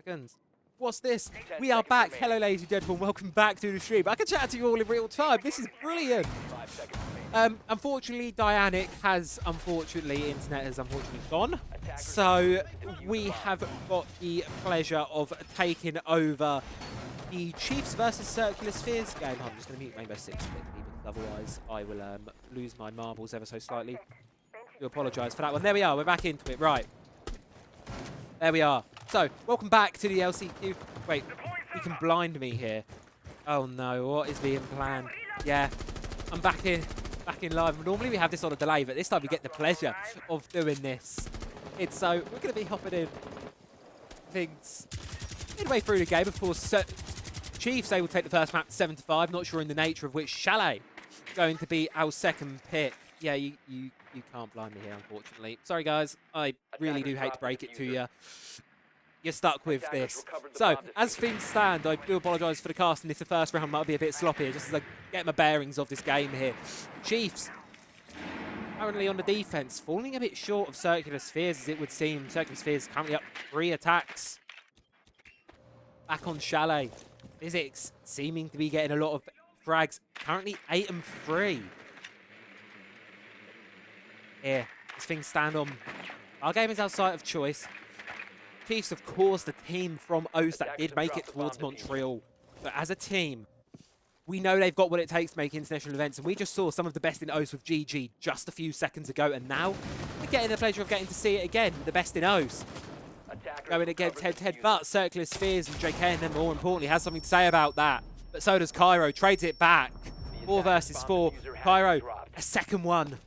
seconds. What's this? We are back. Hello, ladies and gentlemen. Welcome back to the stream. I can chat to you all in real time. This is brilliant. Unfortunately, Dianic has, internet has unfortunately gone. So we have got the pleasure of taking over the Chiefs versus Circular Spheres game. I'm just going to mute Rainbow Six quickly because otherwise I will lose my marbles ever so slightly. I do apologise for that one. There we are. We're back into it. Right. There we are. So, welcome back to the LCQ. Wait, you can blind me here. Oh no, what is being planned? Yeah, I'm back in live. Normally we have this on a delay, but this time we get the pleasure of doing this. So we're going to be hopping in things midway through the game. Of course, Chiefs, they will take the first map 7-5. Not sure in the nature of which Chalet is going to be our second pick. Yeah, you can't blind me here, unfortunately. Sorry, guys. I really do hate to break it to you. You're stuck with this. So, as things stand, I do apologise for the casting. If the first round might be a bit sloppier, just as I get my bearings of this game here. Chiefs, currently on the defence, falling a bit short of Circular Spheres, as it would seem. Circular Spheres currently up 3 attacks. Back on Chalet. Physics seeming to be getting a lot of frags. Currently 8 and 3. Here, as things stand on. Our game is outside of choice. Chiefs, of course, the team from OS that did make it towards Montreal. But as a team, we know they've got what it takes to make international events. And we just saw some of the best in OS with GG just a few seconds ago. And now we're getting the pleasure of getting to see it again. The best in OS. Going against head-to-head. But Circular Spheres and JK, more importantly, has something to say about that. But so does Cairo. Trades it back. 4 versus 4. Cairo, a second one.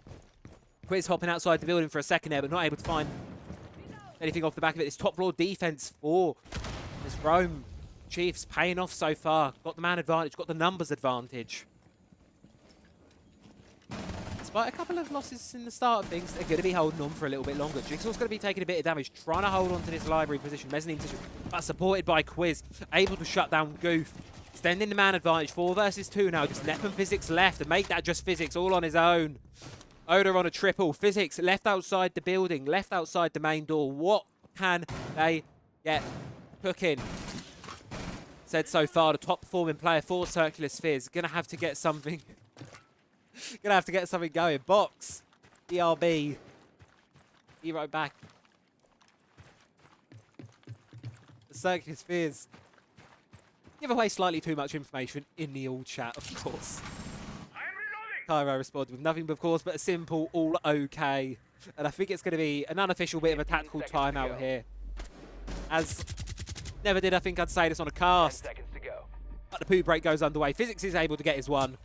Quiz hopping outside the building for a second there, but not able to find anything off the back of it. This top floor defense for this Rome Chiefs paying off so far. Got the man advantage, got the numbers advantage. Despite a couple of losses in the start of things, they're going to be holding on for a little bit longer. Jigsaw's going to be taking a bit of damage, trying to hold on to this library position, mezzanine position, but supported by Quiz, able to shut down Goof. Extending the man advantage, 4 versus 2 now. Just Nep and Physics left and make that just Physics all on his own. Oda on a triple. Physics left outside the building, left outside the main door. What can they get cooking? Said so far, the top performing player for Circular Spheres. Gonna have to get something. Gonna have to get something going. Box. ERB. Be right back. The Circular Spheres give away slightly too much information in the all chat, of course. Cairo responded with nothing, of course, but a simple all okay. And I think it's going to be an unofficial bit of a tactical timeout here. As never did I think I'd say this on a cast. But the poo break goes underway. Physics is able to get his one.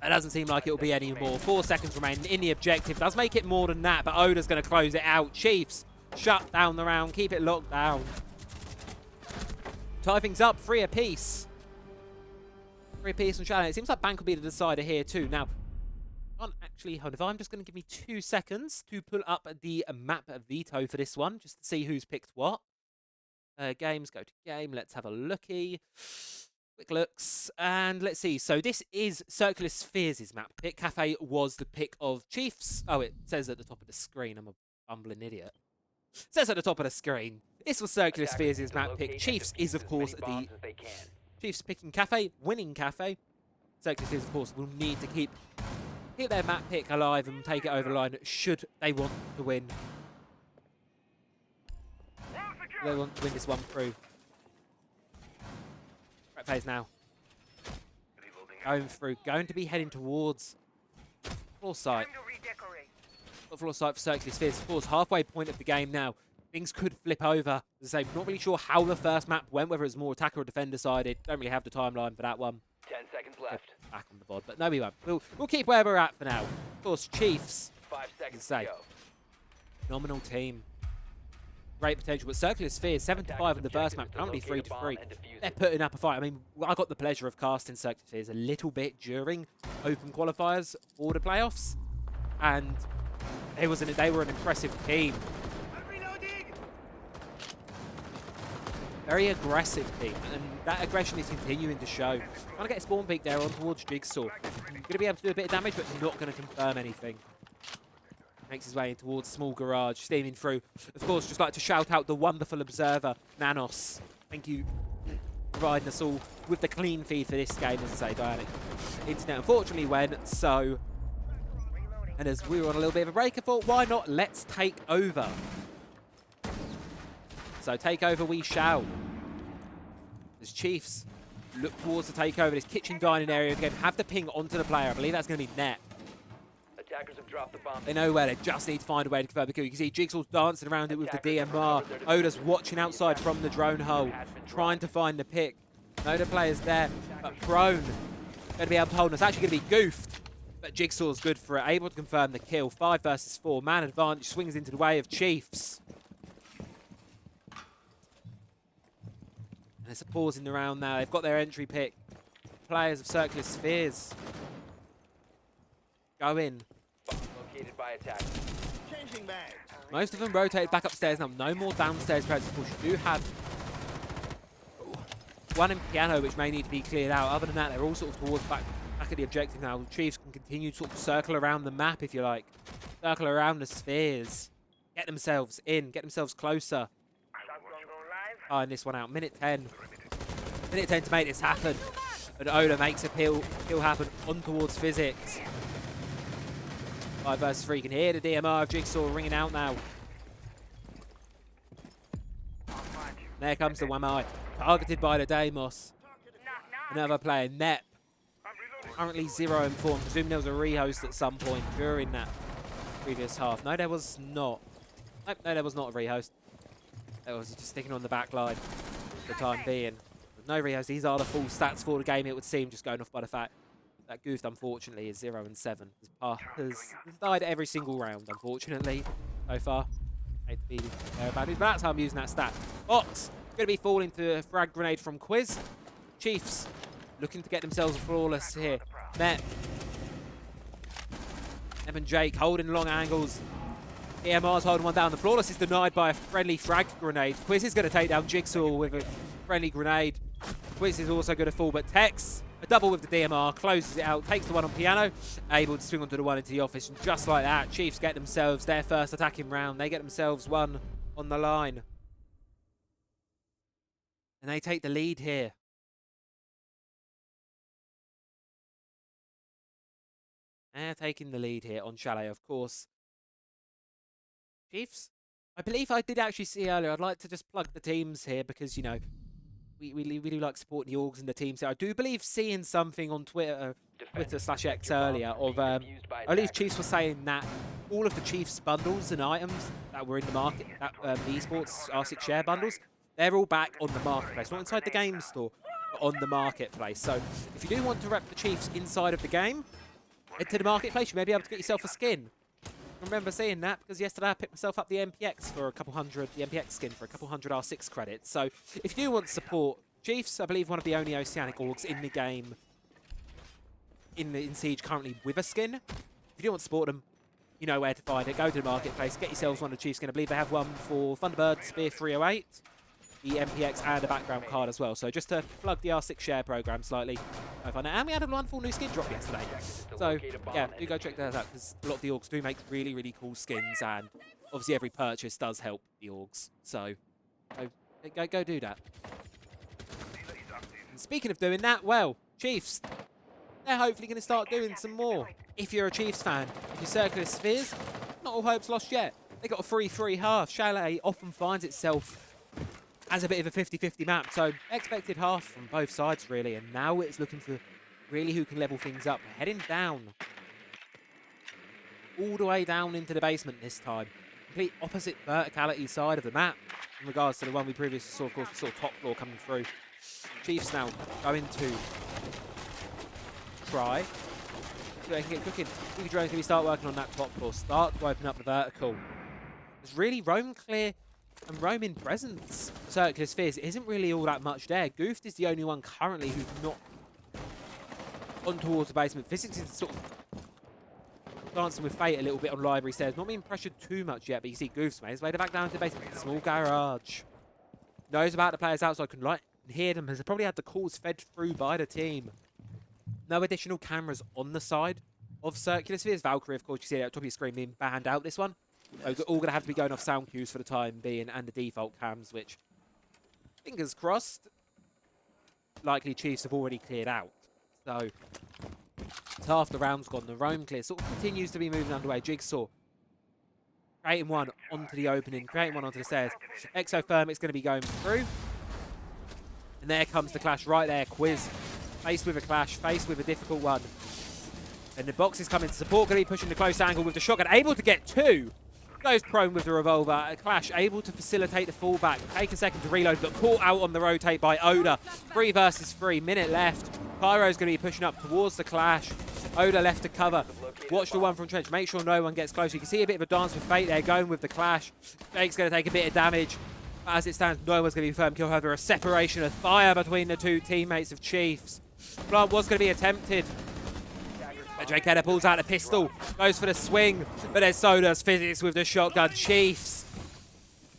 It doesn't seem like it'll be any more. 4 seconds remain in the objective. Does make it more than that, but Oda's going to close it out. Chiefs shut down the round. Keep it locked down. Tie things up. 3 apiece. 3 apiece on Chalet. It seems like Bank will be the decider here too. Now, can't actually hold. If I'm just going to give me 2 seconds to pull up the map veto for this one, just to see who's picked what. Games, go to game. Let's have a looky. Quick looks. And let's see. So this is Circular Spheres' map pick. Cafe was the pick of Chiefs. Oh, it says at the top of the screen. I'm a bumbling idiot. It says at the top of the screen. This was Circular Spheres' map pick. Chiefs is, of course, the Chiefs picking Cafe, winning Cafe. Circular Spheres, of course, will need to keep their map pick alive and take it over the line should they want to win. They want to win this one through. Right phase now. Going through. Going to be heading towards floor site. Floor site for Circular Spheres. Of course, halfway point of the game now. Things could flip over. As I say, not really sure how the first map went, whether it's more attacker or defender sided. Don't really have the timeline for that one. 10 seconds left. Back on the VOD, but no, we won't. We'll keep where we're at for now. Of course, Chiefs. 5 seconds to go. Phenomenal team. Great potential, but Circular Spheres 7-5 in the first map, currently 3-3. They're putting up a fight. I mean, I got the pleasure of casting Circular Spheres a little bit during open qualifiers for the playoffs, and they were an impressive team. Very aggressive team, and that aggression is continuing to show. Trying to get a spawn peek there on towards Jigsaw. Going to be able to do a bit of damage, but not going to confirm anything. makes his way in towards small garage, steaming through. Of course, just like to shout out the wonderful observer, Nanos. Thank you for providing us all with the clean feed for this game, as I say, Bionic. Internet unfortunately went, so... And as we were on a little bit of a break, I thought, why not? Let's take over. So take over we shall. As Chiefs look towards the takeover, this kitchen dining area again, have the ping onto the player. I believe that's going to be net. Attackers have dropped the bomb. They know where, they just need to find a way to confirm the kill. You can see Jigsaw's dancing around it with the DMR. Oda's watching outside from the drone hole, trying to find the pick. No, the player's there, but prone. Going to be able to hold, and it's actually going to be goofed. But Jigsaw's good for it, able to confirm the kill. 5 versus 4, man advantage, swings into the way of Chiefs. And there's a pause in the round now. They've got their entry pick. Players of Circular Spheres go in. Located by attackers. Changing bags. Most of them rotate back upstairs now. No more downstairs presence. Of course, you do have one in piano, which may need to be cleared out. Other than that, they're all sort of towards back at the objective now. The Chiefs can continue to sort of circle around the map, if you like. Circle around the spheres. Get themselves in. Get themselves closer. Tying this one out. Minute 10. Minute 10 to make this happen. And Oda makes a kill happen on towards Physics. 5 versus 3. You can hear the DMR of Jigsaw ringing out now. There comes the Wamai. Targeted by the Deimos. Another player, Nep. Currently 0 and 4. I'm presuming there was a rehost at some point during that previous half. No, there was not. Nope, no, there was not a rehost. That was just sticking on the back line for the time being. With no rehost, these are the full stats for the game, it would seem, just going off by the fact that Goofed, unfortunately, is 0 and 7. Has died every single round, unfortunately, so far. Hate to be bad news, but that's how I'm using that stat. Box, going to be falling to a frag grenade from Quiz. Chiefs, looking to get themselves a flawless here. Met. Evan Jake holding long angles. EMR's holding one down. The flawless is denied by a friendly frag grenade. Quiz is going to take down Jigsaw with a friendly grenade. Quiz is also going to fall, but Tex, a double with the DMR, closes it out, takes the one on piano, able to swing onto the one into the office. And just like that, Chiefs get themselves their first attacking round. They get themselves one on the line. And they take the lead here. They're taking the lead here on Chalet, of course. Chiefs, I believe I did actually see earlier. I'd like to just plug the teams here because, you know, we do like supporting the orgs and the teams here. I do believe seeing something on Twitter/X earlier of, I believe Chiefs were saying that all of the Chiefs bundles and items that were in the market, that the esports R6 share bundles, they're all back on the marketplace, not inside the game store, but on the marketplace. So if you do want to rep the Chiefs inside of the game, head to the marketplace. You may be able to get yourself a skin. I remember seeing that because yesterday I picked myself up the MPX for a couple hundred, the MPX skin for a couple hundred R6 credits. So if you do want to support Chiefs, I believe one of the only Oceanic orgs in the game, in Siege currently with a skin. If you do want to support them, you know where to find it. Go to the marketplace, get yourselves one of the Chiefs skin. I believe they have one for Thunderbird, Spear 308, the MPX, and a background card as well. So just to plug the R6 share program slightly. And we had a wonderful new skin drop yesterday. So yeah, do go check that out because a lot of the orgs do make really, really cool skins, and obviously every purchase does help the orgs. So go do that. And speaking of doing that, well, Chiefs, they're hopefully going to start doing some more. If you're a Chiefs fan, if you're Circular Spheres, not all hope's lost yet. They got a 3-3 half. Chalet often finds itself as a bit of a 50-50 map, so expected half from both sides really, and now it's looking for really who can level things up. Heading down, all the way down into the basement this time. Complete opposite verticality side of the map in regards to the one we previously saw, of course, the sort of top floor coming through. Chiefs now going to try so they can get cooking. TV drones going to start working on that top floor, start to open up the vertical. There's really roam clear and roaming presence. Circular Spheres isn't really all that much there. Goofed is the only one currently who's not on towards the basement. Physics is sort of dancing with fate a little bit on library stairs. Not being pressured too much yet, but you see Goof's made his way back down to the basement. Small garage. Knows about the players outside, can hear them, has probably had the calls fed through by the team. No additional cameras on the side of Circular Spheres. Valkyrie, of course, you see it at the top of your screen being banned out this one. So all going to have to be going off sound cues for the time being and the default cams, which, fingers crossed, likely Chiefs have already cleared out. So it's half the round's gone. The roam clear sort of continues to be moving underway. Jigsaw creating one onto the opening, creating one onto the stairs. Exothermic's going to be going through. And there comes the clash right there. Quiz faced with a clash, faced with a difficult one. And the box is coming to support, going to be pushing the close angle with the shotgun. Able to get two. Goes prone with the revolver. A clash able to facilitate the fallback. Take a second to reload, but caught out on the rotate by Oda. 3 versus 3, minute left. Pyro's going to be pushing up towards the clash. Oda left to cover. Watch the one from Trench. Make sure no one gets close. You can see a bit of a dance with fate there, going with the clash. Jake's going to take a bit of damage. As it stands, no one's going to be firm kill. However, a separation of fire between the two teammates of Chiefs. Plant was going to be attempted. Jake Header pulls out a pistol, goes for the swing, but there's Soda's physics with the shotgun. Chiefs.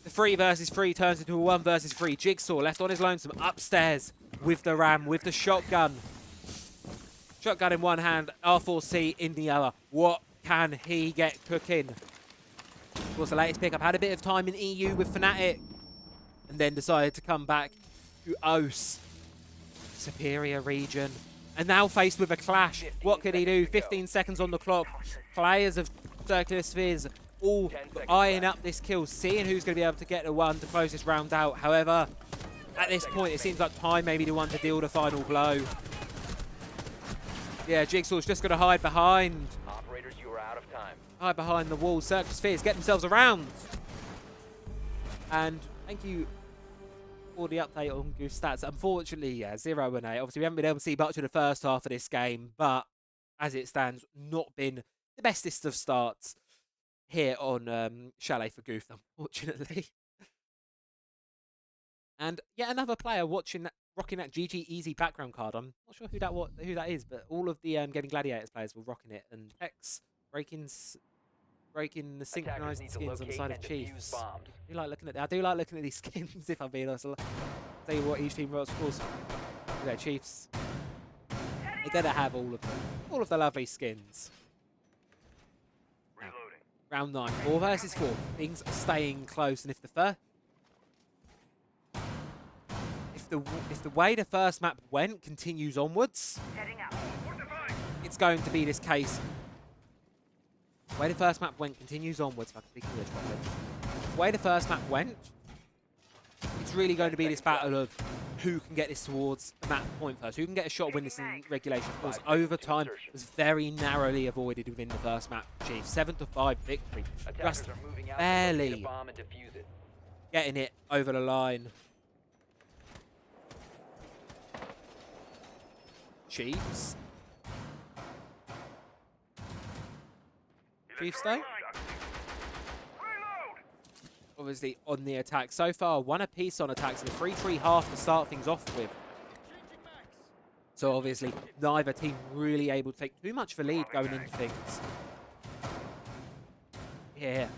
The 3 versus 3 turns into a 1 versus 3. Jigsaw left on his lonesome upstairs with the ram, with the shotgun. Shotgun in one hand, R4C in the other. What can he get cooking? Of course, the latest pickup had a bit of time in EU with Fnatic and then decided to come back to OS. Superior region. And now faced with a clash, what could he do? 15 seconds on the clock. Players of Circular Spheres all eyeing up this kill, seeing who's going to be able to get the one to close this round out. However, at this point, it seems like time may be the one to deal the final blow. Yeah, Jigsaw's just going to hide behind. Operators, you are out of time. Hide behind the wall. Circular Spheres get themselves around. And thank you for the update on Goose stats. Unfortunately, yeah, 0 and 8. Obviously, we haven't been able to see much of the first half of this game, but as it stands, not been the bestest of starts here on Chalet for Goof, unfortunately. And yet another player rocking that GG Easy background card. I'm not sure who that is, but all of the Gaimin Gladiators players were rocking it. And X breaking the synchronized skins on the side of Chiefs. I do like looking at these skins, if I'm being honest. I'll tell you what each team rocks, of course. Yeah, Chiefs. They're gonna have all of the lovely skins. Now, round 9, 4 versus 4. Things are staying close, and if the way the first map went continues onwards, it's going to be this case. The way the first map went continues onwards. If I can speak English properly. The way the first map went, it's really going to be this battle of who can get this towards a map point first. Who can get a shot, win this in regulation. Of course, overtime was very narrowly avoided within the first map. Chiefs 7-5 victory. Just barely getting it over the line. Chiefs though, obviously on the attack. So far, 1 apiece on attacks and a 3-3 half to start things off with. So obviously, neither team really able to take too much of a lead going into things. Yeah.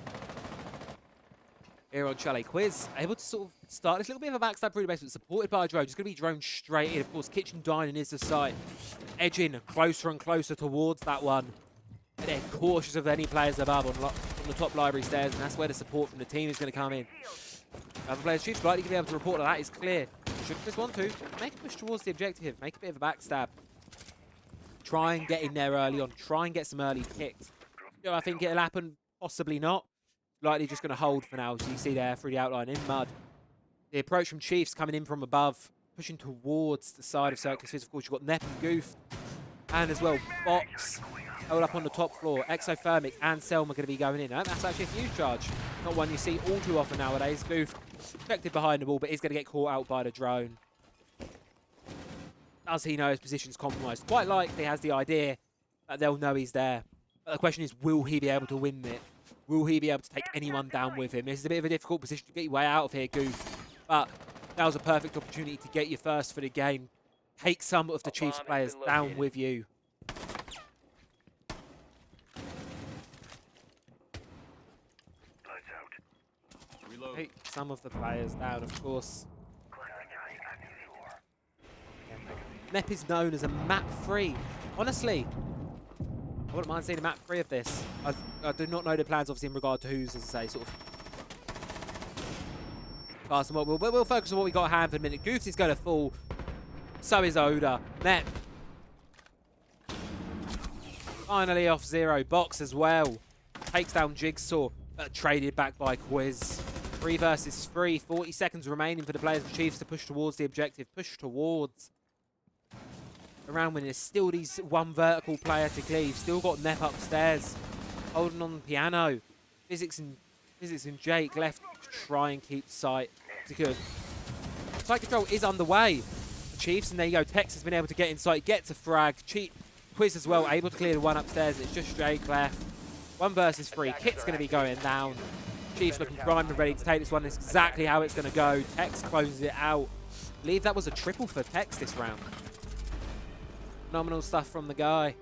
Here on Chalet Quiz, able to sort of start this little bit of a backstab through the basement, supported by a drone. Just going to be drone straight in. Of course, Kitchen Dining is the site. Edging closer and closer towards that one. They're cautious of any players above on the top library stairs, and that's where the support from the team is going to come in. Other players, Chiefs likely to be able to report that is clear. Should just want to make a push towards the objective, make a bit of a backstab. Try and get in there early on, try and get some early kicks. Do I think it'll happen? Possibly not. Likely just going to hold for now, so you see there through the outline in mud. The approach from Chiefs coming in from above, pushing towards the side of Circular Spheres. Of course, you've got Nep and Goof, and as well, Box. Held up on the top floor. Exothermic and Selma going to be going in. That's actually a fuse charge. Not one you see all too often nowadays. Goof protected behind the wall, but is going to get caught out by the drone. Does he know his position's compromised? Quite likely has the idea that they'll know he's there. But the question is, will he be able to win it? Will he be able to take anyone down with him? This is a bit of a difficult position to get your way out of here, Goof. But that was a perfect opportunity to get you first for the game. Take some of the Chiefs players down with you. Take some of the players down, of course. Nep is known as a map free. Honestly, I wouldn't mind seeing a map 3 of this. I do not know the plans, obviously, in regard to who's, as I say, sort of fast and what. We'll focus on what we got at hand for a minute. Goose is going to fall. So is Oda. Net. Finally off 0. Box as well. Takes down Jigsaw. Traded back by Quiz. 3 versus 3. 40 seconds remaining for the players of Chiefs to push towards the objective. Push towards. Around when there's still these one vertical player to cleave. Still got Nep upstairs. Holding on the piano. Physics and Jake left to try and keep sight secured. Site control is underway. The Chiefs, and there you go. Tex has been able to get inside, get to frag. Quiz as well, able to clear the one upstairs. It's just Jake left. 1 versus 3. Kit's going to be going down. Chiefs looking primed and ready to take this one. That's exactly how it's going to go. Tex closes it out. I believe that was a triple for Tex this round. Phenomenal stuff from the guy.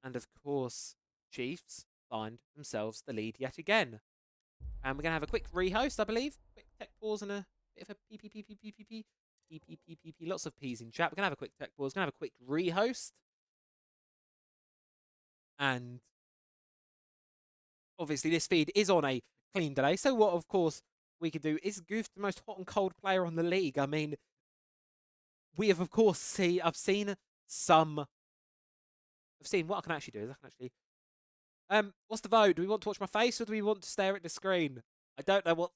And of course, Chiefs find themselves the lead yet again. And we're going to have a quick rehost, I believe. Quick tech pause and a bit of a PPPPPP. Lots of P's in chat. We're going to have a quick tech pause. We're going to have a quick rehost. And obviously this feed is on a clean delay. So what, of course, we could do is Goof the most hot and cold player on the league. I mean, we have, of course, I've seen what I can actually do is I can actually... what's the vote? Do we want to watch my face or do we want to stare at the screen? I don't know what...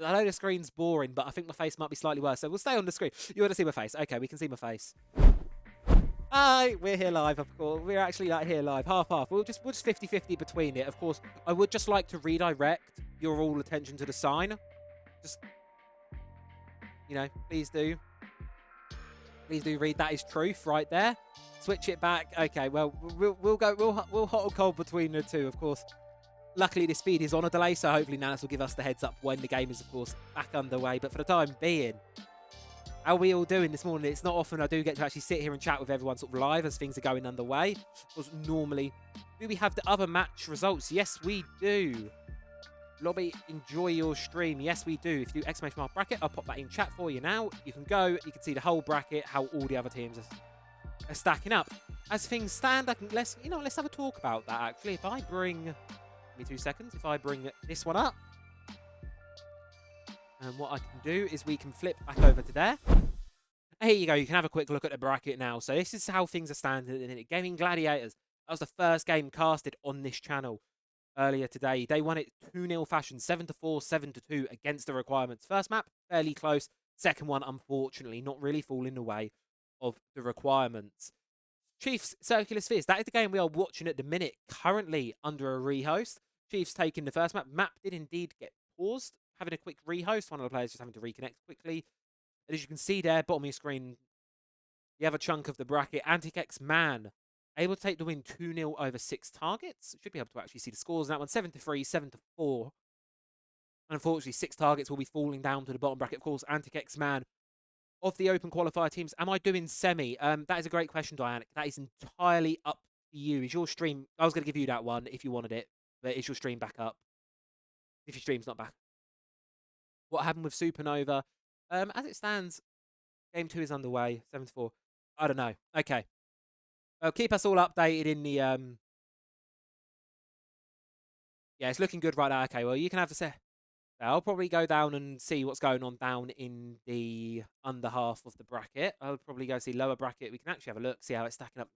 I know the screen's boring, but I think my face might be slightly worse. So we'll stay on the screen. You want to see my face? Okay, we can see my face. Hi, we're here live, of course. We're actually like here live, half-half. We'll just 50-50 between it. Of course, I would just like to redirect your all attention to the sign. Just, you know, please do. Please do read that is truth right there. Switch it back. Okay, well, we'll hot or cold between the two, of course. Luckily, this feed is on a delay, so hopefully Nanas will give us the heads up when the game is, of course, back underway. But for the time being, how are we all doing this morning? It's not often I do get to actually sit here and chat with everyone sort of live as things are going underway. Because normally, do we have the other match results? Yes, we do. Lobby, enjoy your stream. Yes, we do. If you do exclamation mark bracket, I'll pop that in chat for you now. You can go, you can see the whole bracket, how all the other teams are stacking up. As things stand, let's have a talk about that actually. If I bring, give me 2 seconds, if I bring this one up, and what I can do is we can flip back over to there. Here you go, you can have a quick look at the bracket now. So this is how things are standing in it. Gaimin Gladiators, that was the first game casted on this channel earlier today. They won it 2-0 fashion, 7-4, 7-2 against the requirements. First map, fairly close. Second one, unfortunately, not really falling the way of the requirements. Chiefs Circular Spheres, that is the game we are watching at the minute, currently under a rehost. Chiefs taking the first map. Map did indeed get paused, having a quick rehost. One of the players just having to reconnect quickly. And as you can see there, bottom of your screen, the other chunk of the bracket, Antic-X Man, able to take the win 2-0 over 6 targets. Should be able to actually see the scores in that one. 7-3, 7-4. And unfortunately, 6 targets will be falling down to the bottom bracket. Of course, Antic-X Man of the open qualifier teams. Am I doing semi? That is a great question, Diane. That is entirely up to you. Is your stream... I was going to give you that one if you wanted it. But is your stream back up? If your stream's not back. What happened with Supernova? As it stands, game 2 is underway. 7-4. I don't know. Okay. Keep us all updated in the... Yeah, it's looking good right now. Okay, well, you can have to say... I'll probably go down and see what's going on down in the under half of the bracket. I'll probably go see lower bracket. We can actually have a look, see how it's stacking up.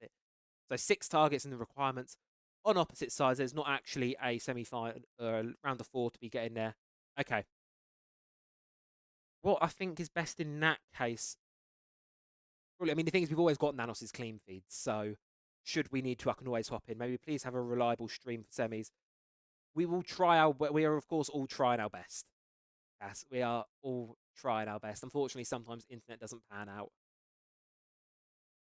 So 6 targets in the requirements. On opposite sides, there's not actually a semi-final round of 4 to be getting there. Okay. What I think is best in that case... I mean, the thing is, we've always got Nanos' clean feeds, so should we need to, I can always hop in. Maybe please have a reliable stream for semis. We will try we are, of course, all trying our best. Yes, we are all trying our best. Unfortunately, sometimes internet doesn't pan out.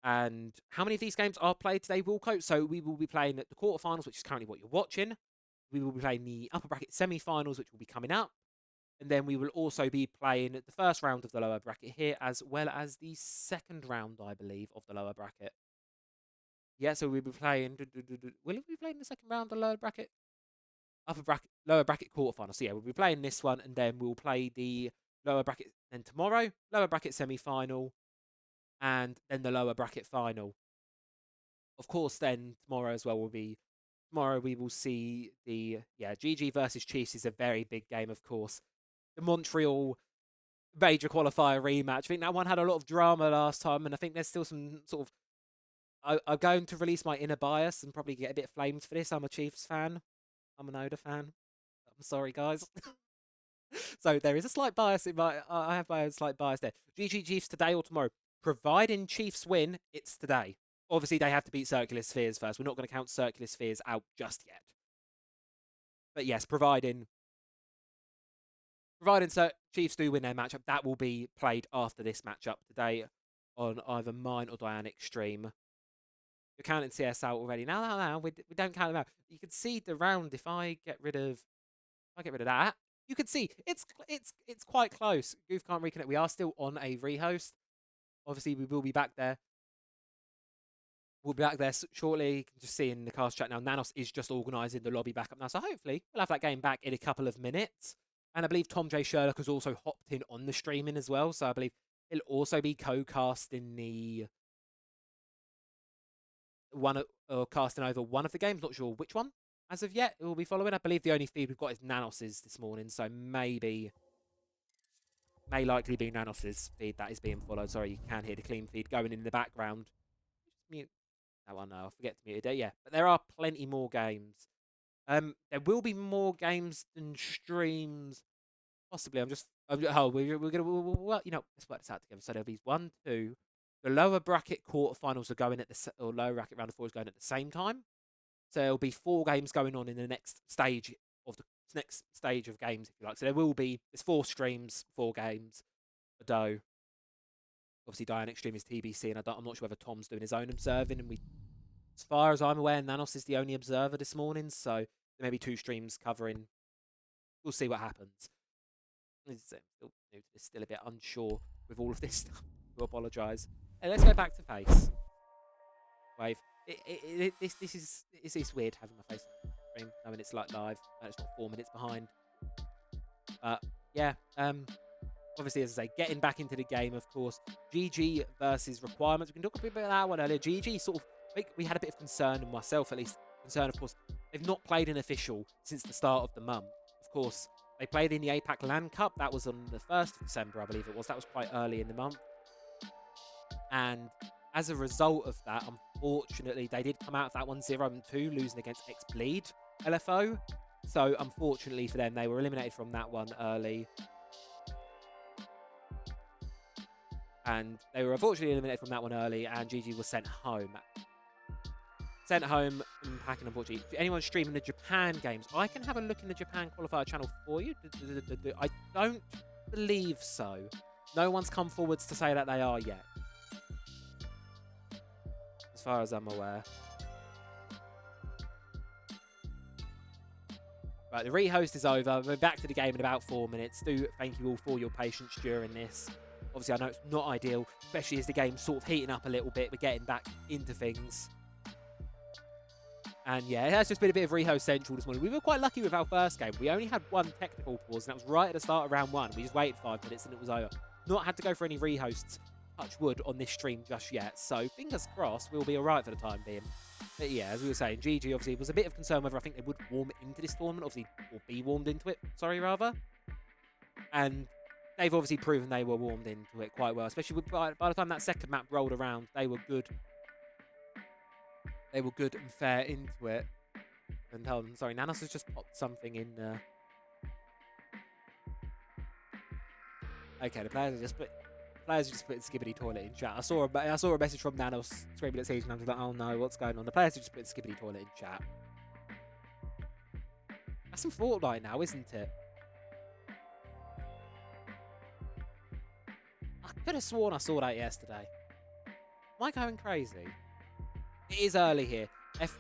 And how many of these games are played today, Wilco? So we will be playing the quarterfinals, which is currently what you're watching. We will be playing the upper bracket semi-finals, which will be coming up. And then we will also be playing the first round of the lower bracket here, as well as the second round, I believe, of the lower bracket. Yeah, so we'll be playing... Will we be playing the second round of the lower bracket? Upper bracket, lower bracket quarterfinal. So yeah, we'll be playing this one, and then we'll play the lower bracket then tomorrow. Lower bracket semi-final. and then the lower bracket final. Of course, then tomorrow as well will be. Tomorrow we will see the GG versus Chiefs is a very big game, of course. The Montreal major qualifier rematch. I think that one had a lot of drama last time, and I think there's still some sort of. I'm going to release my inner bias and probably get a bit flamed for this. I'm a Chiefs fan. I'm an Oda fan. I'm sorry, guys. So there is a slight bias in my. I have my own slight bias there. GG Chiefs today or tomorrow. Providing Chiefs win, it's today. Obviously, they have to beat Circular Spheres first. We're not going to count Circular Spheres out just yet. But yes, providing Chiefs do win their matchup, that will be played after this matchup today on either mine or Dianic stream. You're counting CS out already. No, we don't count them out. You can see the round if I get rid of that. You can see it's quite close. Goof can't reconnect. We are still on a rehost. Obviously, we will be back there. We'll be back there shortly. You can just see in the cast chat now, Nanos is just organising the lobby back up now. So hopefully we'll have that game back in a couple of minutes. And I believe Tom J. Sherlock has also hopped in on the streaming as well. So I believe he'll also be co-casting the casting over one of the games. Not sure which one as of yet. It will be following. I believe the only feed we've got is Nanos's this morning. So may likely be Nanos's feed that is being followed. Sorry, you can hear the clean feed going in the background. Just mute that one now. I forget to mute it. Yeah, but there are plenty more games. There will be more games than streams. Possibly. we're gonna, let's work this out together. So there'll be 1, 2. The lower bracket quarterfinals are going or lower bracket round of 4 is going at the same time. So there'll be 4 games going on in the next stage of games, if you like. So there's 4 streams, 4 games a dough. Obviously, Dianic stream is TBC, and I'm not sure whether Tom's doing his own observing. And as far as I'm aware, Nanos is the only observer this morning. So there may be 2 streams covering. We'll see what happens. Still a bit unsure with all of this stuff. To apologise. Hey, let's go back to face. Wave. This is weird having my face on the stream, knowing it's like live and it's not 4 minutes behind. But yeah, obviously, as I say, getting back into the game, of course. GG versus requirements. We can talk a bit about that one earlier. GG sort of, we had a bit of concern, and myself at least, of course, they've not played an official since the start of the month. Of course, they played in the APAC LAN Cup. That was on the 1st of December, I believe it was. That was quite early in the month. And as a result of that, unfortunately, they did come out of that one 0-2, losing against X-Bleed LFO. So, unfortunately for them, they were eliminated from that one early. And they were unfortunately eliminated from that one early, and GG was sent home. Sent home in packing, unfortunately. Anyone streaming the Japan games? I can have a look in the Japan qualifier channel for you. I don't believe so. No one's come forwards to say that they are yet. As far as I'm aware. Right, the rehost is over. We're back to the game in about 4 minutes. Do thank you all for your patience during this. Obviously, I know it's not ideal, especially as the game's sort of heating up a little bit. We're getting back into things. And yeah, it has just been a bit of rehost central this morning. We were quite lucky with our first game. We only had 1 technical pause, and that was right at the start of round 1. We just waited 5 minutes, and it was over. Not had to go for any rehosts, touch wood, on this stream just yet. So fingers crossed, we'll be all right for the time being. But yeah, as we were saying, GG obviously was a bit of concern whether I think they would warm into this tournament, obviously, or be warmed into it, rather. And they've obviously proven they were warmed into it quite well, especially by the time that second map rolled around, they were good. They were good and fair into it. And hold on, sorry, Nanos has just popped something in. Okay, the players are just put Skibbity toilet in chat. I saw a message from Nanos screaming at Siege, and I was like, oh no, what's going on? The players are just putting Skibbity toilet in chat. That's some Fortnite now, isn't it? I could have sworn I saw that yesterday. Am I going crazy? It is early here. If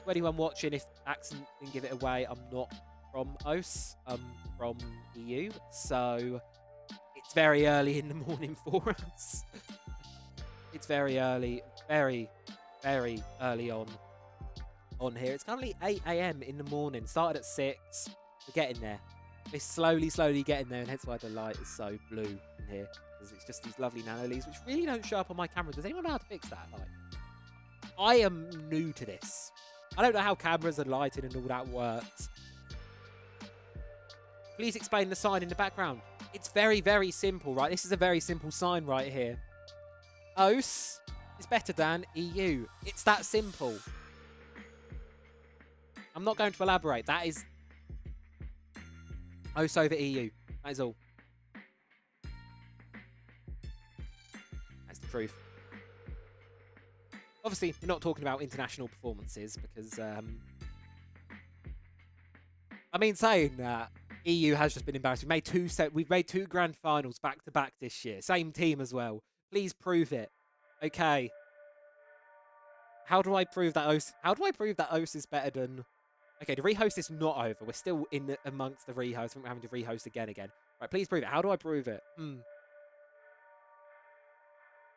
anyone watching, if Accent didn't give it away, I'm not from OS. I'm from EU. So it's very early in the morning for us. It's very early, very, very early on here. It's currently 8 AM in the morning. Started at 6. We're getting there. We're slowly getting there, and hence why the light is so blue in here. because it's just these lovely nano leaves, which really don't show up on my camera. Does anyone know how to fix that? Like, I am new to this. I don't know how cameras and lighting and all that works. Please explain the sign in the background. It's very, very simple, right? This is a very simple sign right here. OS is better than EU. It's that simple. I'm not going to elaborate. That is OS over EU. That is all. That's the truth. Obviously, we're not talking about international performances because, I mean, saying that, EU has just been embarrassed. We've made two grand finals back to back this year. Same team as well. Please prove it. Okay. How do I prove that OS? How do I prove that OS is better than? Okay, the rehost is not over. We're still in amongst the rehost. I think we're having to rehost again. Right, please prove it. How do I prove it? I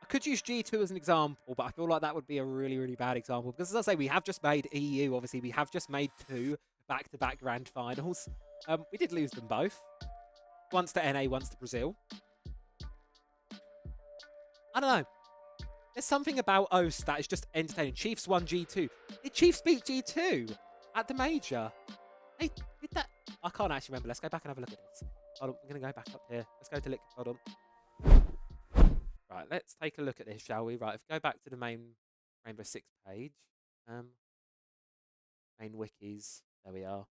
could use G2 as an example, but I feel like that would be a really, really bad example. Because as I say, we have just made EU, obviously. We have just made two back-to-back grand finals. We did lose them both. Once to NA, once to Brazil. I don't know. There's something about OS that is just entertaining. Chiefs won G2. Did Chiefs beat G2 at the major? Hey, did that? I can't actually remember. Let's go back and have a look at this. Hold on, I'm going to go back up here. Let's go to Liquid. Hold on. Right, let's take a look at this, shall we? Right, if we go back to the main Rainbow Six page. Main wikis. There we are.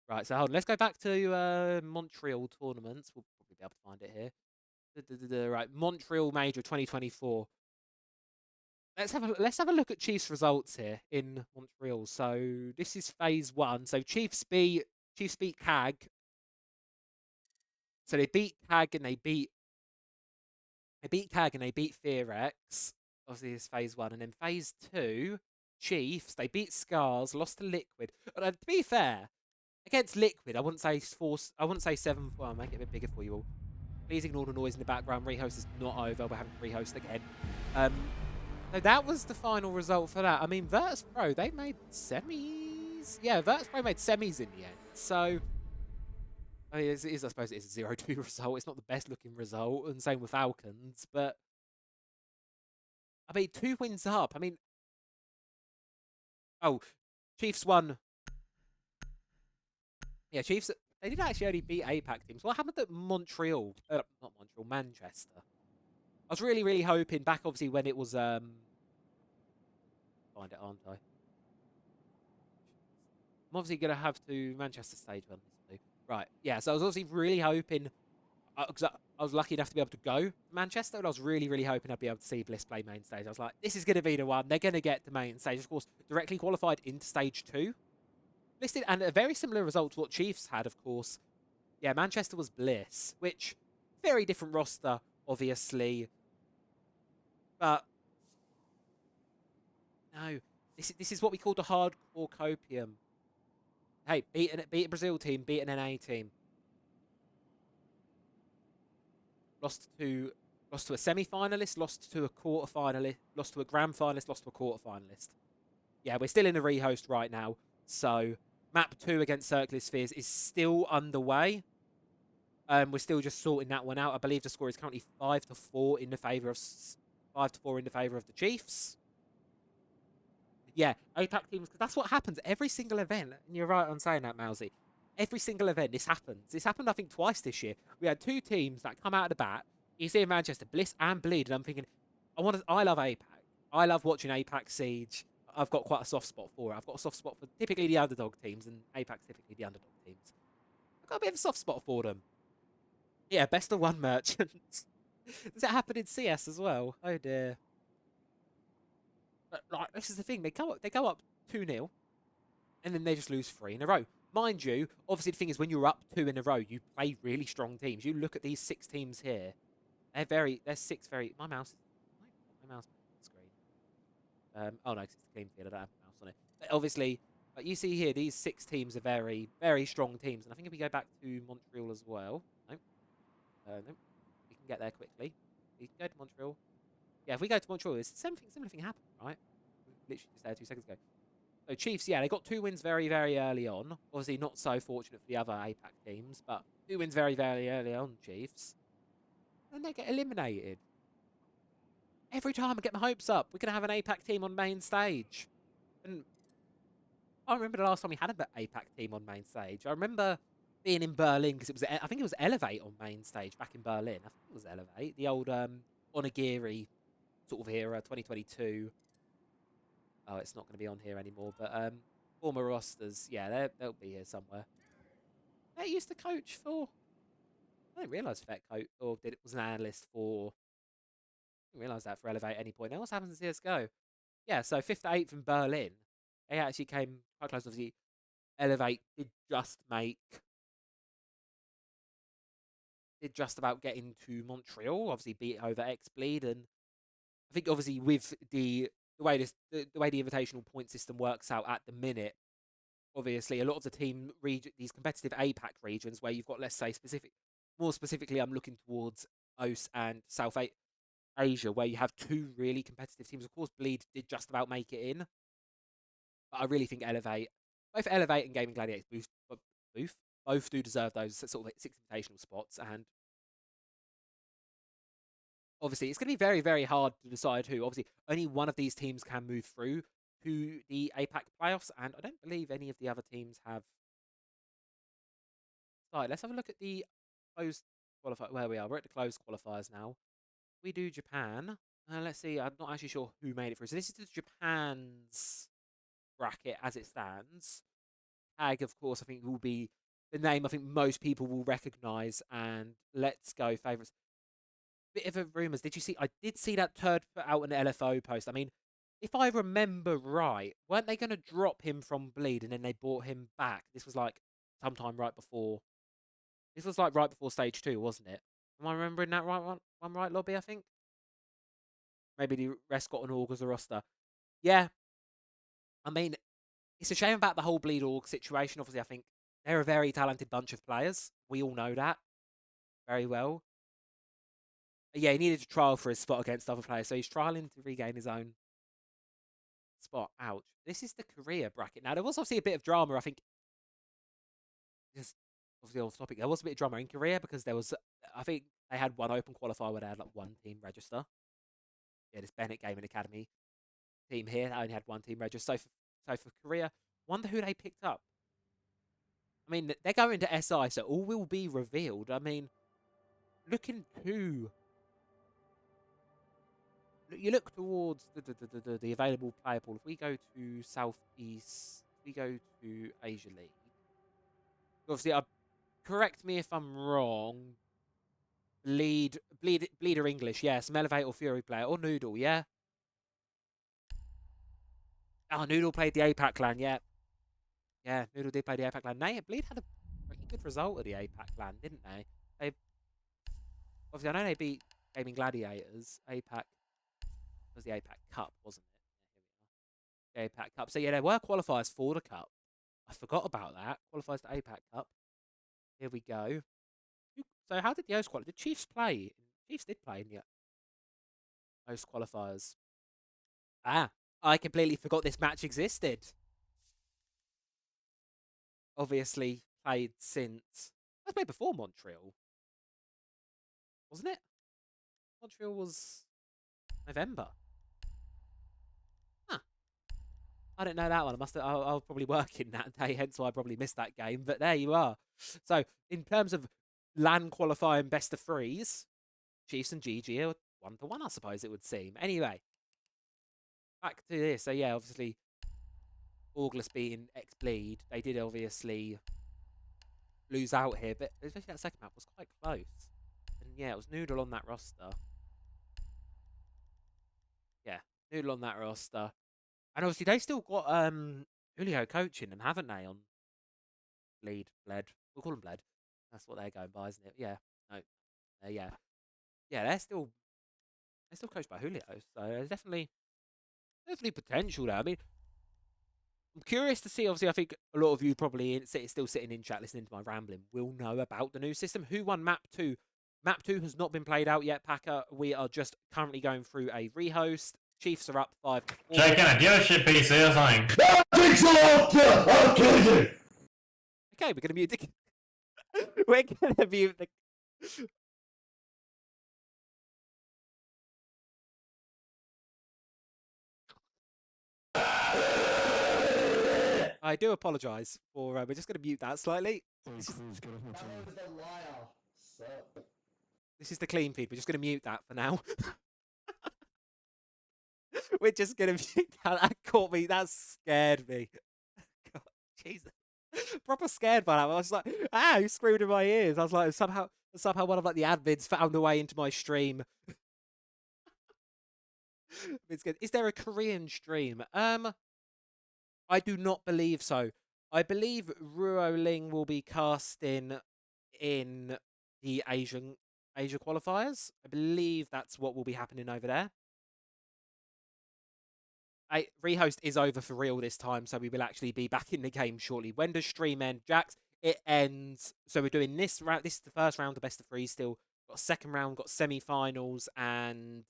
Right, so hold on. Let's go back to Montreal tournaments. We'll probably be able to find it here. Right, Montreal Major 2024. Let's have a look at Chiefs results here in Montreal. So this is phase 1. So Chiefs beat CAG. So they beat CAG and they beat CAG and they beat FearX. Obviously, this is phase 1, and then phase 2, Chiefs they beat Scars, lost to Liquid. To be fair, against Liquid, I wouldn't say 7. Well, I'll make it a bit bigger for you all. Please ignore the noise in the background. Rehost is not over. We're having to rehost again. So that was the final result for that. I mean, Virtus Pro, they made semis. Yeah, Virtus Pro made semis in the end. So, I mean, I suppose it is a 0-2 result. It's not the best looking result, and same with Falcons. But, I mean, 2 wins up. I mean, oh, Chiefs won. Yeah, Chiefs, they did actually only beat APAC teams. What happened at Montreal? Not Montreal, Manchester. I was really, really hoping back, obviously, when it was, find it, aren't I? I'm obviously going to have to Manchester stage one. Right, yeah, so I was obviously really hoping, because I was lucky enough to be able to go to Manchester, and I was really, really hoping I'd be able to see Bliss play main stage. I was like, this is going to be the one. They're going to get to main stage. Of course, directly qualified into stage 2. Bliss did, and a very similar result to what Chiefs had, of course. Yeah, Manchester was Bliss, which, very different roster, obviously. But no, this is what we call the hardcore copium. Hey, beat a Brazil team, beat an NA team. Lost to a semi-finalist, lost to a quarter-finalist, lost to a grand finalist, lost to a quarter-finalist. Yeah, we're still in the rehost right now. So map 2 against Circular Spheres is still underway. We're still just sorting that one out. I believe the score is currently 5-4 in the favour of 5-4 in the favour of the Chiefs. Yeah, APAC teams, because that's what happens every single event. And you're right on saying that, Mousy. Every single event, this happens. This happened, I think, twice this year. We had 2 teams that come out of the bat. You see in Manchester, Bliss and Bleed, and I'm thinking, I love APAC. I love watching APAC Siege. I've got quite a soft spot for it. I've got a soft spot for typically the underdog teams, and APAC's typically the underdog teams. I've got a bit of a soft spot for them. Yeah, best of 1 merchants. Does that happen in CS as well? Oh dear. But like, this is the thing. They go up 2-0, and then they just lose 3 in a row. Mind you, obviously the thing is when you're up 2 in a row, you play really strong teams. You look at these 6 teams here. They're 6 very. My mouse on the screen. Oh no, it's the clean feed. I don't have a mouse on it. But obviously, like you see here, these 6 teams are very, very strong teams. And I think if we go back to Montreal as well, no, we can get there quickly. We can go to Montreal. Yeah, if we go to Montreal, it's similar thing happened, right? Literally just there 2 seconds ago. So Chiefs, yeah, they got 2 wins very, very early on. Obviously not so fortunate for the other APAC teams, but 2 wins very, very early on, Chiefs. And they get eliminated. Every time I get my hopes up, we're going to have an APAC team on main stage. And I remember the last time we had an APAC team on main stage. I remember being in Berlin because it was, I think it was Elevate on main stage back in Berlin. I think it was Elevate, the old Onigiri sort of era, 2022. Oh, it's not going to be on here anymore, but former rosters, yeah, they'll be here somewhere. They used to coach for, I didn't realise Vet coach, or did it was an analyst for, I didn't realise that for Elevate at any point. Now, what's happened to CSGO? Yeah, so 5th to 8th in Berlin. They actually came quite close. Obviously, Elevate did just about get into Montreal. Obviously, beat over X-Bleed, and I think obviously with the way the way the invitational point system works out at the minute, obviously a lot of the team these competitive APAC regions where you've got, let's say, more specifically, I'm looking towards OS and South Asia, where you have two really competitive teams. Of course, Bleed did just about make it in, but I really think both Elevate and Gaming Gladiators both do deserve those sort of 6 invitational spots. And obviously, it's going to be very, very hard to decide who. Obviously, only one of these teams can move through to the APAC playoffs, and I don't believe any of the other teams have started. Let's have a look at the closed qualifier. Where we are, we're at the closed qualifiers now. We do Japan. Let's see. I'm not actually sure who made it through. So this is the Japan's bracket as it stands. Tag, of course, I think will be the name I think most people will recognise. And Let's Go favourites. Bit of a rumours. Did you see? I did see that Turd put out an LFO post. I mean, if I remember right, weren't they going to drop him from Bleed and then they brought him back? This was like sometime right before. This was like right before stage 2, wasn't it? Am I remembering that right? One right, Lobby, I think. Maybe the rest got an org as a roster. Yeah. I mean, it's a shame about the whole Bleed org situation. Obviously, I think they're a very talented bunch of players. We all know that very well. Yeah, he needed to trial for his spot against other players, so he's trialing to regain his own spot. Ouch. This is the Korea bracket. Now, there was obviously a bit of drama, I think. Just obviously on topic, there was a bit of drama in Korea because there was, I think they had one open qualifier where they had like one team register. Yeah, this Bennett Gaming Academy team here only had one team register. So for Korea, wonder who they picked up. I mean, they're going to SI, so all will be revealed. I mean, looking to... You look towards the available player pool. If we go to Southeast, we go to Asia League. Obviously, correct me if I'm wrong. Bleeder English, yeah. Some Elevate or Fury player. Or Noodle, yeah. Oh, Noodle played the APAC clan, yeah. Yeah, Noodle did play the APAC clan. Bleed had a pretty good result of the APAC clan, didn't they? Obviously, I know they beat Gaming Gladiators. APAC was the APAC Cup, wasn't it? The APAC Cup. So yeah, there were qualifiers for the Cup. I forgot about that. Qualifiers to APAC Cup. Here we go. So how did the host qualify? Did Chiefs play? Chiefs did play in the host qualifiers. Ah, I completely forgot this match existed. Obviously played since... That's played before Montreal. Wasn't it? Montreal was November. Huh. I didn't know that one. I was probably working that day, hence why I probably missed that game. But there you are. So, in terms of LAN qualifying best of threes, Chiefs and GG are 1-1, I suppose it would seem. Anyway, back to this. So, yeah, obviously, August beating X-Bleed, they did obviously lose out here, but especially that second map was quite close. And yeah, it was Noodle on that roster. Yeah, Noodle on that roster. And obviously they still got Julio coaching them, haven't they, on Bled. We'll call them Bled. That's what they're going by, isn't it? Yeah. No. Yeah. Yeah, they're still coached by Julio. So there's definitely potential there. I mean, I'm curious to see, obviously, I think a lot of you probably still sitting in chat listening to my rambling will know about the new system. Who won Map 2? Map 2 has not been played out yet, Packer. We are just currently going through a rehost. Chiefs are up 5-4. Jake, can I give a shit piece or something? Okay, we're going to mute the... we're going to mute the... I do apologise for. We're just going to mute that slightly. This is the clean feed. We're just going to mute that for now. We're just going to mute that. That caught me. That scared me. God, Jesus. Proper scared by that. I was like, who screamed in my ears? I was like, somehow one of like the admins found a way into my stream. It's good. Is there a Korean stream? I do not believe so. I believe Ruo Ling will be casting in the Asia qualifiers. I believe that's what will be happening over there. Rehost is over for real this time, so we will actually be back in the game shortly. When does stream end, Jax? It ends. So we're doing this round. This is the first round of best of three. Still got a second round, got semi-finals and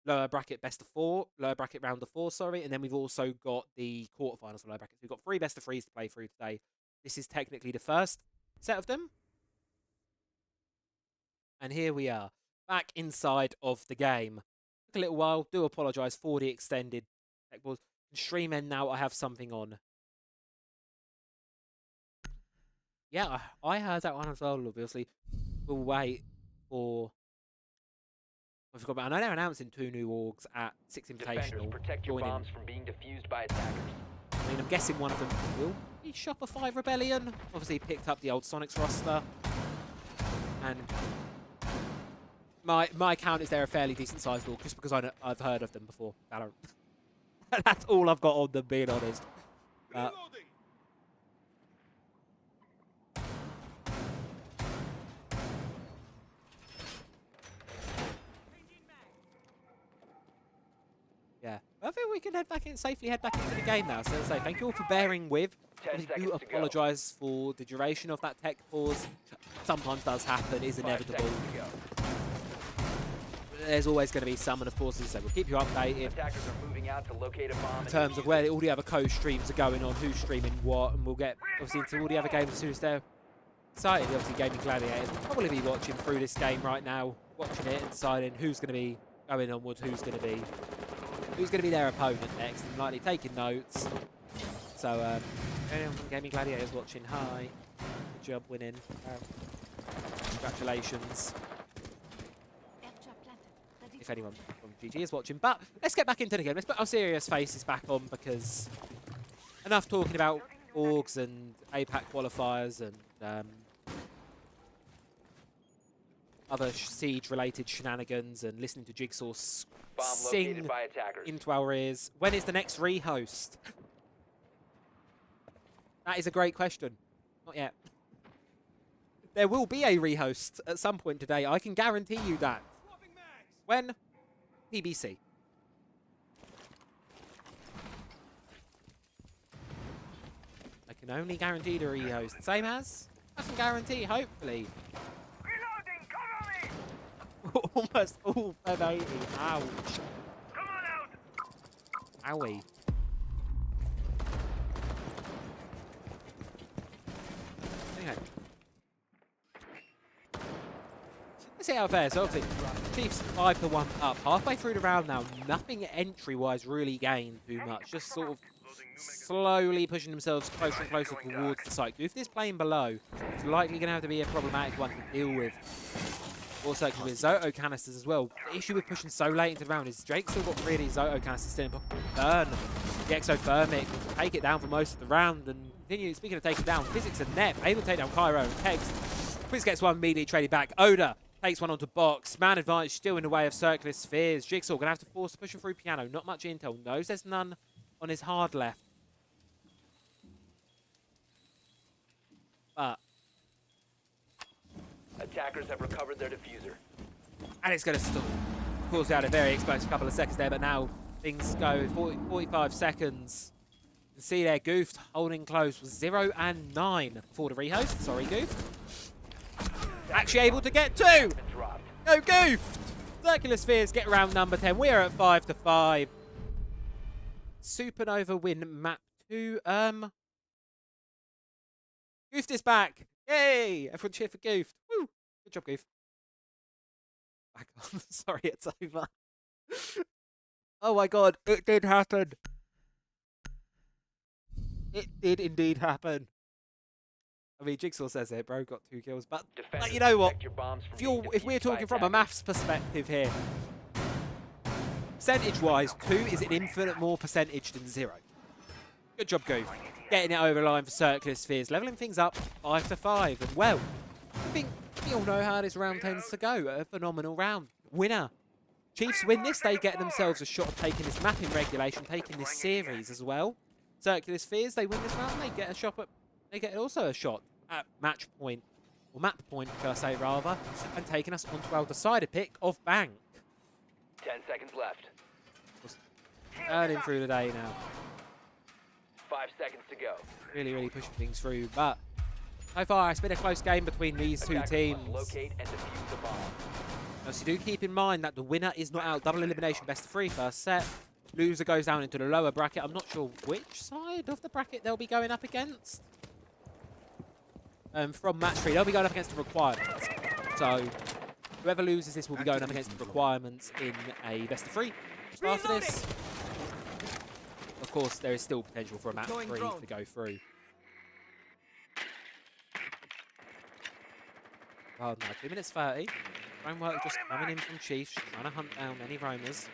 lower bracket best of four, lower bracket round of four. Sorry, and then we've also got the quarterfinals of lower brackets. We've got 3 best of threes to play through today. This is technically the first set of them, and here we are back inside of the game. Took a little while. Do apologise for the extended tech balls. Stream end now. I have something on. Yeah, I heard that one as well. Obviously, we'll wait for. I forgot about. I know they're announcing 2 new orgs at Six Invitational. Protect your bombs from being defused by attackers. I mean, I'm guessing one of them will be Shopify Rebellion. Obviously, picked up the old Sonics roster, and my count is they're a fairly decent sized org, just because I've heard of them before. Valorant. That's all I've got on them, being honest. Yeah, I think we can safely head back into the game now. So, as I say, thank you all for bearing with. I do apologise for the duration of that tech pause. Sometimes does happen, is inevitable. There's always going to be some, and of course, so we'll keep you updated Attackers are moving out to locate a bomb in terms of where all the other co-streams are going on, who's streaming what, and we'll get obviously into all the other games as soon as they're excited. Obviously, Gaimin Gladiators will probably be watching through this game right now, watching it and deciding who's going to be going onwards, who's going to be their opponent next, and likely taking notes. So, anyone from Gaimin Gladiators watching, hi, good job winning. Congratulations. If anyone from GG is watching. But let's get back into the game. Let's put our serious faces back on, because enough talking about orgs and APAC qualifiers and other siege-related shenanigans and listening to Jigsaw sing into our ears. When is the next rehost? That is a great question. Not yet. There will be a rehost at some point today. I can guarantee you that. When? PBC. I can only guarantee the rehost. Same as? I can guarantee, hopefully. Reloading, cover me! Almost all 1080. Ouch. Come on out! Owie. Okay. Let's see how it fares. So obviously, Chiefs 5-1 up. Halfway through the round now, nothing entry-wise really gained too much. Just sort of slowly pushing themselves closer and closer towards the site. If this playing below, it's likely going to have to be a problematic one to deal with. Also, with Zoto canisters as well. The issue with pushing so late into the round is Drake's still got really Zoto canisters still in pocket. Burn the exothermic, take it down for most of the round, and continue. Speaking of taking down, Physics and Nep able to take down Cairo and Kegs. Quiz gets one immediately traded back. Oda takes one onto box. Man advantage still in the way of circular spheres. Jigsaw gonna have to force pushing through piano. Not much intel. Knows there's none on his hard left. But attackers have recovered their diffuser. And it's going to stall. Of course, we had a very explosive couple of seconds there, but now things go 45 seconds. You can see there, Goofed holding close was 0 and 9 for the rehost. Sorry, Goofed. Actually able to get 2. No, Goofed. Circular spheres get around number 10. We are at 5-5. Supernova win map 2. Goofed is back. Yay! Everyone cheer for Goofed. Woo! Good job, Goof. Back on. Sorry, it's over. Oh my god, it did happen. It did indeed happen. I mean, Jigsaw says it, bro, got 2 kills. But Defenders, you know what? protect your bombs from If, being if we're defused by talking from a attackers. maths perspective here, percentage-wise, 2 is an infinite more percentage than 0. Good job, Goof. Getting it over the line for Circular Spheres, leveling things up 5-5. And well, I think we all know how this round tends to go. A phenomenal round. Winner. Chiefs win this, they get themselves a shot of taking this map in regulation, taking this series as well. Circular Spheres, they win this round, they get a shot at, they get also a shot at match point, or map point, per se, rather, and taking us onto our decided pick of Bank. 10 seconds left. Earning through the day now. 5 seconds to go. Really pushing things through, but so far it's been a close game between these two Attackers teams. must locate and defuse the bomb. Now, so do keep in mind that the winner is not out. Double elimination, best of 3 first set. Loser goes down into the lower bracket. I'm not sure which side of the bracket they'll be going up against. From match 3, they'll be going up against the requirements. So whoever loses this will be going up against the requirements in a best of 3. So after this, of course, there is still potential for a match 3 to go through. Well, now 2 minutes 30. Framework just coming in from Chiefs, trying to hunt down any roamers.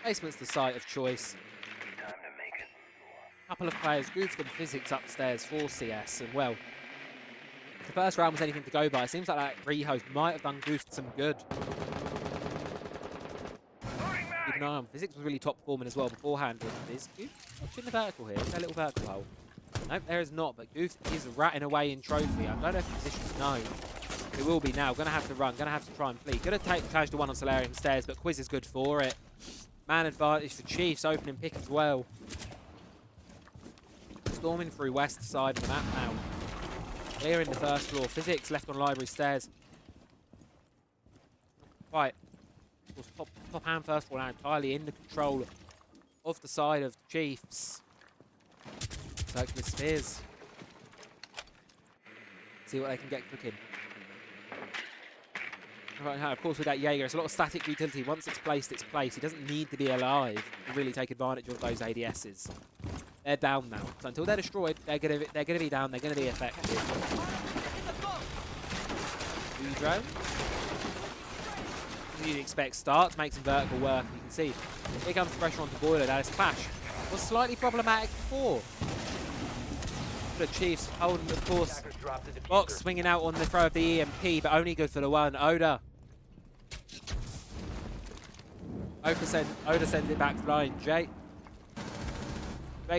Basement's the site of choice. Couple of players, Goofed and Physics upstairs for CS, and well, if the first round was anything to go by, it seems like that rehost might have done Goofed some good. Keep an eye on Physics was really top performing as well beforehand. Is Goofed watching the vertical here? Is there a little vertical hole? Nope, there is not, but Goofed is ratting away in trophy. I don't know if the position's known. It will be now. Gonna have to run. Gonna have to try and flee. Gonna challenge the one on Solarium stairs, but Quiz is good for it. Man advantage for Chiefs. Opening pick as well. Storming through west side of the map now. Clearing the first floor. Physics left on library stairs. Right. Of course, top hand first floor now entirely in the control of the side of the Chiefs. Circular Spheres. See what they can get cooking. Right now, of course, with that Jaeger, it's a lot of static utility. Once it's placed, it's placed. He doesn't need to be alive to really take advantage of those ADSs. They're down now. So until they're destroyed, they're gonna be down. They're gonna be effective. Drone. You'd expect start to make some vertical work. You can see here comes the pressure onto Boiler. Now this clash was slightly problematic before. The Chiefs holding, of course. Box swinging out on the throw of the EMP, but only good for the one. Oda sends it back flying. Jake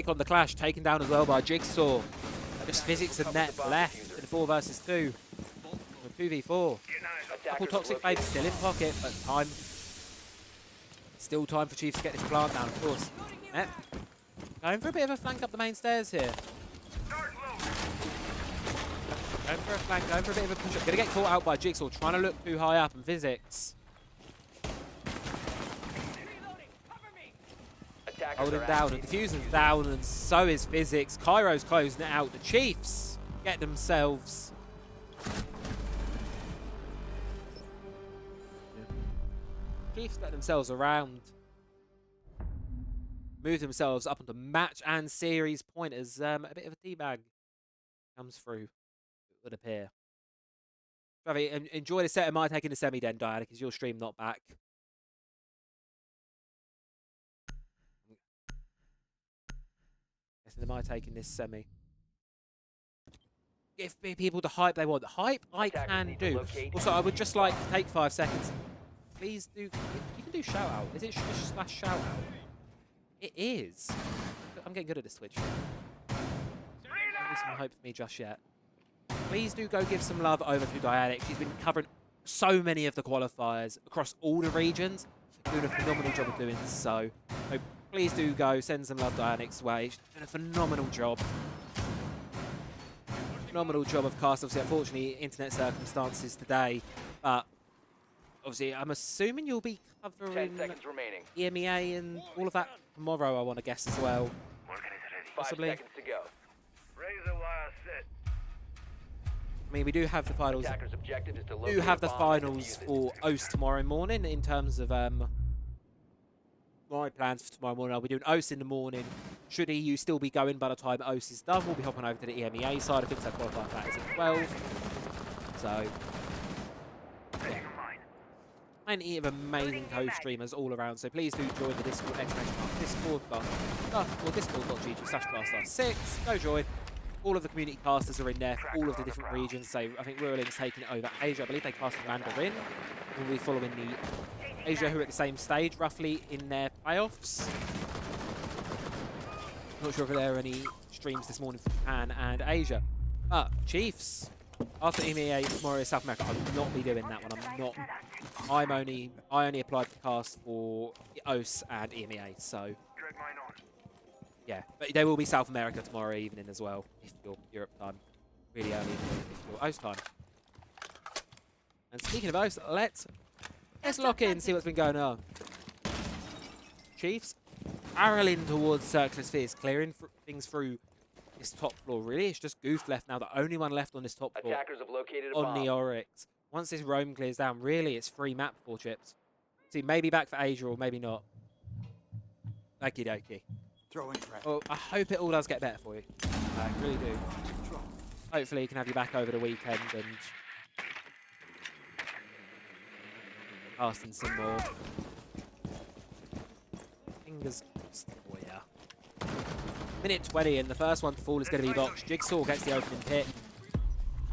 on the clash, taken down as well by Jigsaw. Just Physics and Net left in the 4 versus 2. 2v4. Couple Toxic Babes still in pocket, but time. Still time for Chiefs to get this plant down, of course. Net going for a bit of a flank up the main stairs here. Going for a flank, going for a bit of a push up. Gonna get caught out by Jigsaw, trying to look too high up, and Physics hold him down, and Diffusion's down, and so is Physics. Cairo's closing it out. The Chiefs get themselves. Chiefs get themselves around. Move themselves up onto match and series point as a bit of a teabag comes through, it would appear. Ravi, enjoy the set. Am I taking the semi then, Diana? Because your stream not back. Am I taking this semi? Give people the hype they want. The hype I can do. Also, I would just like to take 5 seconds. Please do. You can do shout out. Is it // shout out? It is. I'm getting good at this Twitch. Don't give some hope for me just yet. Please do go give some love over to Dianic. She's been covering so many of the qualifiers across all the regions. Doing a phenomenal job of doing so. So please do go send some love Dianic's way. She's doing a phenomenal job. Phenomenal job of cast. Obviously, unfortunately, internet circumstances today. But obviously, I'm assuming you'll be covering 10 seconds remaining. EMEA and all of that tomorrow, I want to guess, as well. 5 seconds to go. I mean, we do have the finals. Attacker's objective is to We locate do have a the bomb and finals defuse it. for OST tomorrow morning in terms of I my plans for tomorrow morning, I'll be doing OS in the morning. Should EU still be going by the time OS is done, we'll be hopping over to the EMEA side of things. So qualifying for that is at 12. So, yeah. Plenty of amazing co-streamers all around. So please do join the Discord, Discord, or discord.gg/BLAST R6. Go join. All of the community casters are in there for all of the different regions. So I think Ruraling's taking it over Asia. I believe they cast Mandarin. We'll be following the Asia, who are at the same stage, roughly, in their playoffs. Not sure if there are any streams this morning from Japan and Asia. But Chiefs, after EMEA tomorrow, South America, I will not be doing that one. I only applied for cast for OS and EMEA, so yeah. But there will be South America tomorrow evening as well, if you're Europe time, really early if you're OS time. And speaking of OS, let's lock in and see what's been going on. Chiefs barreling towards circular spheres, clearing things through this top floor. Really, it's just Goof left now, the only one left on this top floor. Attackers have located a On the bomb. Oryx. Once this roam clears down, really, it's free map for Chips. See, maybe back for Asia or maybe not. Okie dokie. Throw in threat. Well, I hope it all does get better for you. I really do. Hopefully, you can have you back over the weekend and casting some more. Fingers crossed for ya. Minute 20, and the first one to fall is going to be Box. Jigsaw gets the opening pick.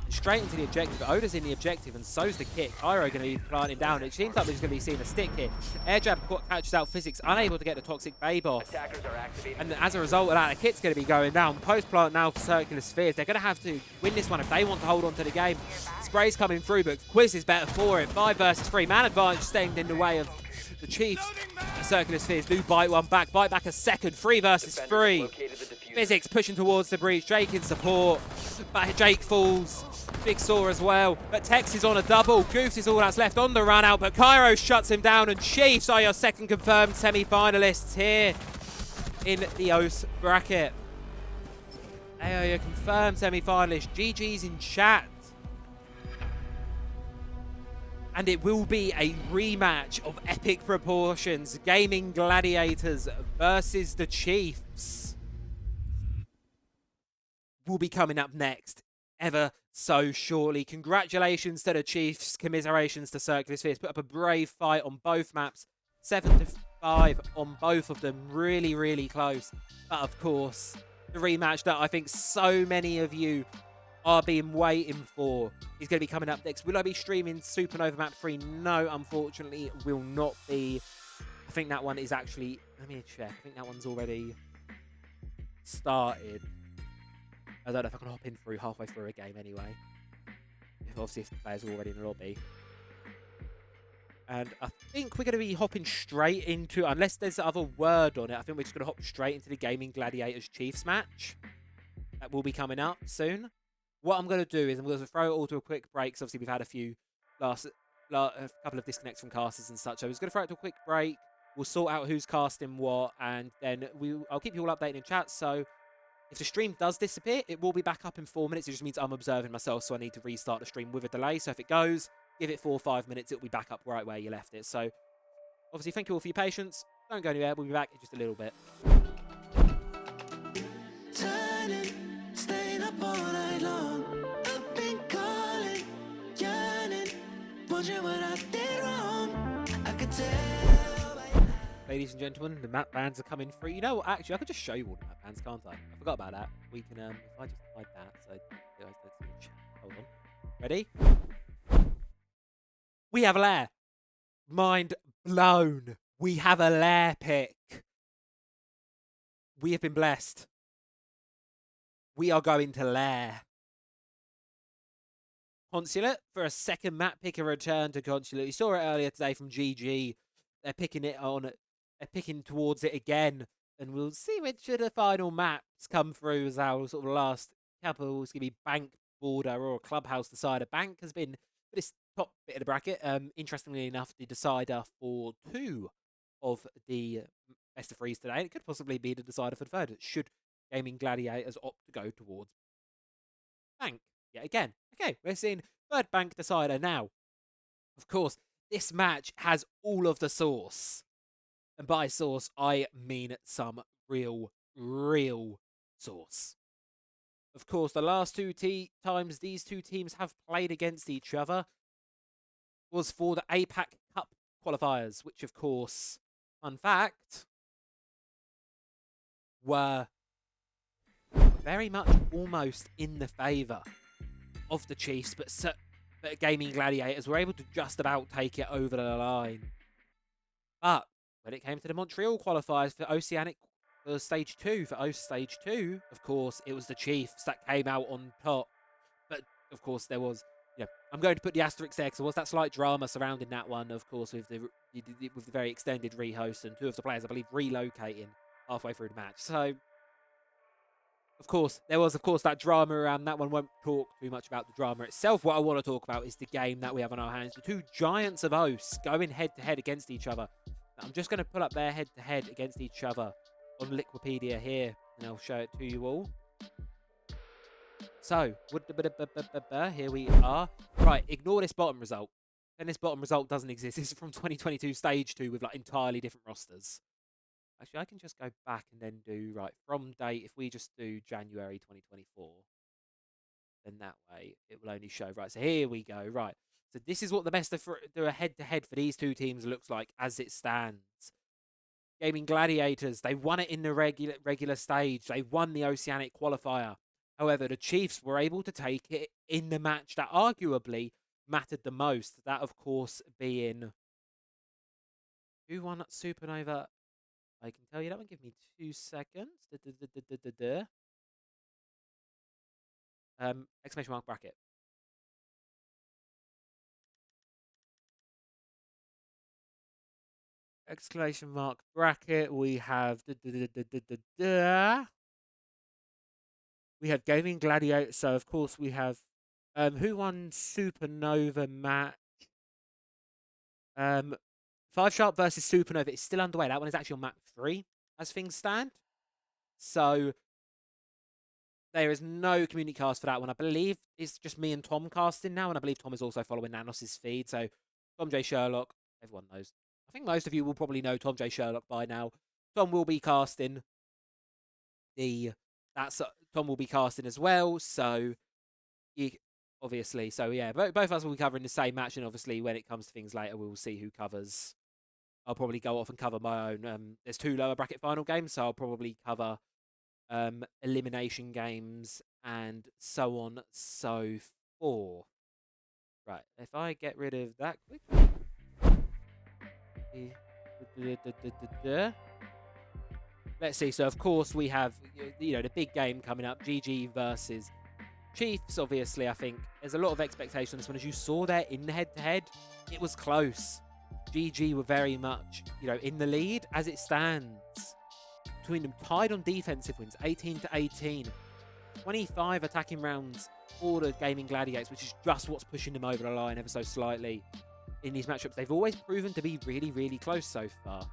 And straight into the objective. Oda's in the objective, and so's the kick. Cairo going to be planting down. It seems like we're just going to be seeing a stick here. Air jab catches out Physics, unable to get the Toxic Babe off. Attackers are activating. And as a result of that, the kit's going to be going down. Post plant now for Circular Spheres. They're going to have to win this one if they want to hold on to the game. Spray's coming through, but Quiz is better for it. 5 versus 3. Man advantage staying in the way of the Chiefs. Circular Spheres do bite one back. Bite back a second. 3 versus 3. Physics pushing towards the breach. Jake in support. But Jake falls. Big Saw as well. But Tex is on a double. Goose is all that's left on the run out. But Cairo shuts him down. And Chiefs are your second confirmed semi-finalists here in the OS bracket. They are your confirmed semi-finalists. GG's in chat. And it will be a rematch of epic proportions. Gaimin Gladiators versus the Chiefs will be coming up next, ever so shortly. Congratulations to the Chiefs. Commiserations to Circular Spheres. Put up a brave fight on both maps. 7-5 on both of them. Really, really close. But of course, the rematch that I think so many of you are being waiting for is going to be coming up next. Will I be streaming Supernova Map 3? No, unfortunately, will not be. I think that one is actually... Let me check. I think that one's already started. I don't know if I can hop in through halfway through a game anyway. Obviously, if the players are already in the lobby. And I think we're going to be hopping straight into... Unless there's other word on it, I think we're just going to hop straight into the Gaimin Gladiators Chiefs match. That will be coming up soon. What I'm going to do is I'm going to throw it all to a quick break, because obviously we've had a couple of disconnects from casters and such. So I was going to throw it to a quick break. We'll sort out who's casting what, and then I'll keep you all updated in chat. So if the stream does disappear, it will be back up in 4 minutes. It just means I'm observing myself, so I need to restart the stream with a delay. So if it goes, give it 4 or 5 minutes, it'll be back up right where you left it. So obviously, thank you all for your patience. Don't go anywhere. We'll be back in just a little bit. Staying up all night long. I've been calling, yearning, wondering what I did wrong. I could tell. Ladies and gentlemen, the map bans are coming through. You know what? Actually, I could just show you all the map bans, can't I? I forgot about that. We can, if I just hide that, so you guys don't see the chat. Hold on. Ready? We have a lair. Mind blown. We have a lair pick. We have been blessed. We are going to lair. Consulate for a second map pick, a return to Consulate. You saw it earlier today from GG. They're picking it on. They're picking towards it again, and we'll see which of the final maps come through as our sort of last couple. It's going to be Bank, Border, or a Clubhouse decider. Bank has been this top bit of the bracket. Interestingly enough, the decider for 2 of the best of 3s today. It could possibly be the decider for the 3rd. Should Gaimin Gladiators opt to go towards Bank yet again. Okay, we're seeing 3rd Bank decider now. Of course, this match has all of the sauce. And by sauce, I mean some real sauce. Of course, the last two times these two teams have played against each other was for the APAC Cup qualifiers, which, of course, fun fact, were very much almost in the favour of the Chiefs, but Gaimin Gladiators were able to just about take it over the line. But when it came to the Montreal qualifiers for Oceanic for Stage 2, Stage 2, of course, it was the Chiefs that came out on top. But, of course, there was, I'm going to put the asterisk there because there was that slight drama surrounding that one, of course, with the very extended rehost and two of the players, I believe, relocating halfway through the match. So, of course, there was, that drama around that one. Won't talk too much about the drama itself. What I want to talk about is the game that we have on our hands. The two giants of OS going head-to-head against each other. I'm just going to pull up their head-to-head against each other on Liquipedia here, and I'll show it to you all. So, here we are. Right, ignore this bottom result. And this bottom result doesn't exist. This is from 2022 Stage 2 with, entirely different rosters. Actually, I can just go back and then do, from date, if we just do January 2024, then that way it will only show, so here we go, So this is what the best of do a head-to-head for these two teams looks like as it stands. Gaimin Gladiators, they won it in the regular stage. They won the Oceanic qualifier. However, the Chiefs were able to take it in the match that arguably mattered the most. That, of course, being... Who won Supernova? I can tell you that one. Give me 2 seconds. Exclamation mark bracket. Exclamation mark bracket. We have we have Gaimin Gladiator. So of course we have who won Supernova match? 5 Sharp versus Supernova is still underway. That one is actually on map 3 as things stand. So there is no community cast for that one. I believe it's just me and Tom casting now, and I believe Tom is also following Nanos' feed. So Tom J. Sherlock, everyone knows. I think most of you will probably know Tom J. Sherlock by now. Tom will be casting Tom will be casting as well. So obviously, yeah, both of us will be covering the same match, and obviously when it comes to things later, we will see who covers. I'll probably go off and cover my own. There's 2 lower bracket final games, so I'll probably cover elimination games and so on, so forth. Right, if I get rid of that quickly. Let's see. So of course we have the big game coming up, GG versus Chiefs. Obviously, I think there's a lot of expectation on this one. As you saw there in the head-to-head, it was close. GG were very much in the lead as it stands. Between them, tied on defensive wins, 18-18, 25 attacking rounds for the Gaimin Gladiators, which is just what's pushing them over the line ever so slightly in these matchups. They've always proven to be really, really close so far.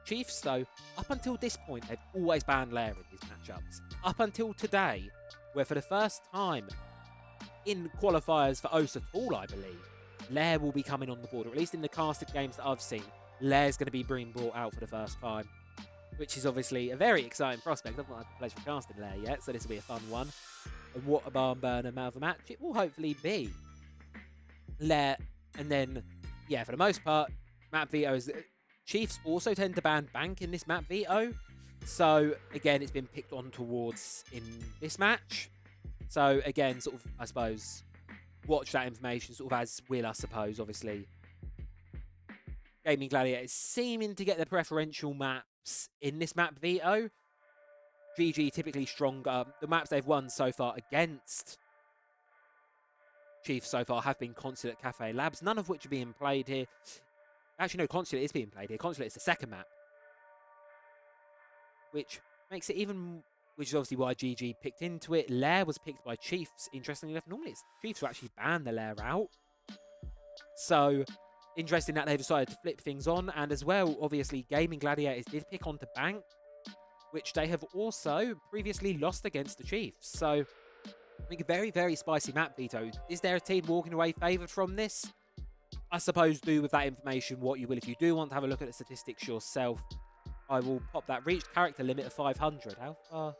Chiefs, though, up until this point, they've always banned Lair in these matchups. Up until today, where for the first time in qualifiers for OS at all, I believe, Lair will be coming on the board, or at least in the casted games that I've seen, Lair's going to be being brought out for the first time, which is obviously a very exciting prospect. I've not had the pleasure of casting Lair yet, so this will be a fun one. And what a barn burner of a match it will hopefully be. Lair, and then, yeah, for the most part, map vetoes. Chiefs also tend to ban Bank in this map veto, so again, it's been picked on towards in this match. So again, sort of, I suppose, watch that information, sort of as will, I suppose, obviously. Gaimin Gladiator is seeming to get the preferential maps in this map veto. GG typically stronger. The maps they've won so far against Chiefs so far have been Consulate, Cafe, Labs, none of which are being played here. Actually, no, Consulate is being played here. Consulate is the second map, which makes it even... Which is obviously why GG picked into it. Lair was picked by Chiefs, interestingly enough. Normally, it's Chiefs who actually ban the Lair out. So, interesting that they've decided to flip things on. And as well, obviously, Gaimin Gladiators did pick onto Bank, which they have also previously lost against the Chiefs. So, I think a very, very spicy map veto. Is there a team walking away favoured from this? I suppose do with that information what you will. If you do want to have a look at the statistics yourself, I will pop that. Reached character limit of 500. How far?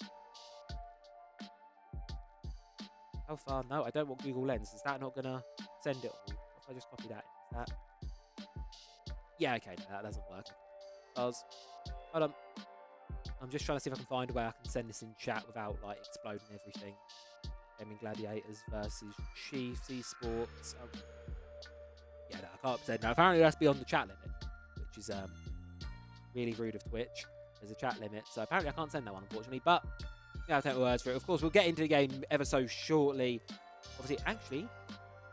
How far? No, I don't want Google Lens. Is that not going to send it all? If I just copy that, is that... Yeah, okay, no, that doesn't work. Hold on. I'm just trying to see if I can find a way I can send this in chat without, like, exploding everything. Gaimin Gladiators versus Chiefs Esports. Yeah, no, I can't send. No, apparently that's beyond the chat limit, which is really rude of Twitch. There's a chat limit, so apparently I can't send that one, unfortunately. But yeah, I'll take my words for it. Of course, we'll get into the game ever so shortly. Obviously, actually,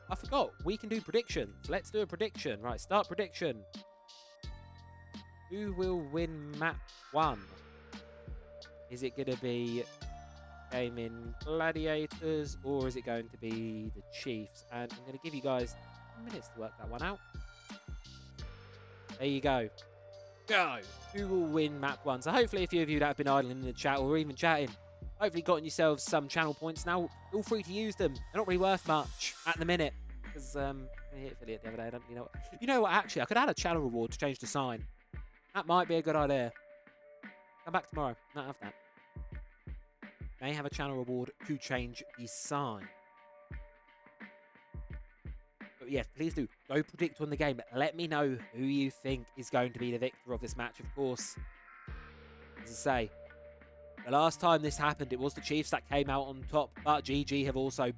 I forgot. We can do predictions. Let's do a prediction. Right, start prediction. Who will win map 1? Is it going to be Gaimin Gladiators, or is it going to be the Chiefs? And I'm going to give you guys 10 minutes to work that one out. There you go. Go! Who will win map 1? So hopefully a few of you that have been idling in the chat or even chatting, hopefully gotten yourselves some channel points. Now, feel free to use them. They're not really worth much at the minute. Because I hit affiliate the other day. I don't really know. You know what? Actually, I could add a channel reward to change the sign. That might be a good idea. Come back tomorrow. Not have that. May have a channel reward to change the sign. But yes, please do. Go predict on the game. Let me know who you think is going to be the victor of this match, of course. As I say, the last time this happened, it was the Chiefs that came out on top, but GG have also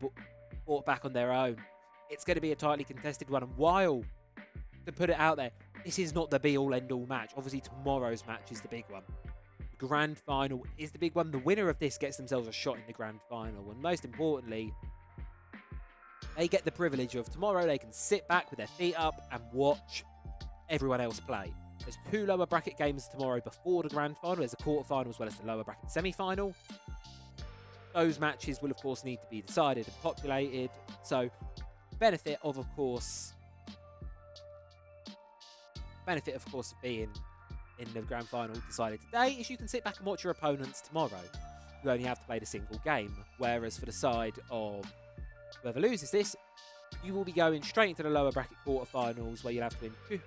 fought back on their own. It's going to be a tightly contested one, and while, to put it out there, this is not the be-all, end-all match. Obviously, tomorrow's match is the big one. The grand final is the big one. The winner of this gets themselves a shot in the grand final, and most importantly, they get the privilege of tomorrow they can sit back with their feet up and watch everyone else play. There's 2 lower bracket games tomorrow before the grand final. There's a quarter-final as well as the lower bracket semi-final. Those matches will, of course, need to be decided and populated. So, benefit, of course, of being in the grand final decided today is you can sit back and watch your opponents tomorrow. You only have to play the single game. Whereas for the side of whoever loses this, you will be going straight into the lower bracket quarterfinals where you'll have to win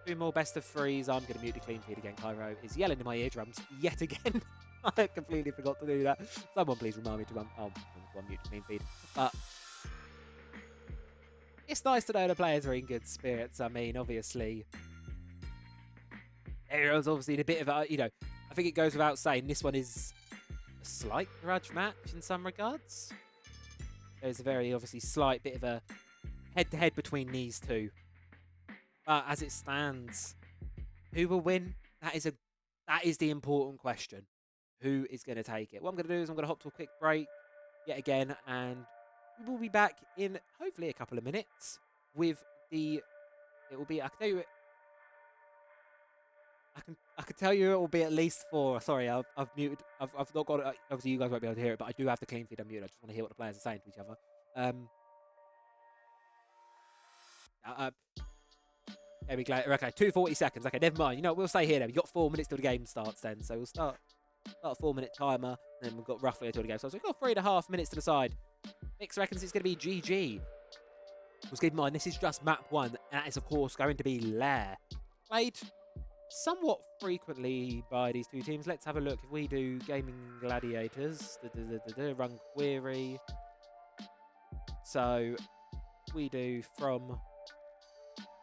two more best of 3s. I'm going to mute the clean feed again. Cairo is yelling in my eardrums yet again. I completely forgot to do that. Someone please remind me to mute the clean feed. But it's nice to know the players are in good spirits. I mean, obviously, there was obviously a bit of a, I think it goes without saying, this one is a slight grudge match in some regards. There's a very obviously slight bit of a head-to-head between these two. But as it stands, who will win? That is the important question. Who is going to take it? What I'm going to do is I'm going to hop to a quick break yet again, and we will be back in hopefully a couple of minutes with the. It will be. I can tell you it will be at least 4. Sorry, I've muted. I've not got it. Obviously, you guys won't be able to hear it, but I do have the clean feed unmuted. I just want to hear what the players are saying to each other. There we go. Okay, 2:40 seconds. Okay, never mind. We'll stay here then. We've got 4 minutes till the game starts then. So we'll start a 4-minute timer. And then we've got roughly until the game starts. So we've got 3.5 minutes to the side. Mix reckons it's going to be GG. Just keep in mind, this is just map 1. And that is, of course, going to be Lair. Played somewhat frequently by these two teams. Let's have a look. If we do Gaimin Gladiators, run query. So we do we'll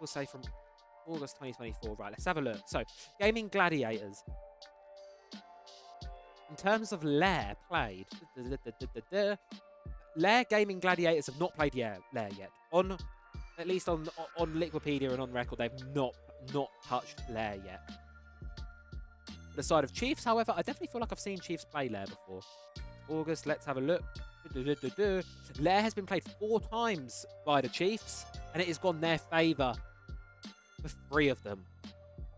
say from August 2024. Right, let's have a look. So Gaimin Gladiators. In terms of Lair played, Lair Gaimin Gladiators have not played Lair yet. At least on Liquipedia and on record, they've not touched Lair yet. The side of Chiefs, however, I definitely feel like I've seen Chiefs play Lair before. August, let's have a look. Lair has been played 4 times by the Chiefs, and it has gone their favour for 3 of them.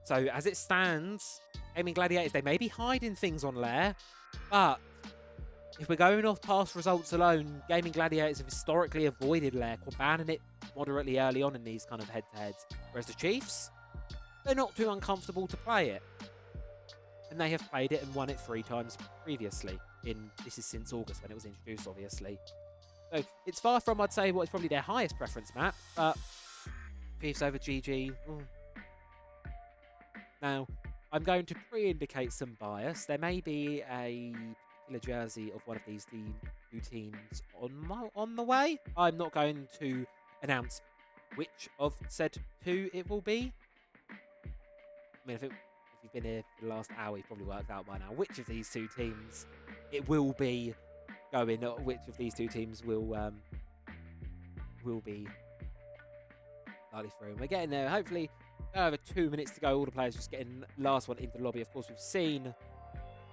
So as it stands, Gaimin Gladiators, they may be hiding things on Lair, but if we're going off past results alone, Gaimin Gladiators have historically avoided Lair, banning it moderately early on in these kind of head-to-heads. Whereas the Chiefs, they're not too uncomfortable to play it. And they have played it and won it 3 times previously. This is since August when it was introduced, obviously. So it's far from, I'd say, what is probably their highest preference map, but Chiefs over GG. Ooh. Now, I'm going to pre-indicate some bias. There may be a particular jersey of one of these two teams on the way. I'm not going to announce which of said two it will be. I mean, if you've been here for the last hour, you've probably worked out by now which of these two teams it will be going. Which of these two teams will be likely through. We're getting there. Hopefully, over 2 minutes to go. All the players just getting last one into the lobby. Of course, we've seen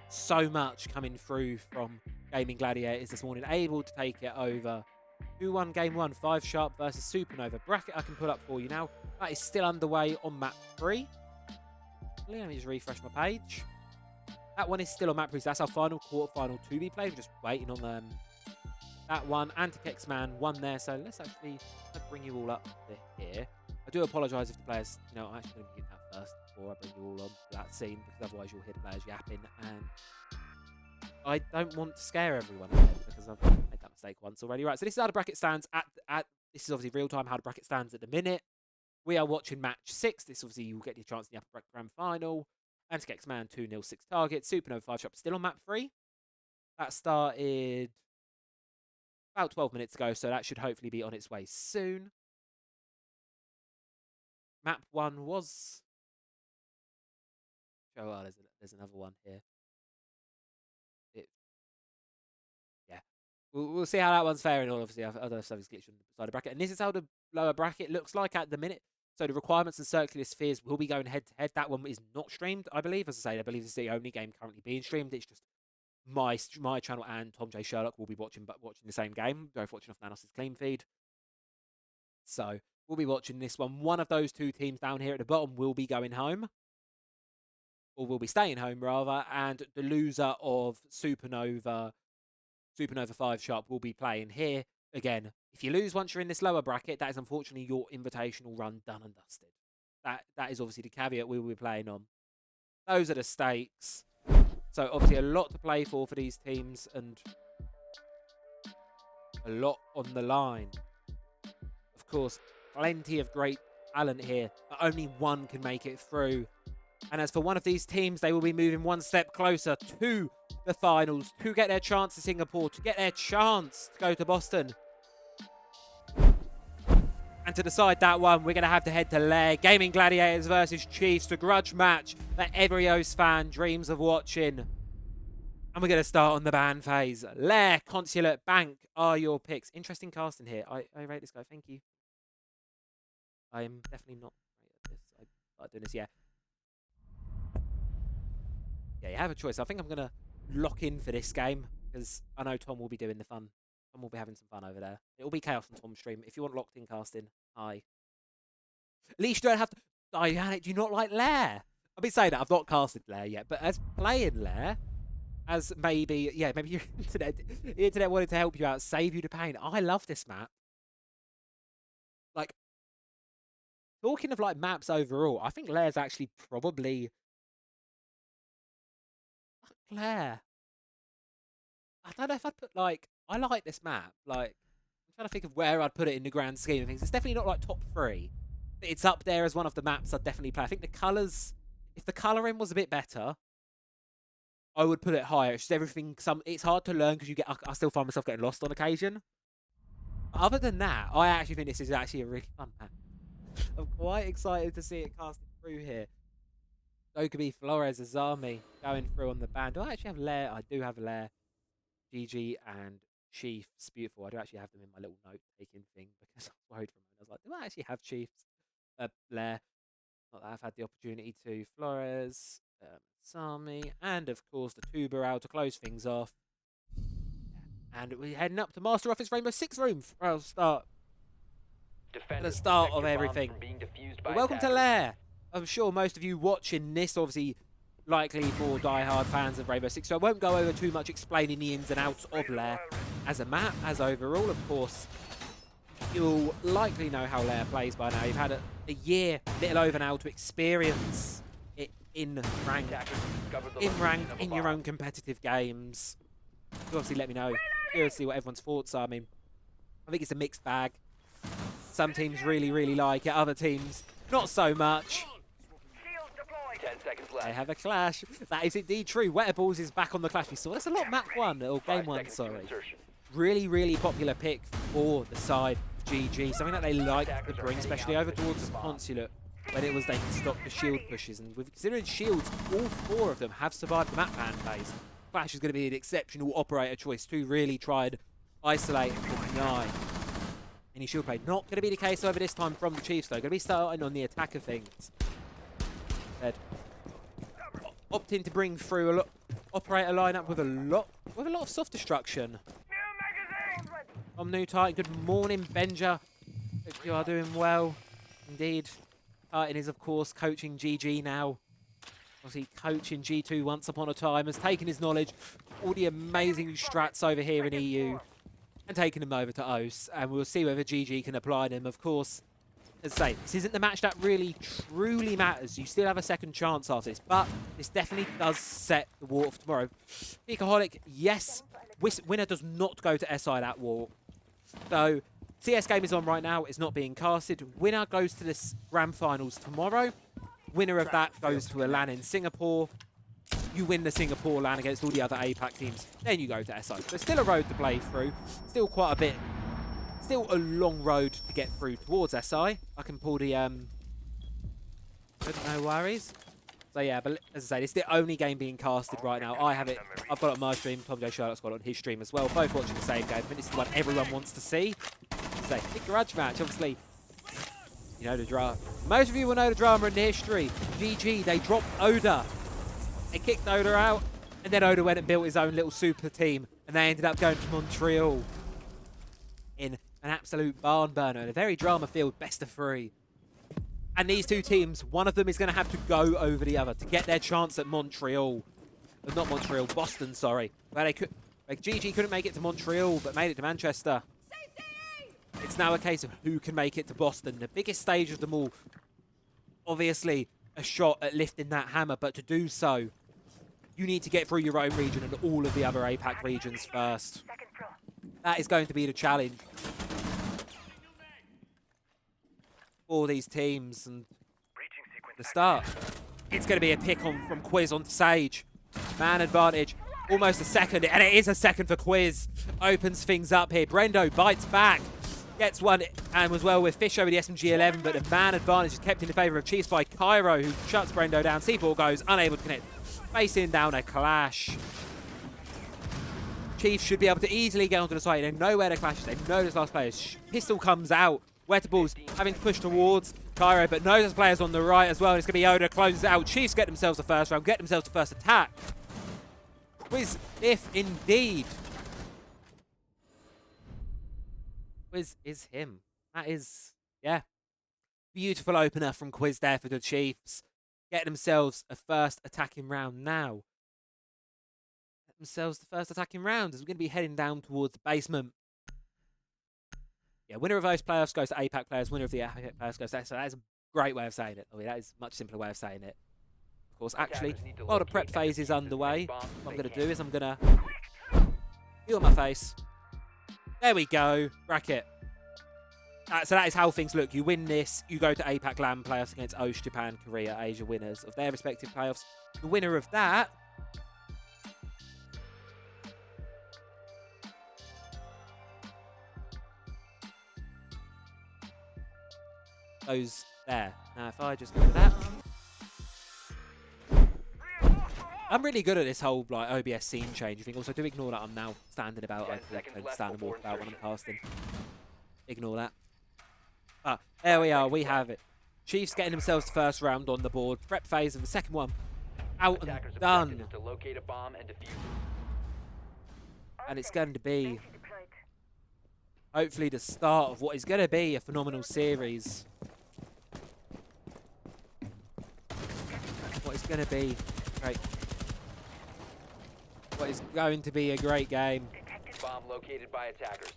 so much coming through from Gaimin Gladiators this morning, able to take it over. 2-1 game 1, 5 Sharp versus Supernova. Bracket I can put up for you now. That is still underway on map 3. Let me just refresh my page. That one is still on map 3, so that's our final quarterfinal to be played. We're just waiting on that one. Antikex Man won there, so let's actually bring you all up to here. I do apologise if the players, I'm actually going to begin that first before I bring you all on to that scene, because otherwise you'll hear the players yapping, and I don't want to scare everyone again, because I've made that mistake once already. Right, so this is how the bracket stands this is obviously real time how the bracket stands at the minute. We are watching match 6. This obviously you'll get your chance in the upper grand final. Antikex Man 2-0, 6 targets. Supernova 5 Shop still on map 3. That started about 12 minutes ago, so that should hopefully be on its way soon. Map 1 was... Oh, there's another one here. Yeah. We'll see how that one's faring. Obviously, other stuff is glitched on the side of the bracket. And this is how the lower bracket looks like at the minute. So the requirements and circular spheres will be going head-to-head. That one is not streamed, I believe. As I say, I believe it's the only game currently being streamed. It's just my channel and Tom J. Sherlock will be watching the same game. Both watching off Nanos' clean feed. So we'll be watching this one. One of those two teams down here at the bottom will be going home. Or will be staying home, rather. And the loser of Supernova 5 Sharp will be playing here. Again, if you lose once you're in this lower bracket, that is unfortunately your invitational run done and dusted. That is obviously the caveat we will be playing on. Those are the stakes. So obviously a lot to play for these teams and a lot on the line. Of course, plenty of great talent here, but only one can make it through. And as for one of these teams, they will be moving one step closer to the finals, to get their chance to Singapore, to get their chance to go to Boston. And to decide that one, we're going to have to head to Lair. Gaimin Gladiators versus Chiefs, the grudge match that every OS fan dreams of watching. And we're going to start on the ban phase. Lair, Consulate, Bank are your picks. Interesting casting here. I rate this guy. Thank you. I am definitely not great at this. I started doing this, yeah. Yeah, you have a choice. I think I'm going to lock in for this game because I know Tom will be doing the fun. Tom will be having some fun over there. It will be chaos on Tom's stream. If you want locked in casting, hi. At least you don't have to... Diana, do you not like Lair? I've been saying that. I've not casted Lair yet, but as playing Lair, as maybe your internet wanted to help you out, save you the pain. I love this map. Like, talking of like maps overall, I think Lair's actually probably... Lair. I don't know if I'd put like... I like this map. Like, I'm trying to think of where I'd put it in the grand scheme of things. It's definitely not like top 3. But it's up there as one of the maps I'd definitely play. I think the colours... If the colouring was a bit better, I would put it higher. It's just everything... It's hard to learn because I still find myself getting lost on occasion. But other than that, I actually think this is actually a really fun map. I'm quite excited to see it casted through here. Dokubi, Flores, Azami going through on the ban. Do I actually have Lair? I do have Lair. GG and Chiefs. Beautiful. I do actually have them in my little note-taking thing because I was worried for a moment. I was like, do I actually have Chiefs? Lair. Not that I've had the opportunity to. Flores, Azami, and of course the Tuberal to close things off. And we're heading up to Master Office Rainbow Six Room for our start. At the start of everything. But welcome to Lair. I'm sure most of you watching this, obviously, likely more die-hard fans of Rainbow Six, so I won't go over too much explaining the ins and outs of Lair as a map, as overall, of course. You'll likely know how Lair plays by now. You've had a year, little over now, to experience it in rank, in your own competitive games. So obviously let me know, curious to see what everyone's thoughts are. I mean, I think it's a mixed bag. Some teams really like it. Other teams, not so much. 10 seconds left. They have a clash. That is indeed true. Weatherballs is back on the clash. We saw this a lot map 1, or 5 game 1, seconds to sorry. insertion. Really popular pick for the side of GG. Something that they like to bring, especially over towards the consulate, when it was they can stop the shield pushes. And with considering shields, all 4 of them have survived the map ban phase. Clash is going to be an exceptional operator choice to really try and isolate and deny any shield play. Not going to be the case over this time from the Chiefs, though. Going to be starting on the attack of things. They're opting to bring through a lot operator lineup with a lot of soft destruction. I'm New Titan. Good morning, Benja. Hope you are doing well. Indeed. Titan is, of course, coaching GG now. Obviously, coaching G2 once upon a time, has taken his knowledge, all the amazing strats over here in EU, and taken them over to OS. And we'll see whether GG can apply them. Of course, as I say, this isn't the match that really, truly matters. You still have a second chance after this, but this definitely does set the war for tomorrow. Peakaholic, yes, winner does not go to SI that war. So, CS game is on right now. It's not being casted. Winner goes to the grand finals tomorrow. Winner of that goes to a LAN in Singapore. You win the Singapore LAN against all the other APAC teams. Then you go to SI. So still a road to play through. Still quite a bit. Still a long road to get through towards SI. I can pull the... no worries. So yeah, but as I say, it's the only game being casted right now. I have it. I've got it on my stream. Tom J. Sherlock's got it on his stream as well. Both watching the same game. But this is what everyone wants to see. So, big grudge match, obviously. You know the drama. Most of you will know the drama in the history. GG, they dropped Oda. They kicked Oda out. And then Oda went and built his own little super team. And they ended up going to Montreal in an absolute barn burner. And a very drama-filled best of 3. And these two teams, one of them is going to have to go over the other to get their chance at Montreal. Not Montreal, Boston, sorry. Where they could, GG couldn't make it to Montreal, but made it to Manchester. It's now a case of who can make it to Boston. The biggest stage of them all. Obviously, a shot at lifting that hammer, but to do so, you need to get through your own region and all of the other APAC regions first. That is going to be the challenge for these teams. And the start, it's going to be a pick on from Quiz on Sage. Man advantage, almost a second, and it is a second for Quiz. Opens things up here. Brendo bites back, gets one, and was well with Fish over the SMG-11, but the man advantage is kept in the favour of Chiefs by Cairo, who shuts Brendo down. C4 goes, unable to connect, facing down a clash. Chiefs should be able to easily get onto the site. They know where the clash is. They know this last player. Pistol comes out. Wettables having to push towards Cairo, but knows there's players on the right as well. And it's going to be Oda, closes it out. Chiefs get themselves the first round, get themselves the first attack. Quiz, if indeed. Quiz is him. That is, yeah. Beautiful opener from Quiz there for the Chiefs. Get themselves a first attacking round now. Get themselves the first attacking round as we're going to be heading down towards the basement. Yeah, winner of those playoffs goes to APAC players. Winner of the APAC playoffs goes to... So that is a great way of saying it. I mean, that is a much simpler way of saying it. Of course, actually, while the prep phase is underway, what I'm going to do is I'm going to... You on my face. There we go. Bracket. So that is how things look. You win this, you go to APAC LAN playoffs against OS, Japan, Korea, Asia winners of their respective playoffs. The winner of that goes there. Now, if I just go to that. I'm really good at this whole like OBS scene change thing. Also, do ignore that I'm now standing about. I can stand and walk about when I'm casting. Ignore that. Ah, there we are. We have it. Chiefs getting themselves the first round on the board. Prep phase of the second one. Out and done. And it's going to be hopefully the start of what is going to be a phenomenal series. What is going to be great. What is going to be a great game. Bomb located by attackers.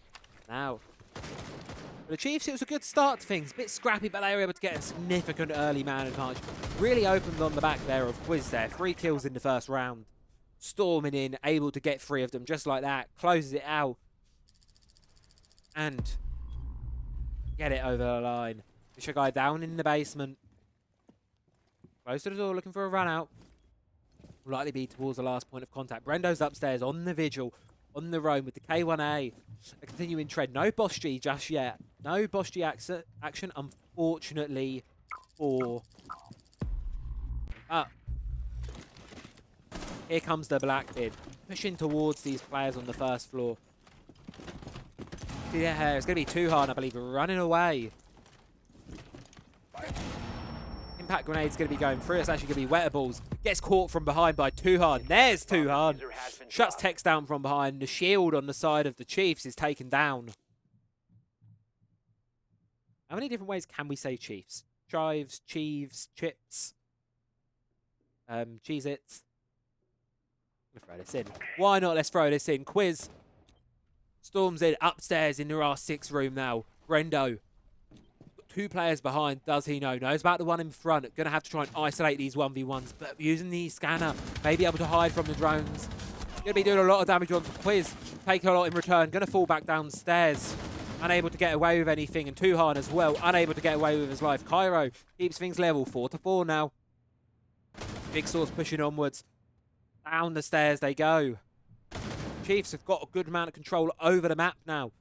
Now. For the Chiefs, it was a good start to things. A bit scrappy, but they were able to get a significant early man advantage. Really opened on the back there of Quiz there. 3 kills in the first round. Storming in, able to get 3 of them just like that. Closes it out. And get it over the line. Fisher guy down in the basement. Close to the door, looking for a run out. Will likely be towards the last point of contact. Brendo's upstairs on the vigil, on the roam with the K1A. A continuing tread. No Boss G just yet. No Boss G action, unfortunately, for... Here comes the Blackbeard, pushing towards these players on the first floor. Yeah, it's going to be too hard, I believe, running away. Impact grenade's going to be going through. It's actually going to be Wettables. Gets caught from behind by Tuhan. There's Tuhan. Shuts Tex down from behind. The shield on the side of the Chiefs is taken down. How many different ways can we say Chiefs? Chives, Chiefs, Chips, Cheez-Its. Throw this in. Why not? Let's throw this in. Quiz storms in upstairs in the R6 room now. Brendo. Two players behind. Does he know? Knows about the one in front. Going to have to try and isolate these 1v1s. But using the scanner, may be able to hide from the drones. Going to be doing a lot of damage on Quiz. Taking a lot in return. Going to fall back downstairs. Unable to get away with anything. And Tuhan as well. Unable to get away with his life. Cairo keeps things level. 4-4 now. Jigsaw's pushing onwards. Down the stairs they go. Chiefs have got a good amount of control over the map now.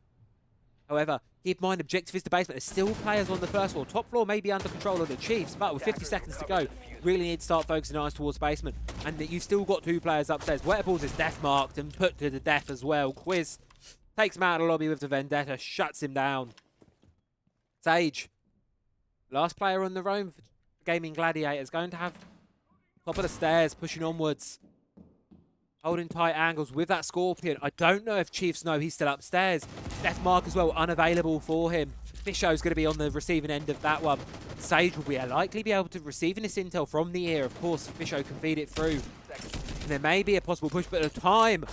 However, keep in mind, objective is the basement. There's still players on the first floor. Top floor may be under control of the Chiefs, but with 50 seconds to go, really need to start focusing eyes towards basement. And you've still got two players upstairs. Wettables is death marked and put to the death as well. Quiz takes him out of the lobby with the Vendetta, shuts him down. Sage, last player on the roam for Gaimin Gladiators, going to have top of the stairs, pushing onwards. Holding tight angles with that Scorpion. I don't know if Chiefs know he's still upstairs. Death mark as well, unavailable for him. Fisho's going to be on the receiving end of that one. Sage will likely be able to receive this intel from the ear. Of course, Fisho can feed it through. And there may be a possible push, but the time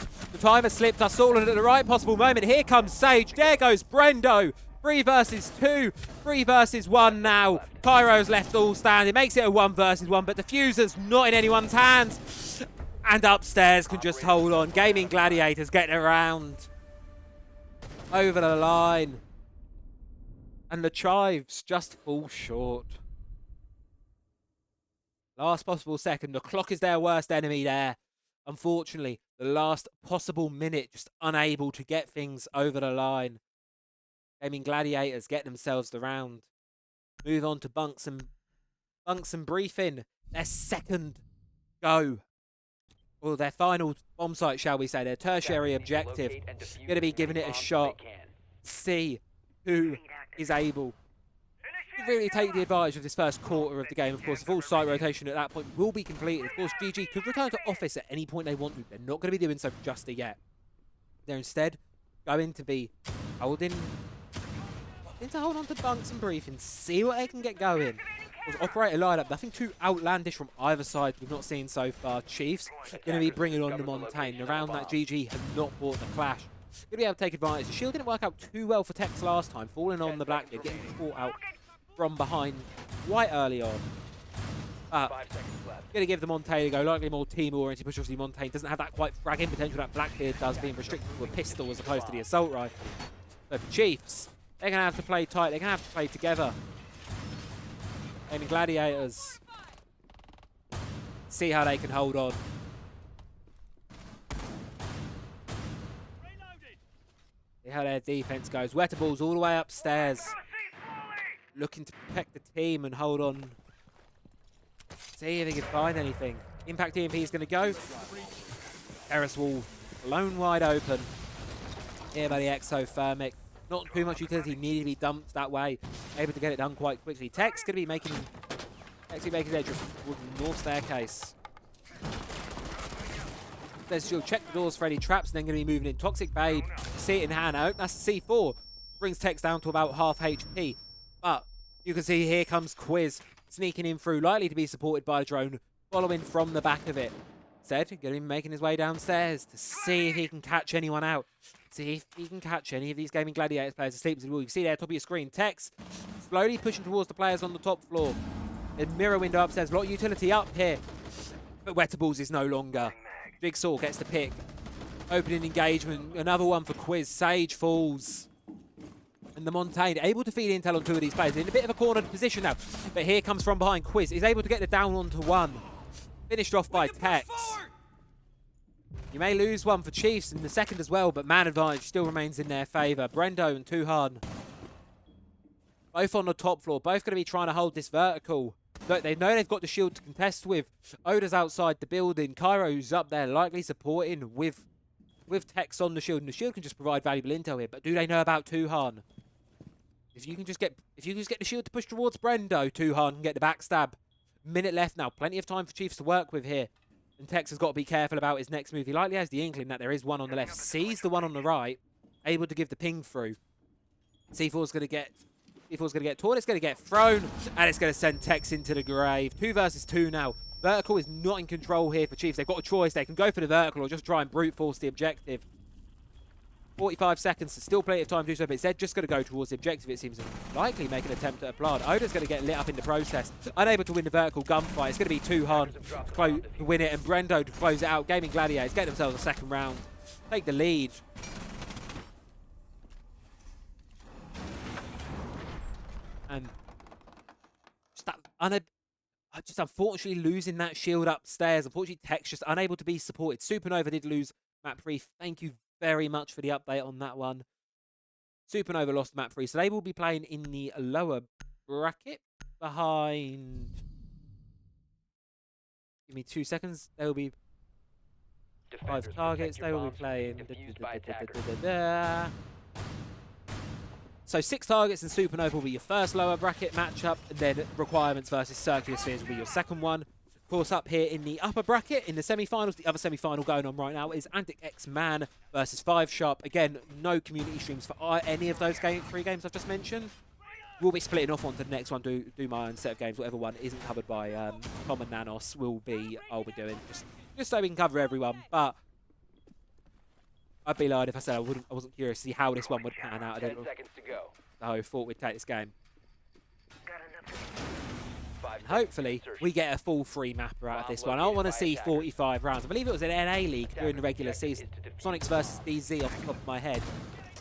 has slipped us all at the right possible moment. Here comes Sage. There goes Brendo. 3 versus 2. 3 versus 1 now. Cairo's left all standing. Makes it a 1 versus 1, but the Fuser's not in anyone's hands. And upstairs can just hold on. Gaimin Gladiators getting around. Over the line. And the Chives just fall short. Last possible second. The clock is their worst enemy there. Unfortunately, the last possible minute, just unable to get things over the line. Gaimin Gladiators get themselves the round. Move on to bunks and briefing. Their second go. Well, their final bomb site, shall we say, their tertiary objective. Going to be giving it a shot. See who is able to really take the advantage of this first quarter of the game. Of course, the full site rotation at that point will be completed. Of course, GG could return to office at any point they want to. They're not going to be doing so just yet. They're instead going to be holding to hold on to bunks and briefing, see what they can get going. Operator lineup, nothing too outlandish from either side we've not seen so far. Chiefs going to be bringing on the Montaigne. Around that, GG has not bought the clash. Going to be able to take advantage. The shield didn't work out too well for Tex last time, falling on the Blackbeard, getting caught out from behind quite early on. Going to give the Montaigne a go, likely more team-oriented, push. Obviously Montaigne doesn't have that quite fragging potential that Blackbeard does, being restricted to a pistol as opposed to the assault rifle. So for Chiefs, they're going to have to play tight, they're going to have to play together. Gaimin Gladiators, see how they can hold on. See how their defense goes. Wettables all the way upstairs, looking to protect the team and hold on. See if he can find anything. Impact EMP is going to go. Terrace wall blown wide open. Here by the exothermic. Not too much utility needed to be dumped that way. Able to get it done quite quickly. Tech's going to be making his edge towards the north staircase. There's still check the doors for any traps, and then going to be moving in. Toxic Babe, see it in hand out. That's C4. Brings Tex down to about half HP. But you can see here comes Quiz sneaking in through, likely to be supported by a drone, following from the back of it. Said, going to be making his way downstairs to see if he can catch anyone out. See if he can catch any of these Gaimin Gladiators players asleep. You can see there, top of your screen, Tex slowly pushing towards the players on the top floor. A mirror window upstairs, a lot of utility up here. But Wettables is no longer. Jigsaw gets the pick. Opening engagement, another one for Quiz. Sage falls. And the Montaigne able to feed intel on two of these players in a bit of a cornered position now. But here comes from behind Quiz. He's able to get the down onto one. Finished off by Tex. You may lose one for Chiefs in the second as well, but man advantage still remains in their favour. Brendo and Tuhan, both on the top floor, both going to be trying to hold this vertical. Look, they know they've got the shield to contest with. Oda's outside the building. Cairo's up there, likely supporting with Tex on the shield, and the shield can just provide valuable intel here. But do they know about Tuhan? If you can just get the shield to push towards Brendo, Tuhan can get the backstab. Minute left now, plenty of time for Chiefs to work with here. And Tex has got to be careful about his next move. He likely has the inkling that there is one on the left. Sees the one on the right, able to give the ping through. C4's going to get taught, it's going to get thrown, and it's going to send Tex into the grave. 2 versus 2 now. Vertical is not in control here for Chiefs. They've got a choice. They can go for the vertical or just try and brute force the objective. 45 seconds, so still plenty of time to do so, but Zed just going to go towards the objective, it seems, and likely make an attempt at a plant. Oda's going to get lit up in the process. Unable to win the vertical gunfight. It's going to be Tuhan to win it, and Brendo to close it out. Gaimin Gladiators get themselves a second round. Take the lead. And just unfortunately losing that shield upstairs. Unfortunately, Tex just unable to be supported. Supernova did lose map 3. Thank you very much for the update on that one. Supernova lost map 3, so they will be playing in the lower bracket behind. Give me 2 seconds. They will be 5 targets. They will be playing. So 6 targets and Supernova will be your first lower bracket matchup, and then Requirements versus Circular Spheres will be your second one. Of course, up here in the upper bracket, in the semi-finals, the other semi-final going on right now is Antic X-Man versus 5 Sharp. Again, no community streams for any of those 3 games I've just mentioned. We'll be splitting off onto the next one, do my own set of games. Whatever one isn't covered by Tom and Nanos I'll be doing, just so we can cover everyone. But I'd be lying if I said I wasn't curious to see how this one would pan out. 10 seconds to go. So I thought we'd take this game. And hopefully, we get a full free mapper out of this one. I want to see 45 rounds. I believe it was an NA League during the regular season. Sonics versus DZ off the top of my head.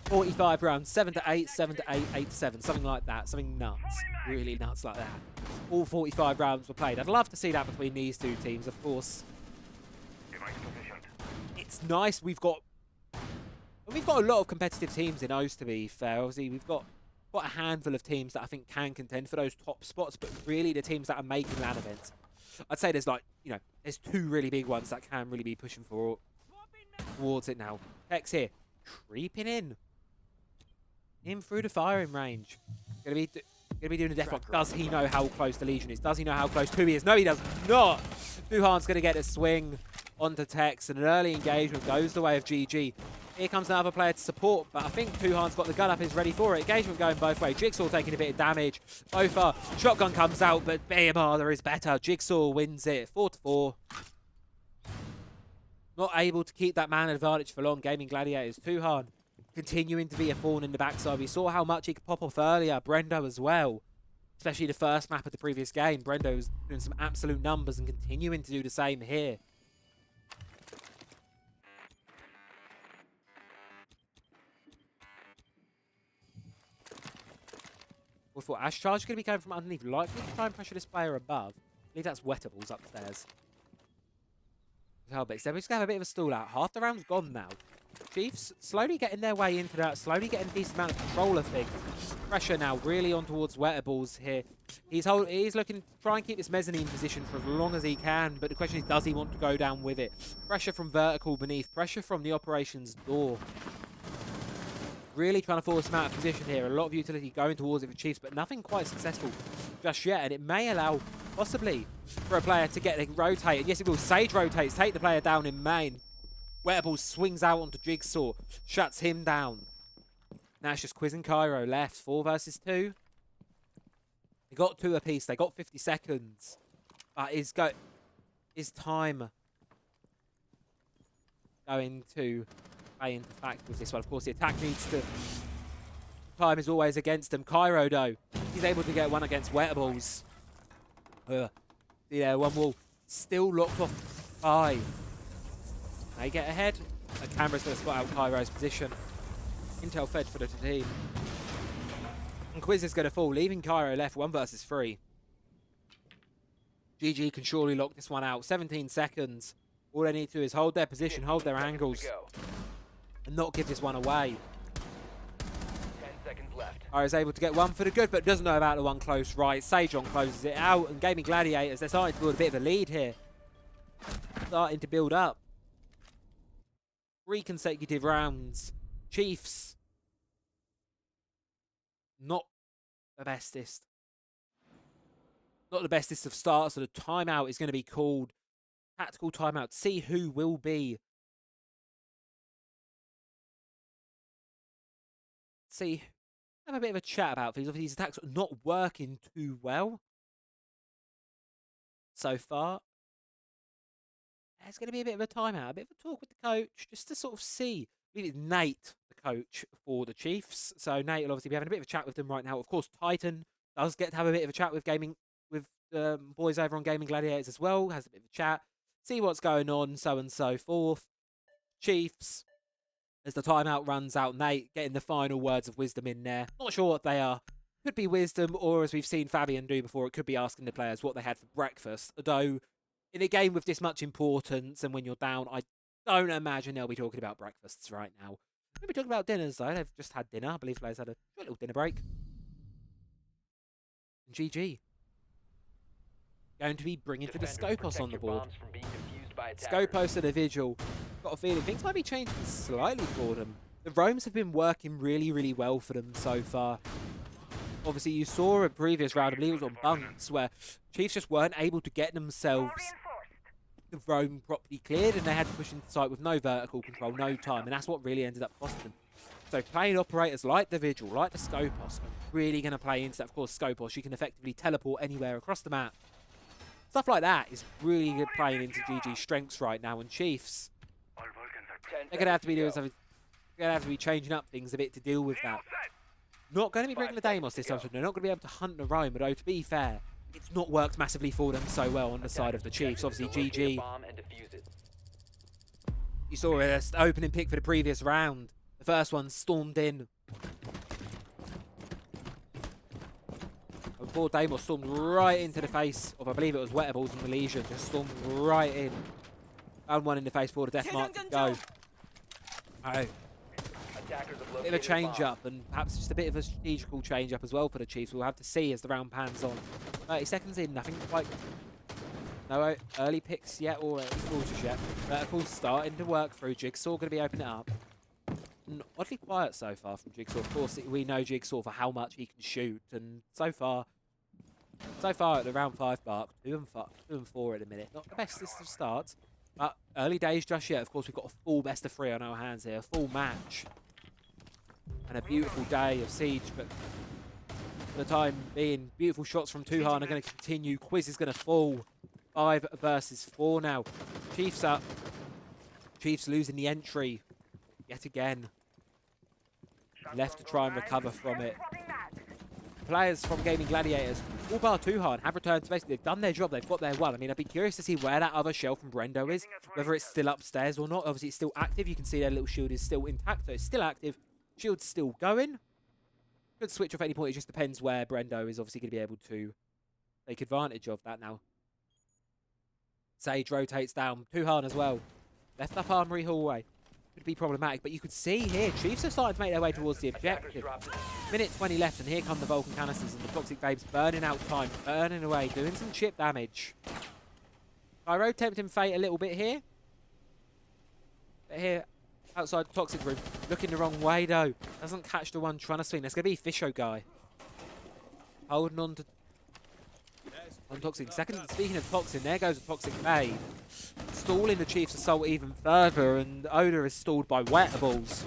45 rounds, 7 to 8, 7 to 8, 8 to 7, something like that. Something nuts. Really nuts like that. All 45 rounds were played. I'd love to see that between these two teams, of course. It's nice. We've got a lot of competitive teams in O's, to be fair. Obviously, we've got a handful of teams that I think can contend for those top spots, but really the teams that are making LAN events, I'd say there's there's 2 really big ones that can really be pushing towards it now. Tex here, creeping in through the firing range. Gonna be doing a death block. Does he know how close the Legion is? Does he know how close 2 is? No, he does not. Duhan's gonna get a swing onto Tex, and an early engagement goes the way of GG. Here comes another player to support, but I think Tuhan's got the gun up, is ready for it. Engagement going both ways. Jigsaw taking a bit of damage. Both are. Shotgun comes out, but BMR is better. Jigsaw wins it. 4 to 4. Not able to keep that man advantage for long. Gaimin Gladiators. Tuhan continuing to be a thorn in the backside. We saw how much he could pop off earlier. Brendo as well. Especially the first map of the previous game. Brendo was doing some absolute numbers and continuing to do the same here. We thought Ash Charge is going to be going from underneath, likely to try and pressure this player above. I believe that's Wettables upstairs. But instead, we're just going to have a bit of a stall out. Half the round's gone now. Chiefs slowly getting their way into that, slowly getting a decent amount of control of things. Pressure now really on towards Wettables here. He's looking to try and keep this mezzanine position for as long as he can, but the question is, does he want to go down with it? Pressure from vertical beneath, pressure from the operations door. Really trying to force him out of position here. A lot of utility going towards it for Chiefs, but nothing quite successful just yet. And it may allow, possibly, for a player to get rotated. Yes, it will. Sage rotates, take the player down in main. Wettables swings out onto Jigsaw, shuts him down. Now it's just Quiz and Cairo left. 4 versus 2. They got 2 apiece. They got 50 seconds. But is time going to play into fact with this one? Of course, the attack needs to. Time is always against them. Cairo, though, he's able to get one against Wettables. Yeah, one wall still locked off 5. They get ahead. The camera's going to spot out Cairo's position. Intel fed for the team. And Quiz is going to fall, leaving Cairo left 1 versus 3. GG can surely lock this one out. 17 seconds. All they need to do is hold their position, hold their angles, and not give this one away. 10 seconds left. Cairo is able to get one for the good, but doesn't know about the one close right. Sajon closes it out, and Gaimin Gladiators, they're starting to build a bit of a lead here. Starting to build up. 3 consecutive rounds. Chiefs, not the bestest. Not the bestest of starts, so the timeout is going to be called. Tactical timeout to see who will be. See, have a bit of a chat about things. Obviously, these attacks are not working too well so far. There's going to be a bit of a timeout, a bit of a talk with the coach, just to sort of see. I believe it's Nate, the coach for the Chiefs. So Nate will obviously be having a bit of a chat with them right now. Of course, Titan does get to have a bit of a chat with boys over on Gaimin Gladiators as well. Has a bit of a chat, see what's going on, so and so forth. Chiefs, as the timeout runs out, Nate getting the final words of wisdom in there. Not sure what they are. Could be wisdom, or as we've seen Fabian do before, it could be asking the players what they had for breakfast. Although, in a game with this much importance and when you're down, I don't imagine they'll be talking about breakfasts right now. They'll be talking about dinners, though. They've just had dinner. I believe players had a short little dinner break. And GG. Going to be bringing to the Scopos on the board. Scopos and a Vigil. Got a feeling things might be changing slightly for them. The roams have been working really, really well for them so far. Obviously, you saw a previous round, I believe it was on bunks, where Chiefs just weren't able to get themselves the roam properly cleared, and they had to push into sight with no vertical control, no time, and that's what really ended up costing them. So playing operators like the Vigil, like the Scopos, are really going to play into that. Of course, Scopos, you can effectively teleport anywhere across the map. Stuff like that is really good playing into GG's strengths right now, and Chiefs, they're going to have to be doing something. They're going to have to be changing up things a bit to deal with that. Not going to be bringing the Deimos this time, so they're not going to be able to hunt the roam, but to be fair, it's not worked massively for them so well on the side of the Chiefs. Obviously, GG, you saw an opening pick for the previous round. The first one stormed in. And poor Deimos stormed right into the face of, I believe it was Wettables and Malaysia, just stormed right in. Found one in the face for the death mark to go. Oh. Bit of a change-up, and perhaps just a bit of a strategical change-up as well for the Chiefs. We'll have to see as the round pans on. 30 seconds in, nothing quite... No early picks yet, or quarters yet. Vertical's starting to work through. Jigsaw going to be opening it up. And oddly quiet so far from Jigsaw. Of course, we know Jigsaw for how much he can shoot, and so far at the round 5 mark, 2 and 4 at the minute. Not the best list of starts, but early days just yet. Of course, we've got a full best of 3 on our hands here, a full match. And a beautiful day of Siege, but for the time being, beautiful shots from Tuhan are going to continue. Quiz is going to fall. 5 versus 4 now. Chiefs up. Chiefs losing the entry yet again. Left to try and recover from it. Players from Gaimin Gladiators, all bar Tuhan, have returned to basically, they've done their job, they've got their one. I mean, I'd be curious to see where that other shell from Brendo is, whether it's still upstairs or not. Obviously, it's still active. You can see their little shield is still intact, so it's still active. Shield's still going. Could switch off at any point. It just depends where Brendo is obviously going to be able to take advantage of that now. Sage rotates down. Tuhan as well. Left up Armory hallway. Could be problematic, but you could see here, Chiefs are starting to make their way towards the objective. Minute 20 left, and here come the Vulcan canisters, and the Toxic Babes burning out time, burning away, doing some chip damage. Pyro tempting fate a little bit here. But here, outside the Toxic room, looking the wrong way though. Doesn't catch the one trying to swing. That's going to be Fisho guy. Holding on to Toxic. Second, speaking of Toxin, there goes the Toxic Babe. Stalling the Chiefs' assault even further, and Oda is stalled by Wettables.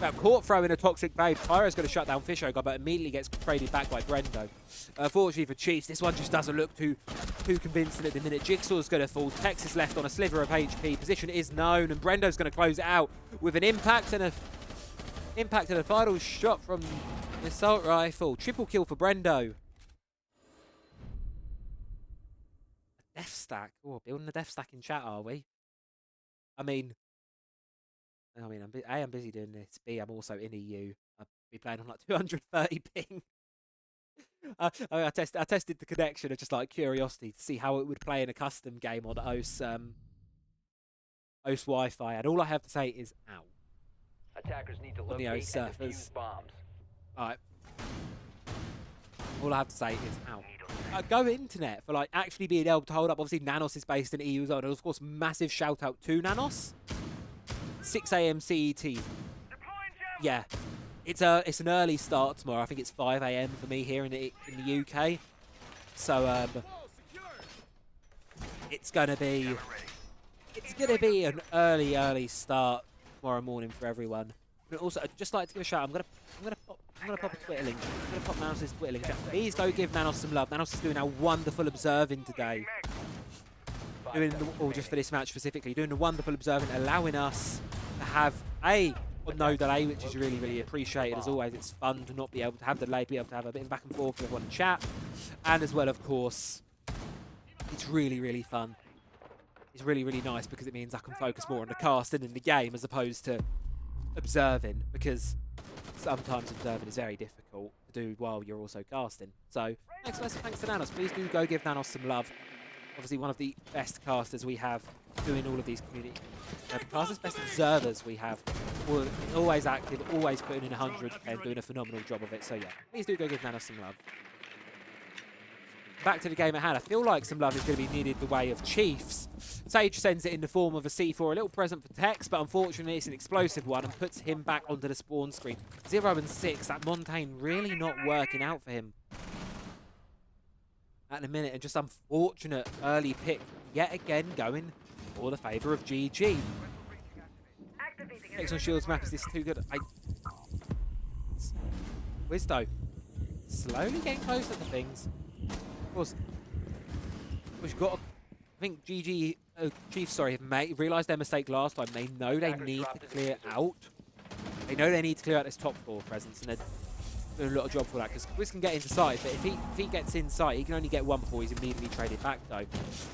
Now, caught throwing a Toxic Babe. Pyro's going to shut down Fisho guy, but immediately gets traded back by Brendo. Unfortunately for Chiefs, this one just doesn't look too convincing at the minute. Jigsaw's going to fall. Tex is left on a sliver of HP. Position is known, and Brendo's going to close it out with an impact and a final shot from the assault rifle. Triple kill for Brendo. A death stack. Oh, building a death stack in chat, are we? I mean, A, I'm busy doing this. B, I'm also in EU. be playing on like 230 ping. I tested the connection of just like curiosity to see how it would play in a custom game on OS Wi-Fi, and all I have to say is ow. Attackers need to On the locate OS and defuse servers. bombs. Alright. All I have to say is ow. Go internet for like actually being able to hold up. Obviously, Nanos is based in EU zone, and of course, massive shout out to Nanos. 6 a.m. CET. Yeah, it's an early start tomorrow. I think it's 5 a.m. for me here in the UK. So it's gonna be an early start tomorrow morning for everyone. But also, I'd just like to give a shout. I'm gonna pop a Twitter link. I'm gonna pop Nanos' Twitter link. Please go give Nanos some love. Nanos is doing a wonderful observing today. Or just for this match specifically, doing a wonderful observing, allowing us to have no delay, which is really, really appreciated. As always, it's fun to not be able to have delay, be able to have a bit of back and forth with everyone in chat. And as well, of course, it's really, really fun. It's really, really nice because it means I can focus more on the casting in the game as opposed to observing, because sometimes observing is very difficult to do while you're also casting. So thanks to Nanos. Please do go give Nanos some love. Obviously one of the best casters we have doing all of these community casters, best observers we have. Always active, always putting in 100 and doing a phenomenal job of it. So yeah, please do go give Nanos some love. Back to the game at hand. I feel like some love is going to be needed the way of Chiefs. Sage sends it in the form of a C4, a little present for Tex, but unfortunately it's an explosive one and puts him back onto the spawn screen. 0 and 6, that Montaigne really not working out for him at the minute, and just unfortunate early pick yet again going for the favour of GG. Tex on Shields map, is this too good? Wizdo slowly getting closer to things. Of course, we've got. I think GG Chiefs, sorry, have realised their mistake last time. They know they need to clear out. They know they need to clear out this top 4 presence, and they're doing a lot of job for that. Because Wiz can get into sight, but if he gets in sight, he can only get 1 before he's immediately traded back. Though,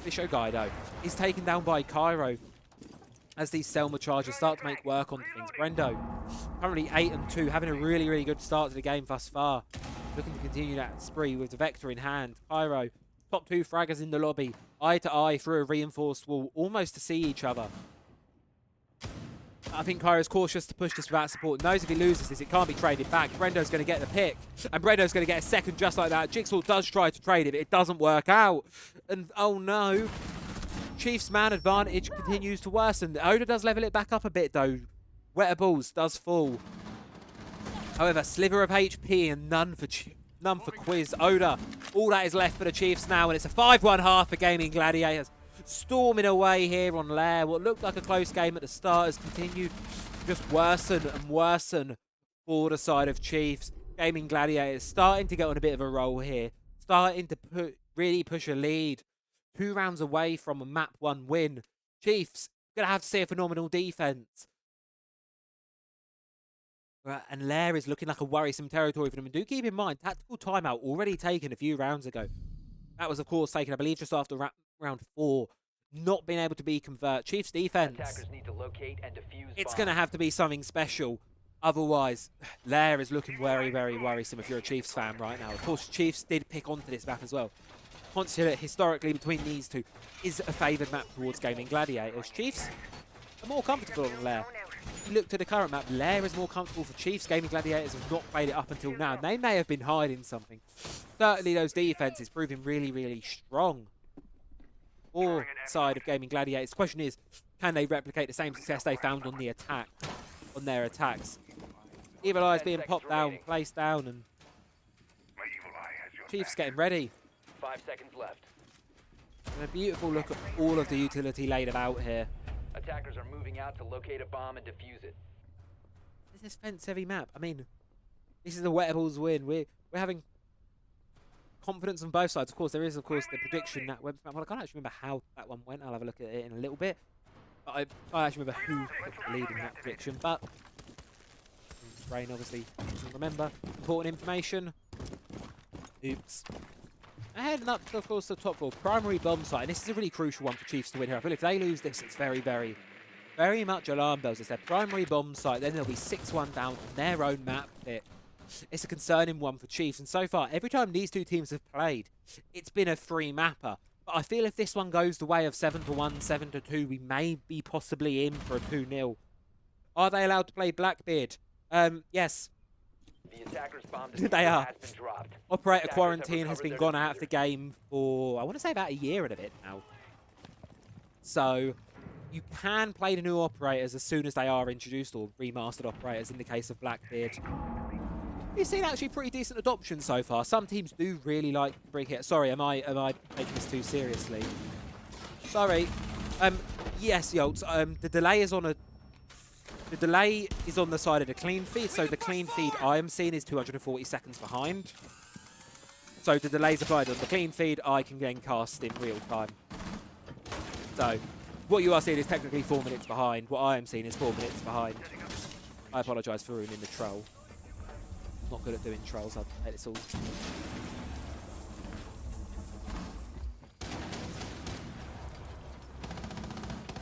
Bisho Guy though is taken down by Cairo as these Selma charges start to make work on things. Brendo currently 8 and 2, having a really, really good start to the game thus far. Looking to continue that spree with the Vector in hand. Cairo, top 2 fraggers in the lobby. Eye to eye through a reinforced wall, almost to see each other. I think Cairo's cautious to push this without support. Knows if he loses this, it can't be traded back. Brendo's going to get the pick. And Brendo's going to get a second just like that. Jigsaw does try to trade it, but it doesn't work out. And oh no. Chiefs' man advantage continues to worsen. Oda does level it back up a bit though. Wetter Balls does fall. However, sliver of HP and none for Quiz. Oda, all that is left for the Chiefs now, and it's a 5-1 half for Gaimin Gladiators. Storming away here on Lair. What looked like a close game at the start has continued to just worsen and worsen for the side of Chiefs. Gaimin Gladiators starting to get on a bit of a roll here. Starting to really push a lead. 2 rounds away from a map 1 win. Chiefs going to have to see a phenomenal defense. And Lair is looking like a worrisome territory for them. And do keep in mind, tactical timeout already taken a few rounds ago. That was, of course, taken, I believe, just after round 4. Not being able to be convert. Chiefs defense. Need to locate and defuse it's going to have to be something special. Otherwise, Lair is looking very, very worrisome if you're a Chiefs fan right now. Of course, Chiefs did pick onto this map as well. Consider historically between these two is a favoured map towards Gaimin Gladiators. Chiefs are more comfortable on Lair. If you look to the current map, Lair is more comfortable for Chiefs. Gaimin Gladiators have not played it up until now. And they may have been hiding something. Certainly those defenses proving really, really strong for side of Gaimin Gladiators. The question is, can they replicate the same success they found on the attack, on their attacks? Evil Eye's being popped down, placed down, and Chiefs getting ready. 5 seconds left. And a beautiful look at all of the utility laid about here. Attackers are moving out to locate a bomb and defuse it. This is fence-heavy map. I mean, this is a Wettables win. We're having confidence on both sides. Of course, there is, of course, the prediction that web map. Well, I can't actually remember how that one went. I'll have a look at it in a little bit. But I actually remember who took the lead in that prediction. But brain obviously doesn't remember important information. Oops. Heading up, of course, to the top 4, primary bomb site. And this is a really crucial one for Chiefs to win here. I feel if they lose this, it's very, very, very much alarm bells. It's their primary bomb site. Then they'll be 6-1 down on their own map pick. it's a concerning one for Chiefs. And so far, every time these two teams have played, it's been a free mapper. But I feel if this one goes the way of 7-1, 7-2, we may be possibly in for a 2-0. Are they allowed to play Blackbeard? Yes. The attacker's bomb They are. has been dropped. Operator Attackers have quarantine has recovered been their gone out of the diffuser. game for, I want to say, about a year and a bit now. So you can play the new operators as soon as they are introduced, or remastered operators in the case of Blackbeard. You've seen actually pretty decent adoption so far. Some teams do really like break it. Sorry, am I taking this too seriously? Sorry. Yes, Yolts. The delay is on the side of the clean feed. So the clean feed I am seeing is 240 seconds behind. So the delay's applied on the clean feed. I can then cast in real time. So what you are seeing is technically 4 minutes behind. What I am seeing is 4 minutes behind. I apologise for ruining the troll. Not good at doing trolls. I'll let this all.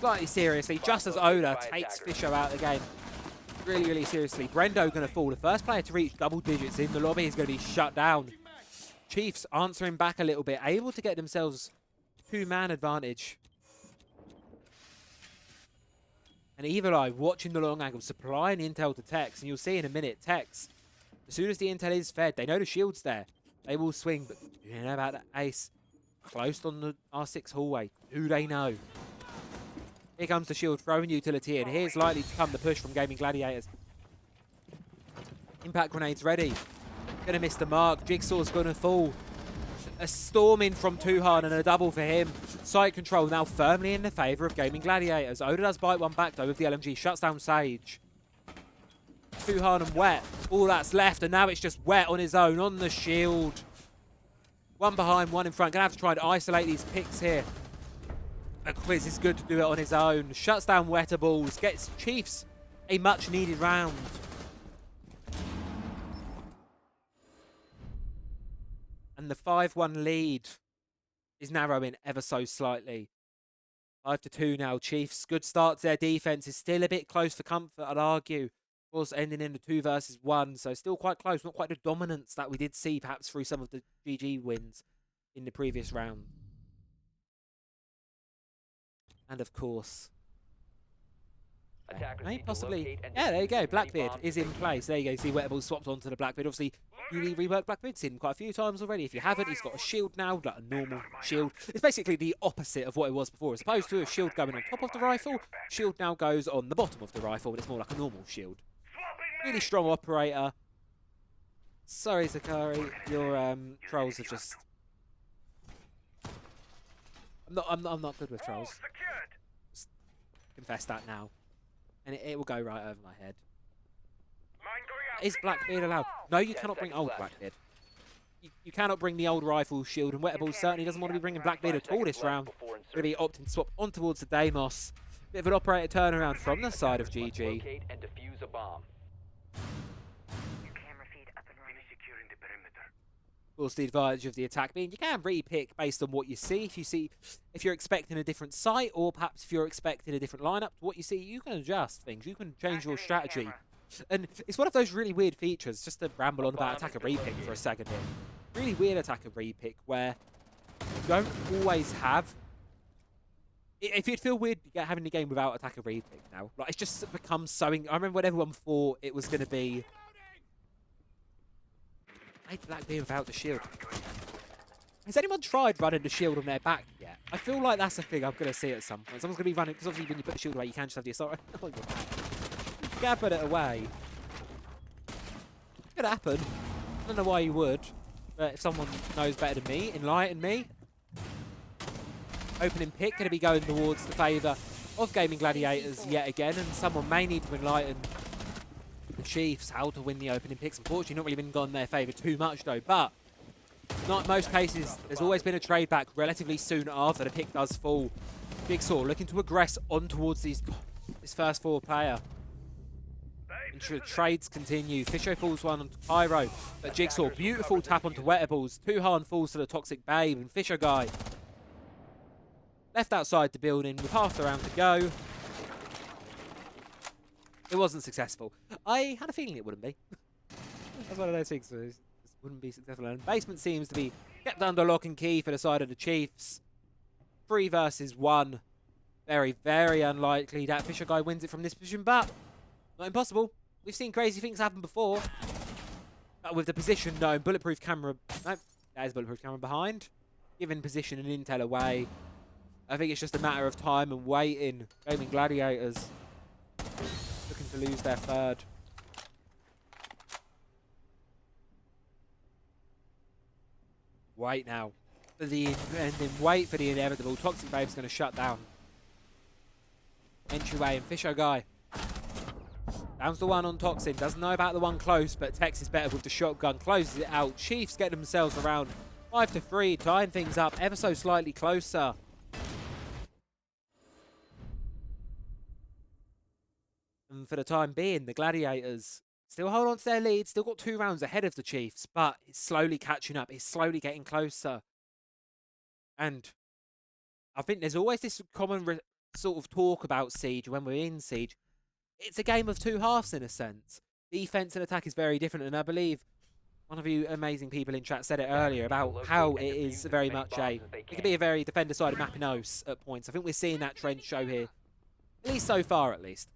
Slightly seriously, just as Oda takes Fisher out of the game. Really, really seriously. Brendo going to fall. The first player to reach double digits in the lobby is going to be shut down. Chiefs answering back a little bit, able to get themselves 2-man advantage. And Evil Eye watching the long angle, supplying intel to Tex. And you'll see in a minute, Tex, as soon as the intel is fed, they know the shield's there. They will swing, but do you know about the ace? Closed on the R6 hallway. Do they know? Here comes the shield throwing utility, and here's likely to come the push from Gaimin Gladiators. Impact grenades ready. Gonna miss the mark. Jigsaw's gonna fall. A storm in from Tuhan and a double for him. Site control now firmly in the favour of Gaimin Gladiators. Oda does bite one back though with the LMG. Shuts down Sage. Tuhan and Wet. All that's left, and now it's just Wet on his own on the shield. One behind, one in front. Gonna have to try and isolate these picks here. But Quiz is good to do it on his own. Shuts down Wettables. Gets Chiefs a much needed round. And the 5-1 lead is narrowing ever so slightly. 5-2 now, Chiefs. Good start to their defense. Is still a bit close for comfort, I'd argue. Of course, ending in the 2 versus 1, so still quite close. Not quite the dominance that we did see, perhaps through some of the GG wins in the previous round. And of course, Attackers possibly. Yeah, there you go. Blackbeard is in place. There you go. You see Wettables swapped onto the Blackbeard. Obviously, newly reworked Blackbeard. Seen him quite a few times already. If you haven't, he's got a shield now, like a normal shield. It's basically the opposite of what it was before. As opposed to a shield going on top of the rifle, shield now goes on the bottom of the rifle, but it's more like a normal shield. Really strong operator. Sorry, Zakari, your trolls have just. I'm not good with trolls. Just confess that now. And it will go right over my head. Is Blackbeard allowed? No, you cannot bring old Blackbeard. You cannot bring the old rifle, shield, and Wettables certainly doesn't want to be bringing Blackbeard at all this round. Going to be opting to swap on towards the Deimos. Bit of an operator turnaround from the side of GG. Locate and defuse a bomb. Of course, the advantage of the attack being you can re-pick based on what you see. If you're expecting a different site, or perhaps if you're expecting a different lineup to what you see, you can adjust things. You can change your strategy. And it's one of those really weird features, just to ramble on about attacker re-pick for a second here. Really weird attacker re-pick where you don't always have. If you'd feel weird having the game without attacker re-pick now, like it's just become so. I remember when everyone thought it was going to be. Blackbeard without the shield. Has anyone tried running the shield on their back yet? I feel like that's a thing I'm going to see at some point. Someone's going to be running, because obviously when you put the shield away, you can just have the assault. Oh, you can put it away. Could happen. I don't know why you would, but if someone knows better than me, enlighten me. Opening pick going to be going towards the favour of Gaimin Gladiators yet again, and someone may need to enlighten the Chiefs how to win the opening picks. Unfortunately, not really been gone in their favour too much though, but not in most cases. There's always been a trade back relatively soon after the pick does fall. Jigsaw looking to aggress on towards this first 4 player. And trades continue. Fisher falls one onto Pyro, but Jigsaw, beautiful tap onto Wettables. Tuhan falls to the Toxic Babe, and Fisher guy left outside the building with half the round to go. It wasn't successful. I had a feeling it wouldn't be. That's one of those things. This wouldn't be successful. And basement seems to be kept under lock and key for the side of the Chiefs. 3 versus 1. Very, very unlikely that Fisher guy wins it from this position, but not impossible. We've seen crazy things happen before. But with the position known, bulletproof camera. No, that is bulletproof camera behind. Giving position and intel away. I think it's just a matter of time and waiting. Gaimin Gladiators looking to lose their third. Wait now. And then wait for the inevitable. Toxic Babe's going to shut down. Entryway and Fisher guy. Downs the one on Toxin. Doesn't know about the one close, but Tex is better with the shotgun. Closes it out. Chiefs get themselves around 5-3, tying things up ever so slightly closer. And for the time being, the Gladiators still hold on to their lead. Still got 2 rounds ahead of the Chiefs, but it's slowly catching up. It's slowly getting closer. And I think there's always this common sort of talk about Siege when we're in Siege. It's a game of 2 halves in a sense. Defense and attack is very different, and I believe one of you amazing people in chat said it earlier about how it is very much it can be a very defender-sided map in OS at points. I think we're seeing that trend show here, at least so far, at least.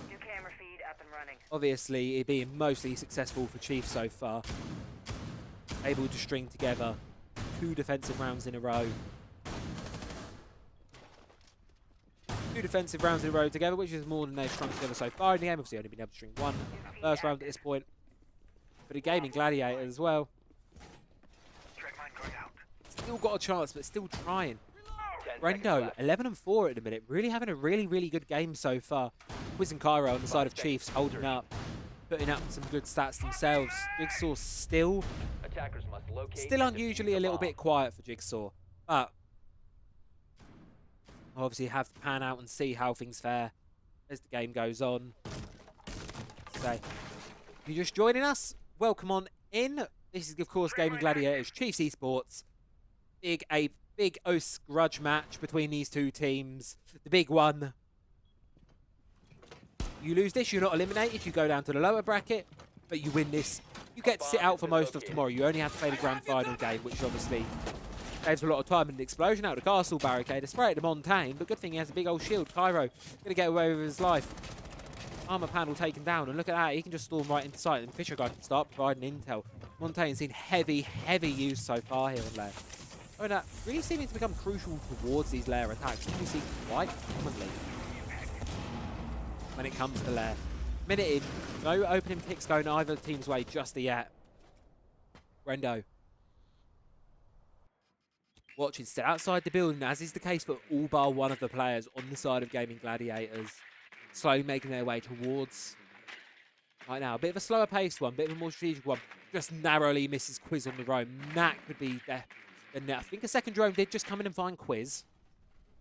New camera feed up and running. Obviously, it being mostly successful for Chiefs so far. Able to string together 2 defensive rounds in a row. 2 defensive rounds in a row together, which is more than they've strung together so far in the game. Obviously, only been able to string 1 first round at this point. But a Gaimin Gladiator as well. Still got a chance, but still trying. Brendo, 11-4 at the minute. Really having a really good game so far. Quiz and Cairo on the side of Chiefs holding up. Putting up some good stats themselves. Jigsaw still unusually a little bit quiet for Jigsaw. But obviously have to pan out and see how things fare as the game goes on. So, if you're just joining us, welcome on in. This is, of course, Gaimin Gladiators, Chiefs Esports. A big OS grudge match between these 2 teams. The big one. You lose this, you're not eliminated. You go down to the lower bracket, but you win this. You get to sit out for most of tomorrow. You only have to play the grand final game, which obviously saves a lot of time. And an explosion out of the castle barricade. A spray at the Montaigne, but good thing he has a big old shield. Cairo going to get away with his life. Armor panel taken down, and look at that. He can just storm right into sight, and Fisher guy can start providing intel. Montaigne's seen heavy use so far here on Lair. Oh, that really seeming to become crucial towards these Lair attacks. You see quite commonly when it comes to Lair. Minute in, no opening picks going either team's way just yet. Brendo. Watching still outside the building, as is the case for all bar one of the players on the side of Gaimin Gladiators. Slowly making their way towards right now. A bit of a slower paced one, bit of a more strategic one. Just narrowly misses Quiz on the roam. That could be there. And I think a second drone did just come in and find Quiz.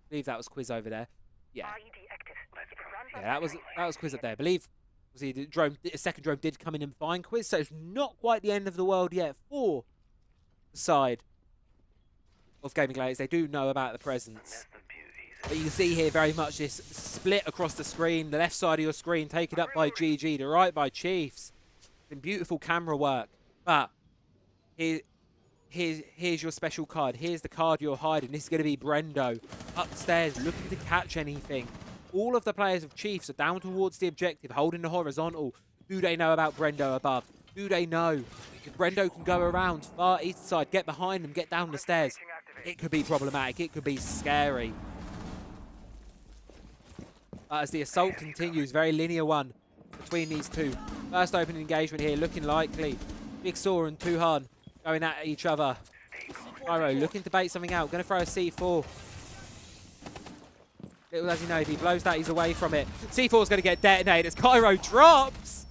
I believe that was Quiz over there. Yeah. Yeah, that was Quiz up there. I believe a second drone did come in and find Quiz, so it's not quite the end of the world yet for the side of Gaimin Gladiators. They do know about the presence. But you can see here very much this split across the screen. The left side of your screen taken up by GG, the right by Chiefs. Been beautiful camera work. But here's your special card. Here's the card you're hiding. This is going to be Brendo upstairs looking to catch anything. All of the players of Chiefs are down towards the objective, holding the horizontal. Do they know about Brendo above? Do they know if Brendo can go around far east side, get behind them, get down the stairs? It could be problematic. It could be scary. As the assault continues, very linear one between these 2. First open engagement here, looking likely. Jigsaw and Tuhan going at each other. Cairo looking to bait something out, going to throw a C4. Little does he know, if he blows that, he's away from it. C4 is going to get detonated as Cairo drops.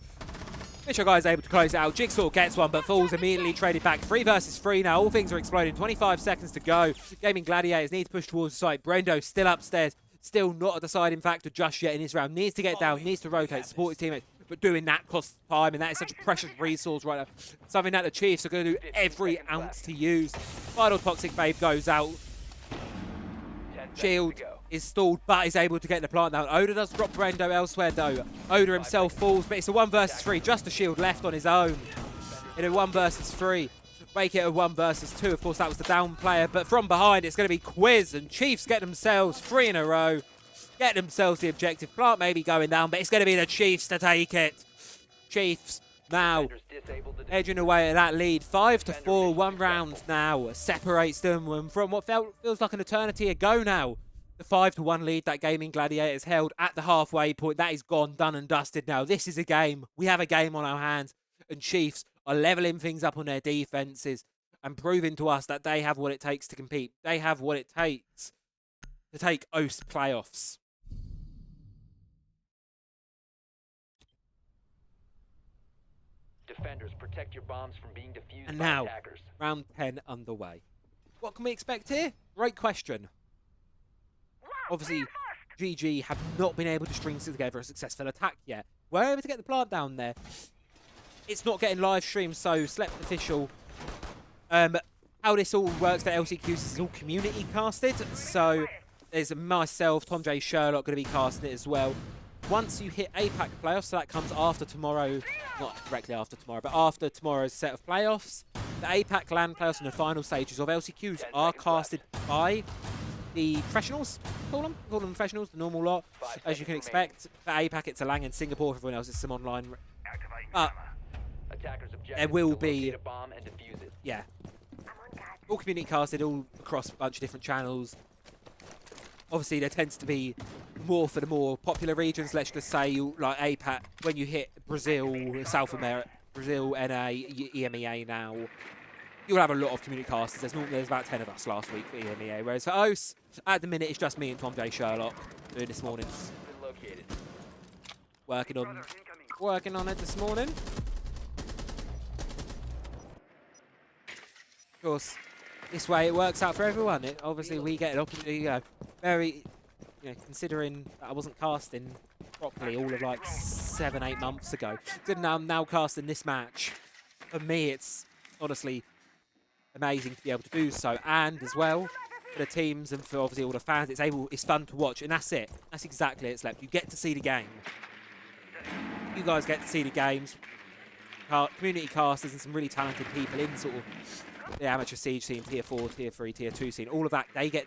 Fisher guy is able to close it out. Jigsaw gets one, but falls immediately traded back. 3 versus 3 now. All things are exploding. 25 seconds to go. Gaimin Gladiators need to push towards the site. Brendo still upstairs. Still not a deciding factor just yet in this round. Needs to get down, needs to rotate, support his teammates. But doing that costs time, and that is such a precious resource right now. Something that the Chiefs are going to do every ounce to use. Final Toxic Babe goes out. Shield is stalled, but is able to get the plant down. Oda does drop Brendo elsewhere, though. Oda himself falls, but it's a 1 versus 3. Just a shield left on his own. In a 1 versus 3. Make it a 1 versus 2. Of course, that was the down player, but from behind, it's going to be Quiz, and Chiefs get themselves 3 in a row. Get themselves the objective. Plant may be going down, but it's going to be the Chiefs to take it. Chiefs now edging away at that lead. 5-4, 1 round now separates them from what feels like an eternity ago now. The 5-1 lead that Gaimin Gladiators held at the halfway point, that is gone, done and dusted now. This is a game. We have a game on our hands, and Chiefs are leveling things up on their defenses and proving to us that they have what it takes to compete. They have what it takes to take OS playoffs. Defenders, protect your bombs from being defused And by now, attackers. round 10 underway. What can we expect here? Great question. Obviously, GG have not been able to string together a successful attack yet. We're able to get the plant down there. It's not getting live streamed, so Slept Official. How this all works for LCQs is all community casted. So there's myself, Tom J. Sherlock, going to be casting it as well. Once you hit APAC playoffs, so that comes after tomorrow, not directly after tomorrow, but after tomorrow's set of playoffs, the APAC LAN playoffs and the final stages of LCQs are casted by the professionals. Call them professionals, the normal lot, as you can expect. For APAC, it's a LAN in Singapore. For everyone else, it's some online. There will be, yeah, all community casted, all across a bunch of different channels. Obviously, there tends to be more for the more popular regions. Let's just say, like APAC, when you hit Brazil, South America, Brazil, NA, EMEA now, you'll have a lot of community casters. There's about 10 of us last week for EMEA, whereas for OS, at the minute, it's just me and Tom J. Sherlock doing this morning's. Working on it this morning. Of course, this way it works out for everyone. Obviously, we get an opportunity, considering that I wasn't casting properly all of like 7-8 months ago. I'm now casting this match. For me, it's honestly amazing to be able to do so, and as well for the teams and for obviously all the fans, it's fun to watch, and that's it. That's exactly it, Slept. You get to see the game. You guys get to see the games. Community casters and some really talented people in sort of the amateur siege scene, tier 4, tier 3, tier 2 scene. All of that, they get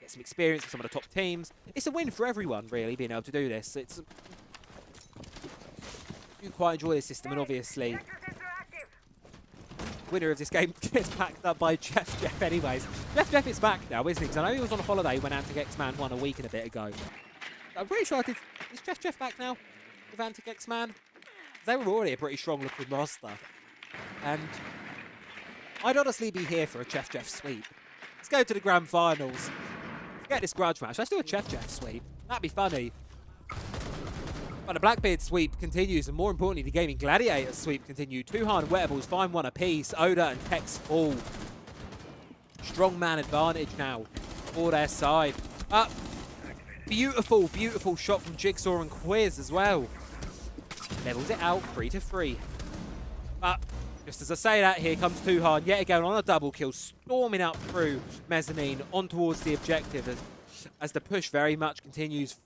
some experience with some of the top teams. It's a win for everyone, really, being able to do this. You quite enjoy this system, and obviously, winner of this game gets packed up by Jeff anyways. Jeff is back now, isn't he? Because I know he was on holiday when Antic-X-Man won a week and a bit ago. I'm pretty sure is Jeff back now with Antic-X-Man? They were already a pretty strong looking roster. And I'd honestly be here for a Jeff sweep. Let's go to the grand finals. Forget this grudge match. Let's do a Jeff sweep. That'd be funny. But the Blackbeard sweep continues, and more importantly, the Gaimin Gladiators sweep continue. Tuhan and Wettables find one apiece. Oda and Tex fall. Strong man advantage now for their side. Beautiful, beautiful shot from Jigsaw and Quiz as well. Levels it out, 3-3. But just as I say that, here comes Tuhan yet again on a double kill, storming up through mezzanine on towards the objective as the push very much continues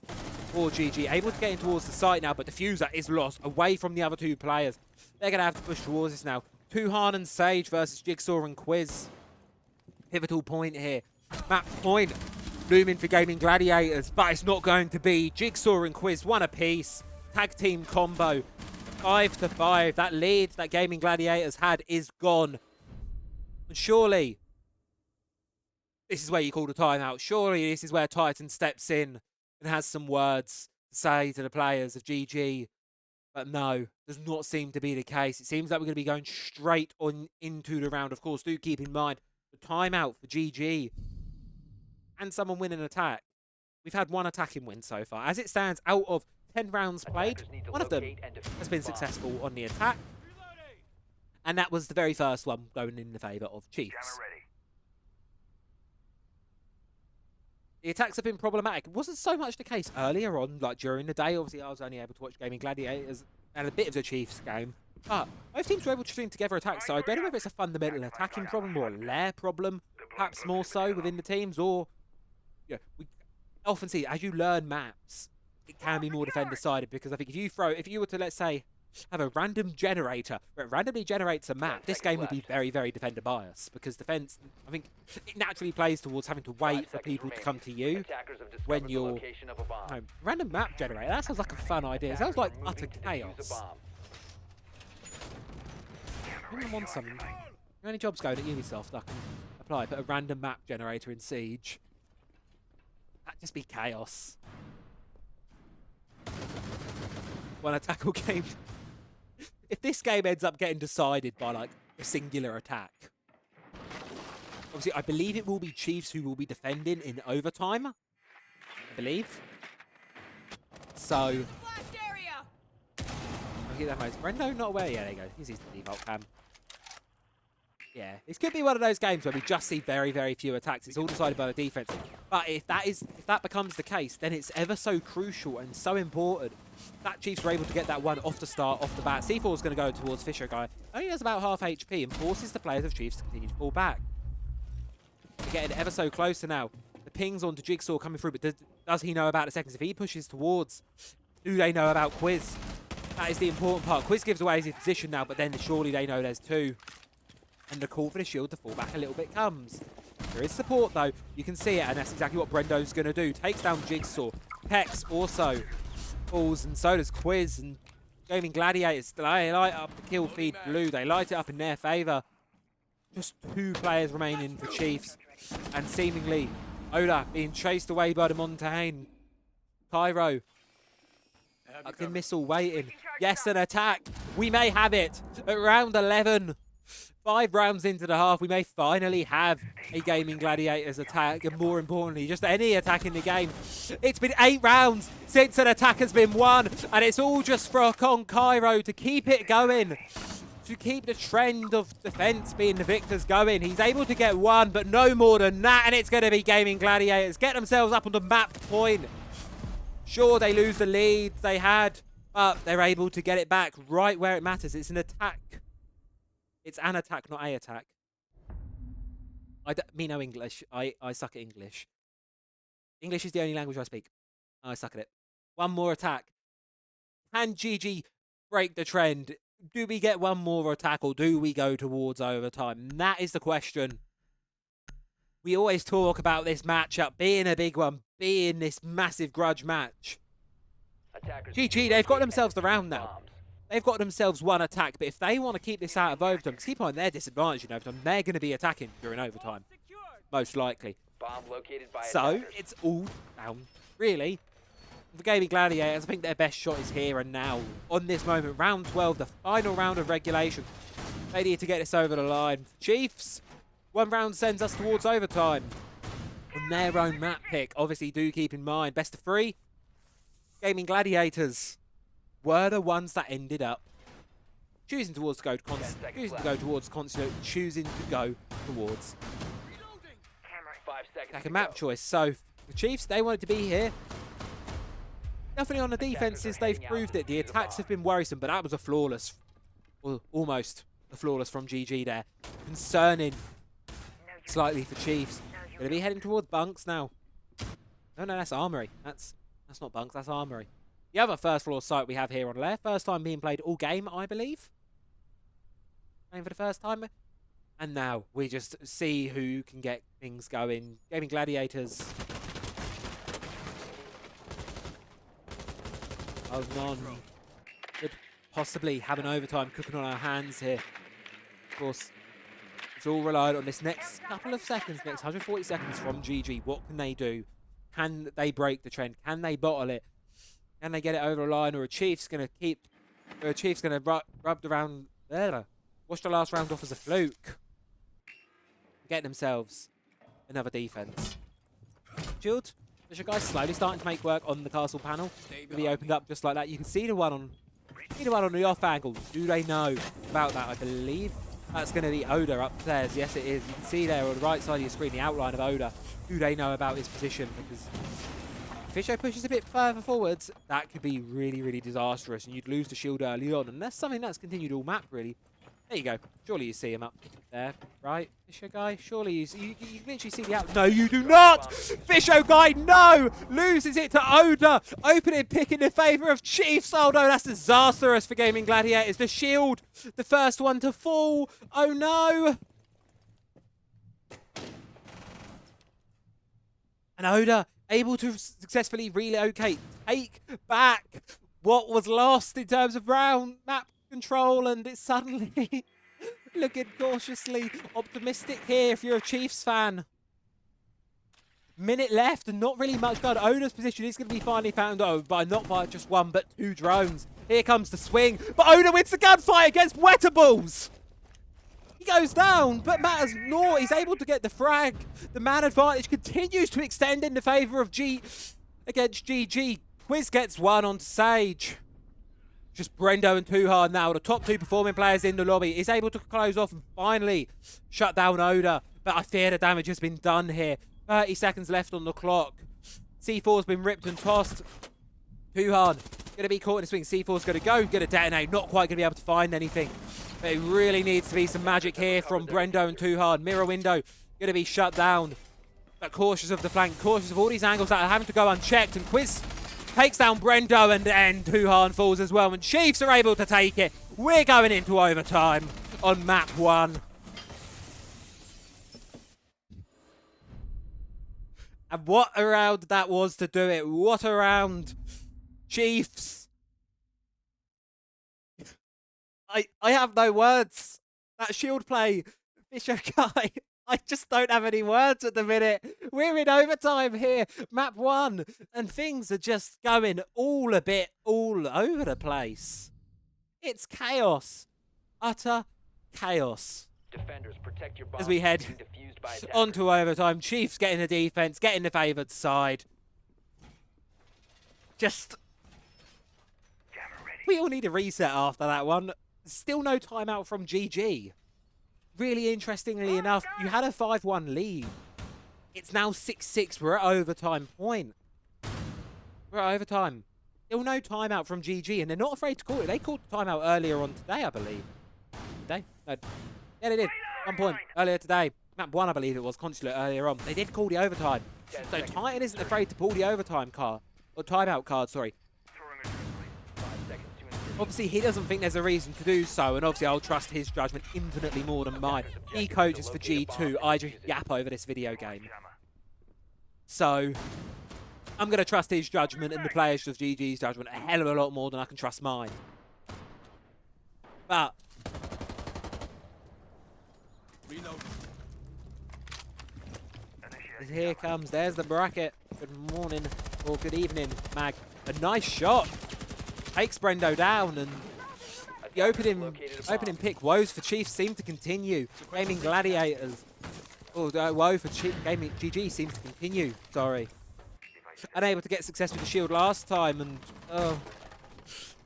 for GG. Able to get in towards the site now, but Diffuser is lost away from the other two players. They're going to have to push towards this now. Tuhan and Sage versus Jigsaw and Quiz. Pivotal point here. Map point looming for Gaimin Gladiators, but it's not going to be. Jigsaw and Quiz, one apiece. Tag team combo. 5-5. That lead that Gaimin Gladiators had is gone. And surely this is where you call the timeout. Surely this is where Titan steps in and has some words to say to the players of GG. But no, does not seem to be the case. It seems like we're going to be going straight on into the round. Of course, do keep in mind the timeout for GG and someone win an attack. We've had one attacking win so far. As it stands, out of 10 rounds played, one of them has been successful on the attack. And that was the very first one going in the favour of Chiefs. The attacks have been problematic. It wasn't so much the case earlier on, like during the day. Obviously, I was only able to watch Gaimin Gladiators and a bit of the Chiefs game. But both teams were able to string together attacks, so I don't know if it's a fundamental attacking problem or a lair problem, perhaps more so within the teams, or often see as you learn maps, it can be more defender-sided because I think if you were to, let's say, have a random generator that randomly generates a map, this game would be very, very defender biased because defense, I think, it naturally plays towards having to wait for people to come to you when you're random map generator. That sounds like a fun idea. It sounds like utter chaos. I want something. Are there any jobs going at Ubisoft I can apply? Put a random map generator in Siege. That'd just be chaos. One attack or game. If this game ends up getting decided by like a singular attack, obviously I believe it will be Chiefs who will be defending in overtime. I believe. So. Get that most. Brendo not aware. Yeah, there you go. He's the default cam. Yeah, this could be one of those games where we just see very, very few attacks. It's all decided by the defense. But if that becomes the case, then it's ever so crucial and so important that Chiefs were able to get that one off the start, off the bat. C4 is going to go towards Fisher guy. Only has about half HP and forces the players of Chiefs to continue to fall back. We're getting ever so closer now. The pings onto Jigsaw coming through, but does he know about the seconds? If he pushes towards, do they know about Quiz? That is the important part. Quiz gives away his position now, but then surely they know there's two. And the call for the shield to fall back a little bit comes. There is support, though. You can see it, and that's exactly what Brendo's going to do. Takes down Jigsaw. Pex also falls, and so does Quiz. And Gaimin Gladiators, they light up the kill feed blue. They light it up in their favour. Just 2 players remaining for Chiefs. And seemingly, Oda being chased away by the Montaigne. Cairo. Fucking missile waiting. Yes, an attack. We may have it at round 11. 5 rounds into the half, we may finally have a Gaimin Gladiators attack, and more importantly, just any attack in the game. It's been 8 rounds since an attack has been won, and it's all just for on Cairo to keep it going, to keep the trend of defense being the victors going. He's able to get 1, but no more than that, and it's going to be Gaimin Gladiators get themselves up on the map point. Sure, they lose the lead they had, but they're able to get it back right where it matters. It's an attack. It's an attack, not a attack. Me no English. I suck at English. English is the only language I speak. I suck at it. One more attack. Can GG break the trend? Do we get one more attack or do we go towards overtime? That is the question. We always talk about this matchup being a big one, being this massive grudge match. GG, they've got themselves the round now. They've got themselves 1 attack, but if they want to keep this out of overtime, because keep on their disadvantage in overtime, they're going to be attacking during overtime, most likely. So, it's all down, really. For Gaimin Gladiators, I think their best shot is here and now. On this moment, round 12, the final round of regulation. They need to get this over the line. Chiefs, 1 round sends us towards overtime. On their own map pick, obviously do keep in mind, best of 3, Gaimin Gladiators were the ones that ended up choosing towards Consulate, choosing to go towards like a map choice. So the Chiefs, they wanted to be here. Definitely on the defenses, they've proved it. The attacks have been worrisome, but that was a flawless, well, almost a flawless from GG there. Concerning slightly for Chiefs. Going to be heading towards bunks now. No, that's armory. That's not bunks, that's armory. The other first floor site we have here on left, first time being played all game, I believe. Playing for the first time. And now we just see who can get things going. Gaimin Gladiators. Oh, could possibly have an overtime cooking on our hands here. Of course, it's all relied on this next couple of seconds, next 140 seconds from GG. What can they do? Can they break the trend? Can they bottle it? Can they get it over the line, or a Chief's going to rub around there? Wash the last round off as a fluke. Get themselves another defense. Shield. There's a guy slowly starting to make work on the castle panel. Really opened up just like that. You can see the one on the off angle. Do they know about that? I believe that's going to be Oda upstairs. Yes, it is. You can see there on the right side of your screen the outline of Oda. Do they know about his position? Because if Fisher pushes a bit further forwards, that could be really, really disastrous, and you'd lose the shield early on. And that's something that's continued all map, really. There you go. Surely you see him up there, right? Fisher guy? Surely you literally see the out. No, you do not! Fisher guy, no! Loses it to Oda. Opening pick in the favour of Chiefs. Oh no, that's disastrous for Gaimin Gladiators. The shield, the first one to fall. Oh no! And Oda able to successfully relocate, take back what was lost in terms of round map control, and it's suddenly looking cautiously optimistic here if you're a Chiefs fan. Minute left and not really much done. Oda's position is going to be finally found out by not by just one but two drones. Here comes the swing, but Oda wins the gunfight against Wetables. He goes down, but matters naught. He's able to get the frag. The man advantage continues to extend in the favour of G against GG. Quiz gets one on Sage. Just Brendo and Tuhar now, the top two performing players in the lobby. Is able to close off and finally shut down Oda. But I fear the damage has been done here. 30 seconds left on the clock. C4's been ripped and tossed. Tuhar going to be caught in a swing. C4's going to detonate. Not quite going to be able to find anything. But it really needs to be some magic here from Brendo and Tuhar. Mirror window going to be shut down. But cautious of the flank, cautious of all these angles that are having to go unchecked. And Quiz takes down Brendo, and then Tuhar falls as well. And Chiefs are able to take it. We're going into overtime on map 1. And what a round that was to do it. What a round. Chiefs. I have no words. That shield play, Fisher guy. I just don't have any words at the minute. We're in overtime here, map 1, and things are just going all over the place. It's chaos. Utter chaos. Defenders, protect your bombs As we head from being defused by attackers. onto overtime. Chiefs getting the defense, getting the favoured side. Just... we all need a reset after that one. Still no timeout from GG. Really interestingly enough, you had a 5-1 lead. It's now 6-6. We're at overtime point. We're at overtime. Still no timeout from GG, and they're not afraid to call it. They called the timeout earlier on today, I believe. Today? No. Yeah, they did. 1 point earlier today. Map 1, I believe it was, Consulate earlier on. They did call the overtime. So Titan isn't afraid to pull the overtime card. Or timeout card, sorry. Obviously, he doesn't think there's a reason to do so, and obviously I'll trust his judgment infinitely more than mine. He coaches for G2, I just yap over this video game. So, I'm going to trust his judgment and the players of GG's judgment a hell of a lot more than I can trust mine. But... here comes, there's the bracket. Good morning, or good evening, Mag. A nice shot. Takes Brendo down, and the opening pick woes for Chiefs seem to continue. Gaimin Gladiators. Oh, woe for Gaming GG seems to continue. Sorry. Unable to get success with the shield last time, and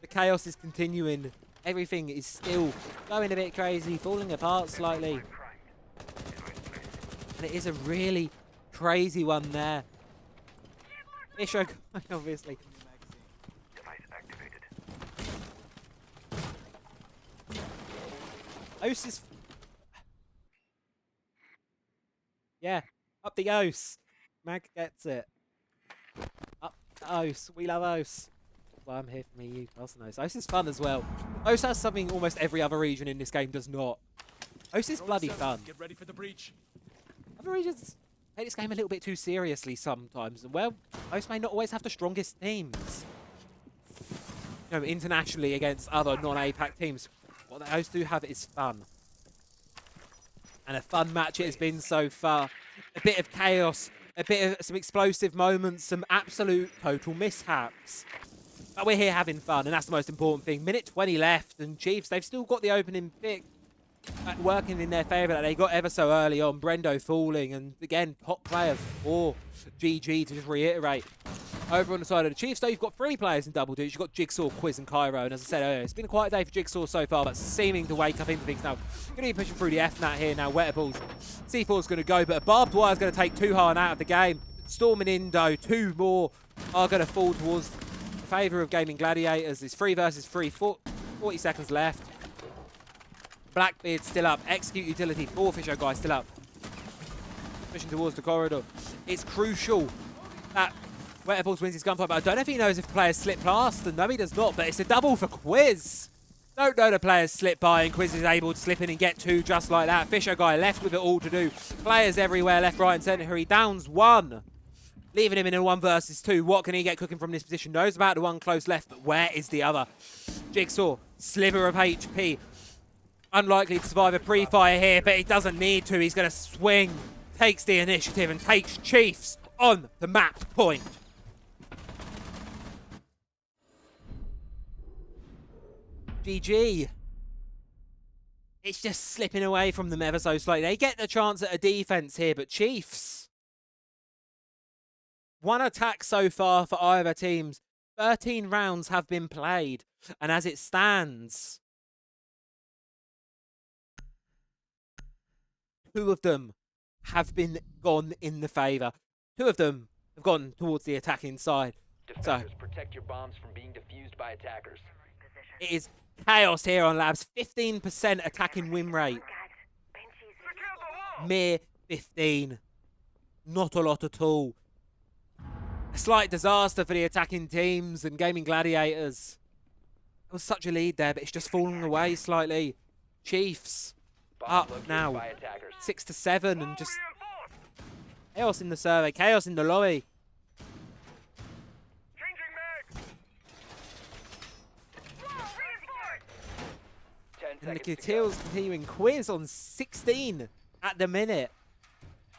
the chaos is continuing. Everything is still going a bit crazy, falling apart slightly. And it is a really crazy one there. Fisher, obviously. Ose is... yeah, up the Ose. Mag gets it. Up the Ose. We love Ose. Well, I'm here for me, you also know. Ose is fun as well. Ose has something almost every other region in this game does not. Ose is bloody fun. Get ready for the breach. Other regions take this game a little bit too seriously sometimes. And well, Ose may not always have the strongest teams. You know, internationally against other non-APAC teams. What the Ose do have is fun. And a fun match it has been so far. A bit of chaos, a bit of some explosive moments, some absolute total mishaps. But we're here having fun, and that's the most important thing. Minute 20 left, and Chiefs, they've still got the opening pick working in their favour that they got ever so early on. Brendo falling, and again, top player for GG to just reiterate. Over on the side of the Chiefs, though, you've got 3 players in double digits. You've got Jigsaw, Quiz, and Cairo. And as I said earlier, it's been a quiet day for Jigsaw so far, but seeming to wake up into things now. Going to be pushing through the F-Nat here now. Wetables. C4's going to go, but a barbed wire is going to take Tuhar out of the game. Storm and Indo, 2 more are going to fall towards the favour of Gaimin Gladiators. It's 3 versus 3, 40 seconds left. Blackbeard still up. Execute utility. 4 Fisher guy still up. Pushing towards the corridor. It's crucial that Wetterballs wins his gunfight, but I don't know if he knows if players slip past. And no, he does not, but it's a double for Quiz. Don't know the players slip by, and Quiz is able to slip in and get 2 just like that. Fisher guy left with it all to do. Players everywhere, left, right, and centre. He downs 1. Leaving him in a 1 versus 2. What can he get cooking from this position? Knows about the one close left, but where is the other? Jigsaw, sliver of HP. Unlikely to survive a pre-fire here, but he doesn't need to. He's going to swing, takes the initiative, and takes Chiefs on the mapped point. GG. It's just slipping away from them ever so slightly. They get the chance at a defense here, but Chiefs. 1 attack so far for either teams. 13 rounds have been played. And as it stands, 2 of them have been gone in the favour. 2 of them have gone towards the attacking side. Defenders, protect your bombs from being defused by attackers. It is chaos here on Labs. 15% attacking win rate. Mere 15. Not a lot at all. A slight disaster for the attacking teams and Gaimin Gladiators. It was such a lead there, but it's just fallen away slightly. Chiefs up now. 6-7 and just chaos in the survey, chaos in the lobby. And the Cotil's continuing. Quiz on 16 at the minute.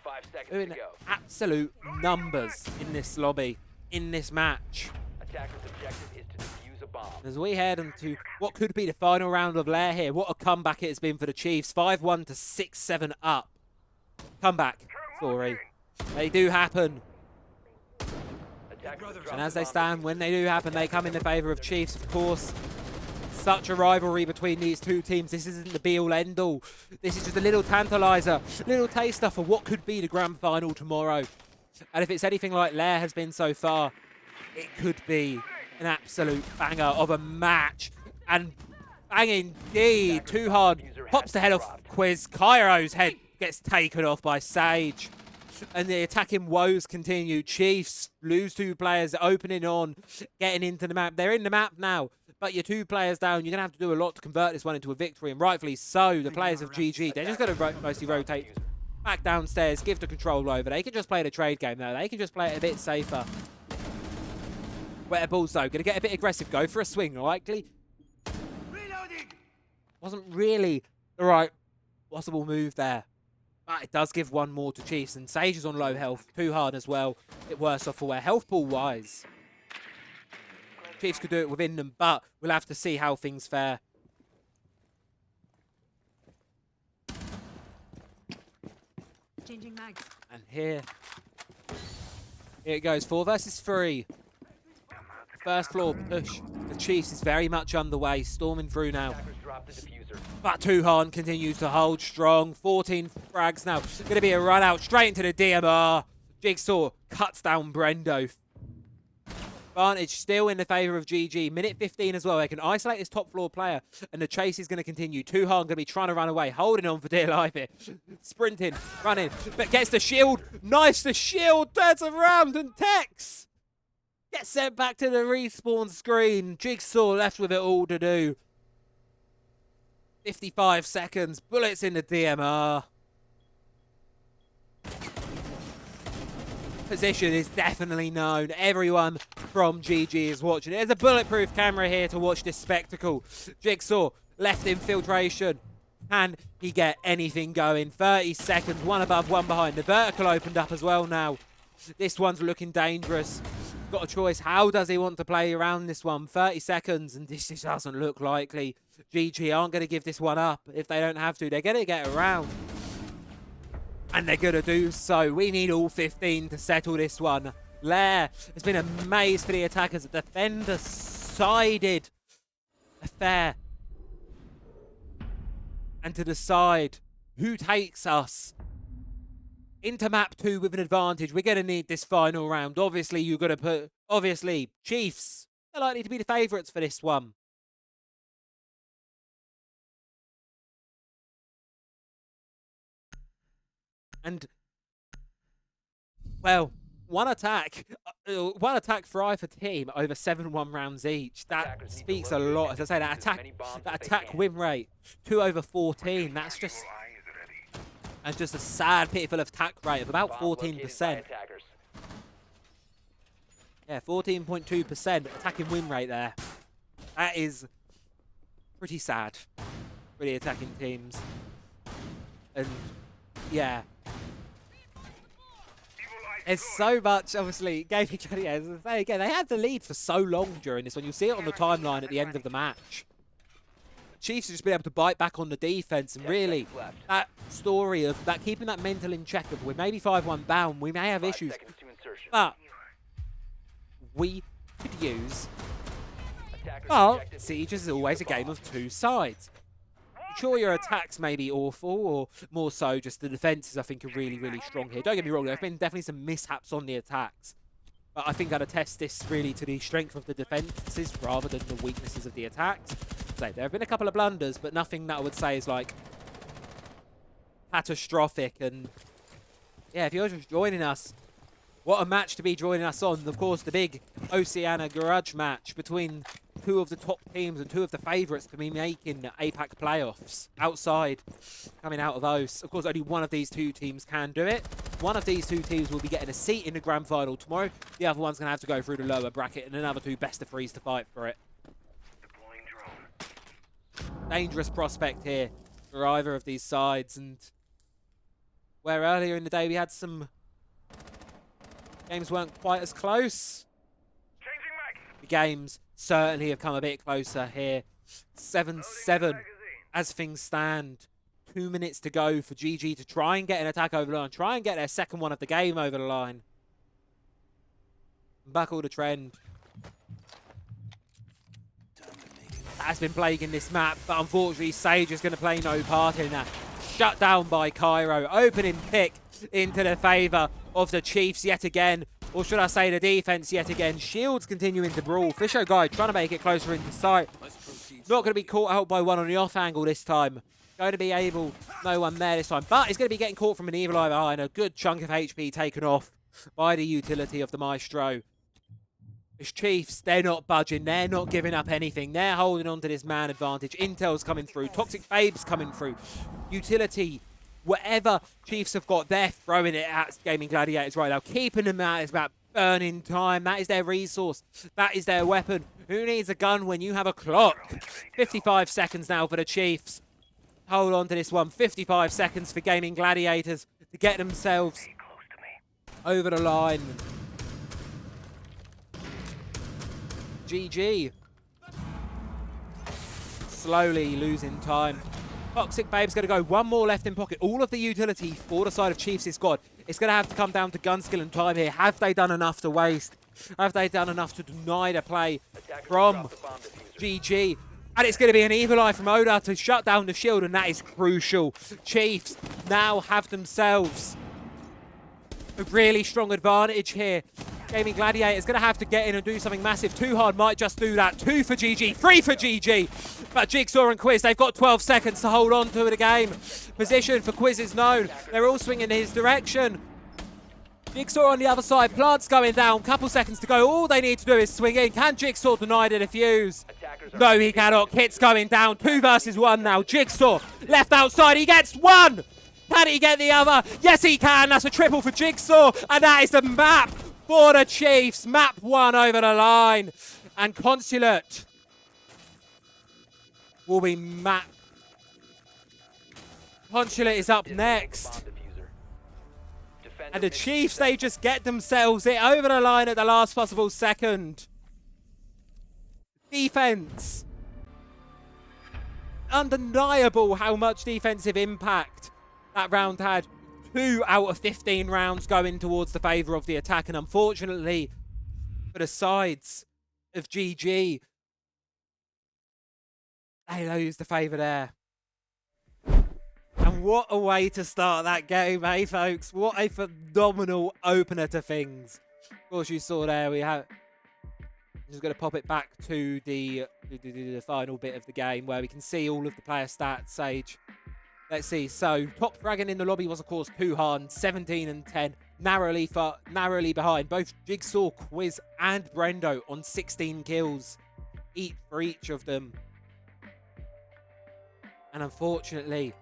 5 seconds Doing to go. absolute numbers in this lobby, in this match. Attacker's objective is to defuse a bomb. As we head into what could be the final round of Lair here. What a comeback it has been for the Chiefs. 5-1 to 6-7 up. Comeback story. They do happen. And as they stand, when they do happen, they come in the favour of Chiefs, of course. Such a rivalry between these 2 teams. This isn't the be-all, end-all. This is just a little tantaliser, little taster for what could be the grand final tomorrow. And if it's anything like Lair has been so far, it could be an absolute banger of a match. And bang indeed. Too hard. Pops the head off Quiz. Cairo's head gets taken off by Sage. And the attacking woes continue. Chiefs lose 2 players, opening on, getting into the map. They're in the map now, but you're 2 players down. You're going to have to do a lot to convert this one into a victory, and rightfully so. The players of GG, they're just going to mostly rotate back downstairs, give the control over. They can just play the trade game now. They can just play it a bit safer. Wetterballs, though, going to get a bit aggressive, go for a swing, likely. Wasn't really the right possible move there. But it does give 1 more to Chiefs, and Sage is on low health. Too hard as well. Bit worse off for where health pool wise. Chiefs could do it within them, but we'll have to see how things fare. Changing mags. And here it goes. 4 versus 3. First floor push. The Chiefs is very much underway, storming through now. Attackers drop the diffuser. But Tuhan continues to hold strong. 14 frags now. Going to be a run out straight into the DMR. Jigsaw cuts down Brendo. Advantage still in the favour of GG. Minute 15 as well. They can isolate this top floor player, and the chase is going to continue. Tuhan going to be trying to run away, holding on for dear life here. Sprinting, running, but gets the shield. Nice, the shield. Turns around and Tex gets sent back to the respawn screen. Jigsaw left with it all to do. 55 seconds. Bullets in the DMR. Position is definitely known. Everyone from GG is watching. There's a bulletproof camera here to watch this spectacle. Jigsaw left infiltration. Can he get anything going? 30 seconds. 1 above, 1 behind. The vertical opened up as well now. This one's looking dangerous. Got a choice. How does he want to play around this one? 30 seconds, and this just doesn't look likely. GG aren't going to give this one up if they don't have to. They're going to get around. And they're going to do so. We need all 15 to settle this one. Lair has been a maze for the attackers. A defender-sided affair. And to decide who takes us into map 2 with an advantage, we're going to need this final round. Obviously, you're going to put... Obviously, Chiefs are likely to be the favourites for this one. And, well, one attack for either team over 7-1 rounds each. That Attackers need to speaks a locate lot. and As I say, defuse as many bombs as they attack can. win rate, 2 over 14. That's just a sad, pitiful attack rate of about Bombs located by 14%. attackers. Yeah, 14.2% attacking win rate there. That is pretty sad for the attacking teams. And yeah, there's so much, obviously, Gaimin Gladiators. Again, they had the lead for so long during this one. You'll see it on the timeline at the end of the match. Chiefs have just been able to bite back on the defense, and 10 really, seconds left. that story of that keeping that mental in check of we're maybe 5-1 down, we may have 5 issues, seconds to insertion. but we could use. Attackers Well, objective Siege is is to defuse always the a game bomb. of two sides. Sure, your attacks may be awful, or more so just the defenses, I think, are really, really strong here. Don't get me wrong, there have been definitely some mishaps on the attacks. But I think I'd attest this really to the strength of the defenses rather than the weaknesses of the attacks. So there have been a couple of blunders, but nothing that I would say is like catastrophic. And yeah, if you're just joining us, what a match to be joining us on. Of course, the big Oceanic garage match between two of the top teams and two of the favourites to be making APAC playoffs outside, coming out of those. Of course, only one of these two teams can do it. One of these two teams will be getting a seat in the grand final tomorrow. The other one's going to have to go through the lower bracket, and another two best of threes to fight for it. Dangerous prospect here for either of these sides. And where earlier in the day we had some games weren't quite as close, the games certainly have come a bit closer here. 7-7 as things stand. 2 minutes to go for GG to try and get an attack over the line, try and get their second one of the game over the line. Buckle the trend. Has been plaguing this map, but unfortunately Sage is going to play no part in that. Shut down by Cairo. Opening pick into the favour of the Chiefs yet again. Or should I say the defense yet again. Shields continuing to brawl. Fisher Guy trying to make it closer into sight. Not going to be caught out by one on the off angle this time. Going to be able, no one there this time. But he's going to be getting caught from an evil eye behind. A good chunk of HP taken off by the utility of the Maestro. It's Chiefs, they're not budging. They're not giving up anything. They're holding on to this man advantage. Intel's coming through. Toxic Babes coming through. Utility. Whatever Chiefs have got, they're throwing it at Gaimin Gladiators right now. Keeping them out is about burning time. That is their resource. That is their weapon. Who needs a gun when you have a clock? 55 seconds now for the Chiefs. Hold on to this one. 55 seconds for Gaimin Gladiators to get themselves over the line. GG. Slowly losing time. Toxic Babe's going to go one more left in pocket. All of the utility for the side of Chiefs is gone. It's going to have to come down to gun skill and time here. Have they done enough to waste? Have they done enough to deny the play from GG? And it's going to be an evil eye from Oda to shut down the shield, and that is crucial. Chiefs now have themselves a really strong advantage here. Gaimin Gladiator is going to have to get in and do something massive. Too Hard might just do that. 2 for GG, 3 for GG. But Jigsaw and Quiz, they've got 12 seconds to hold on to the game. Position for Quiz is known. They're all swinging in his direction. Jigsaw on the other side. Plant's going down. Couple seconds to go. All they need to do is swing in. Can Jigsaw deny the defuse? No, he cannot. Kit's going down. 2 versus 1 now. Jigsaw left outside. He gets 1. Can he get the other? Yes, he can. That's a triple for Jigsaw. And that is the map for the Chiefs. Map 1 over the line. And Consulate will be map. Consulate is up next. And the Chiefs, they just get themselves it over the line at the last possible second. Defense. Undeniable how much defensive impact that round had. 2 out of 15 rounds going towards the favour of the attack. And unfortunately, for the sides of GG, they lose the favour there. And what a way to start that game, eh, folks? What a phenomenal opener to things. Of course, you saw there we have. I'm just going to pop it back to the final bit of the game where we can see all of the player stats. Sage Let's see. So top dragon in the lobby was, of course, Puhan, 17 and 10. Narrowly behind. Both Jigsaw, Quiz, and Brendo on 16 kills. For each of them. And unfortunately,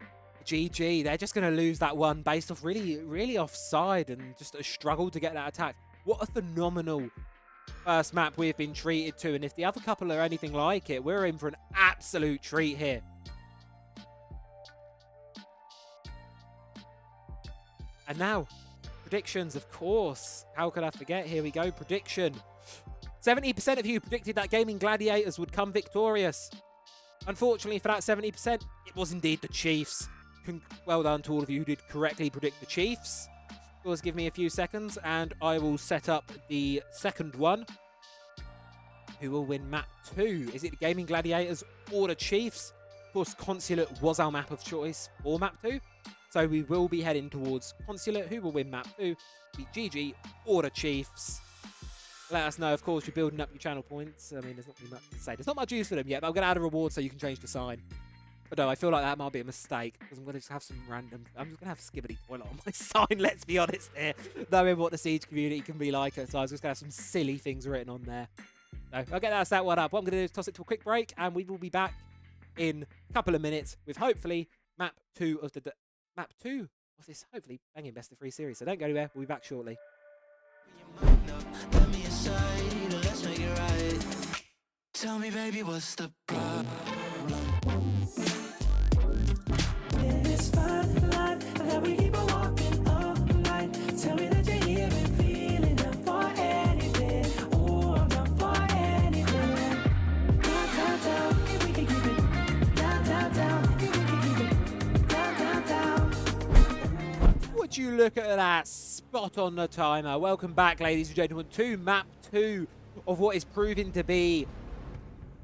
GG, they're just going to lose that one based off really offside and just a struggle to get that attack. What a phenomenal first map we've been treated to. And if the other couple are anything like it, we're in for an absolute treat here. And now, predictions, of course. How could I forget? Here we go. Prediction. 70% of you predicted that Gaimin Gladiators would come victorious. Unfortunately for that 70%, it was indeed the Chiefs. Well done to all of you who did correctly predict the Chiefs. Of course, give me a few seconds and I will set up the second one. Who will win map 2? Is it the Gaimin Gladiators or the Chiefs? Of course, Consulate was our map of choice for map 2. So we will be heading towards Consulate. Who will win map 2? Be GG or the Chiefs. Let us know. Of course, you're building up your channel points. I mean, there's not really much to say. There's not much use for them yet, but I'm going to add a reward so you can change the sign. But no, I feel like that might be a mistake because I'm going to just have some random... I'm just going to have Skibbity Toilet on my sign, let's be honest here. Knowing what the Siege community can be like at times, I'm just going to have some silly things written on there. So I'll get that one up. What I'm going to do is toss it to a quick break and we will be back in a couple of minutes with hopefully map 2 of this hopefully banging best of 3 series. So don't go anywhere. We'll be back shortly. Let me inside, let's make it right. Tell me, baby, what's the problem? It's fine line that we keep on walking all night. Tell me that you're here and feeling up for anything. Oh, I'm down for anything. Down, if we can keep it. Down, if we can keep it. Down. Would you look at that? Spot on the timer. Welcome back, ladies and gentlemen, to map 2 of what is proving to be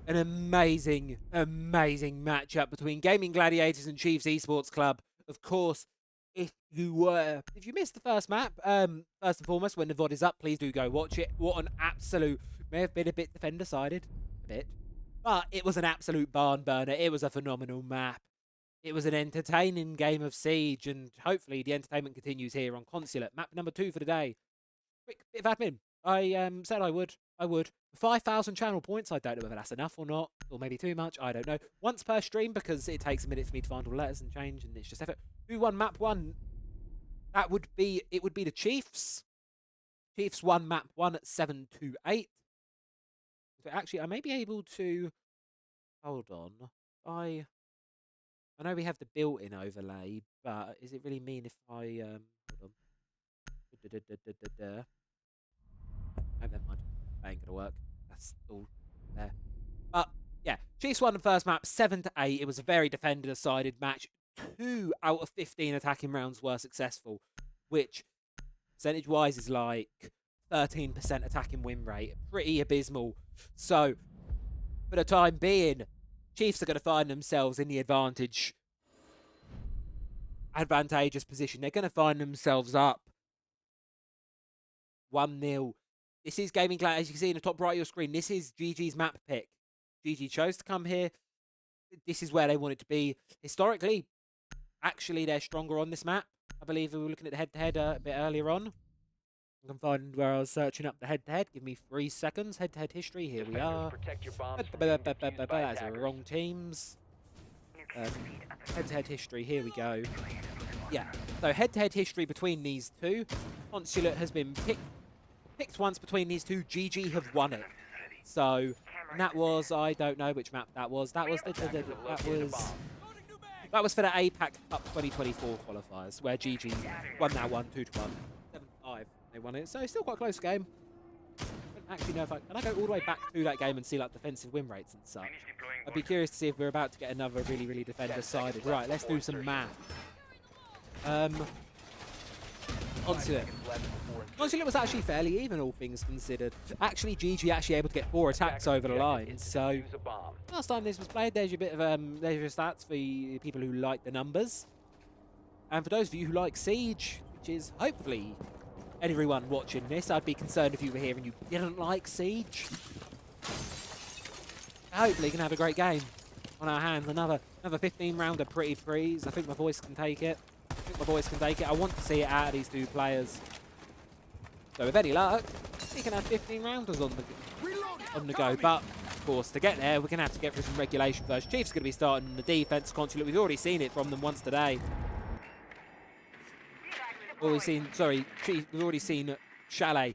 an amazing matchup between Gaimin Gladiators and Chiefs Esports Club. Of course, if you missed the first map, first and foremost, when the VOD is up, please do go watch it. What an absolute, may have been a bit defender-sided, but it was an absolute barn burner. It was a phenomenal map. It was an entertaining game of Siege, and hopefully the entertainment continues here on Consulate. Map number 2 for the day. Quick bit of admin. I said I would. 5,000 channel points. I don't know whether that's enough or not, or maybe too much. I don't know. Once per stream because it takes a minute for me to find all the letters and change, and it's just effort. Who won map 1? It would be the Chiefs. Chiefs won map 1 at 7-8. So actually, I may be able to. Hold on. I know we have the built-in overlay, but is it really mean if I hold on. Oh, never mind. That ain't gonna work. That's all there. But yeah, Chiefs won the first map 7-8. It was a very defender-sided match. 2 out of 15 attacking rounds were successful, which percentage-wise is like 13% attacking win rate. Pretty abysmal. So for the time being, Chiefs are going to find themselves in the advantageous position. They're going to find themselves up 1-0. This is Gaimin Gladiators. As you can see in the top right of your screen, this is GG's map pick. GG chose to come here. This is where they wanted to be. Historically, actually, they're stronger on this map. I believe we were looking at the head-to-head a bit earlier on. I can find where I was searching up the head-to-head. Give me 3 seconds. Head-to-head history. Here we are. That's the wrong teams. Head-to-head history. Here we go. Yeah. So head-to-head history between these two. Consulate has been picked once between these two. GG have won it. So and that was, I don't know which map that was. That was for the APAC Cup 2024 qualifiers, where GG won that one 2-1, 7-5. They won it, so it's still quite a close game. I don't actually know if can I go all the way back to that game and see like defensive win rates and stuff. I'd be curious to see if we're about to get another really defender-sided. Right, let's do some math. Consulate was actually fairly even, all things considered. Actually, GG actually able to get 4 attacks over the line. So last time this was played, there's your bit of there's your stats for you people who like the numbers, and for those of you who like Siege, which is hopefully everyone watching this. I'd be concerned if you were here and you didn't like Siege. Hopefully, you can have a great game on our hands. Another Another 15-rounder pretty freeze. I think my voice can take it. I want to see it out of these two players. So with any luck, we can have 15 rounders on the go. But of course, to get there, we're going to have to get through some regulation first. Chiefs going to be starting the defense consulate. We've already seen it from them once today. We've already seen Chalet.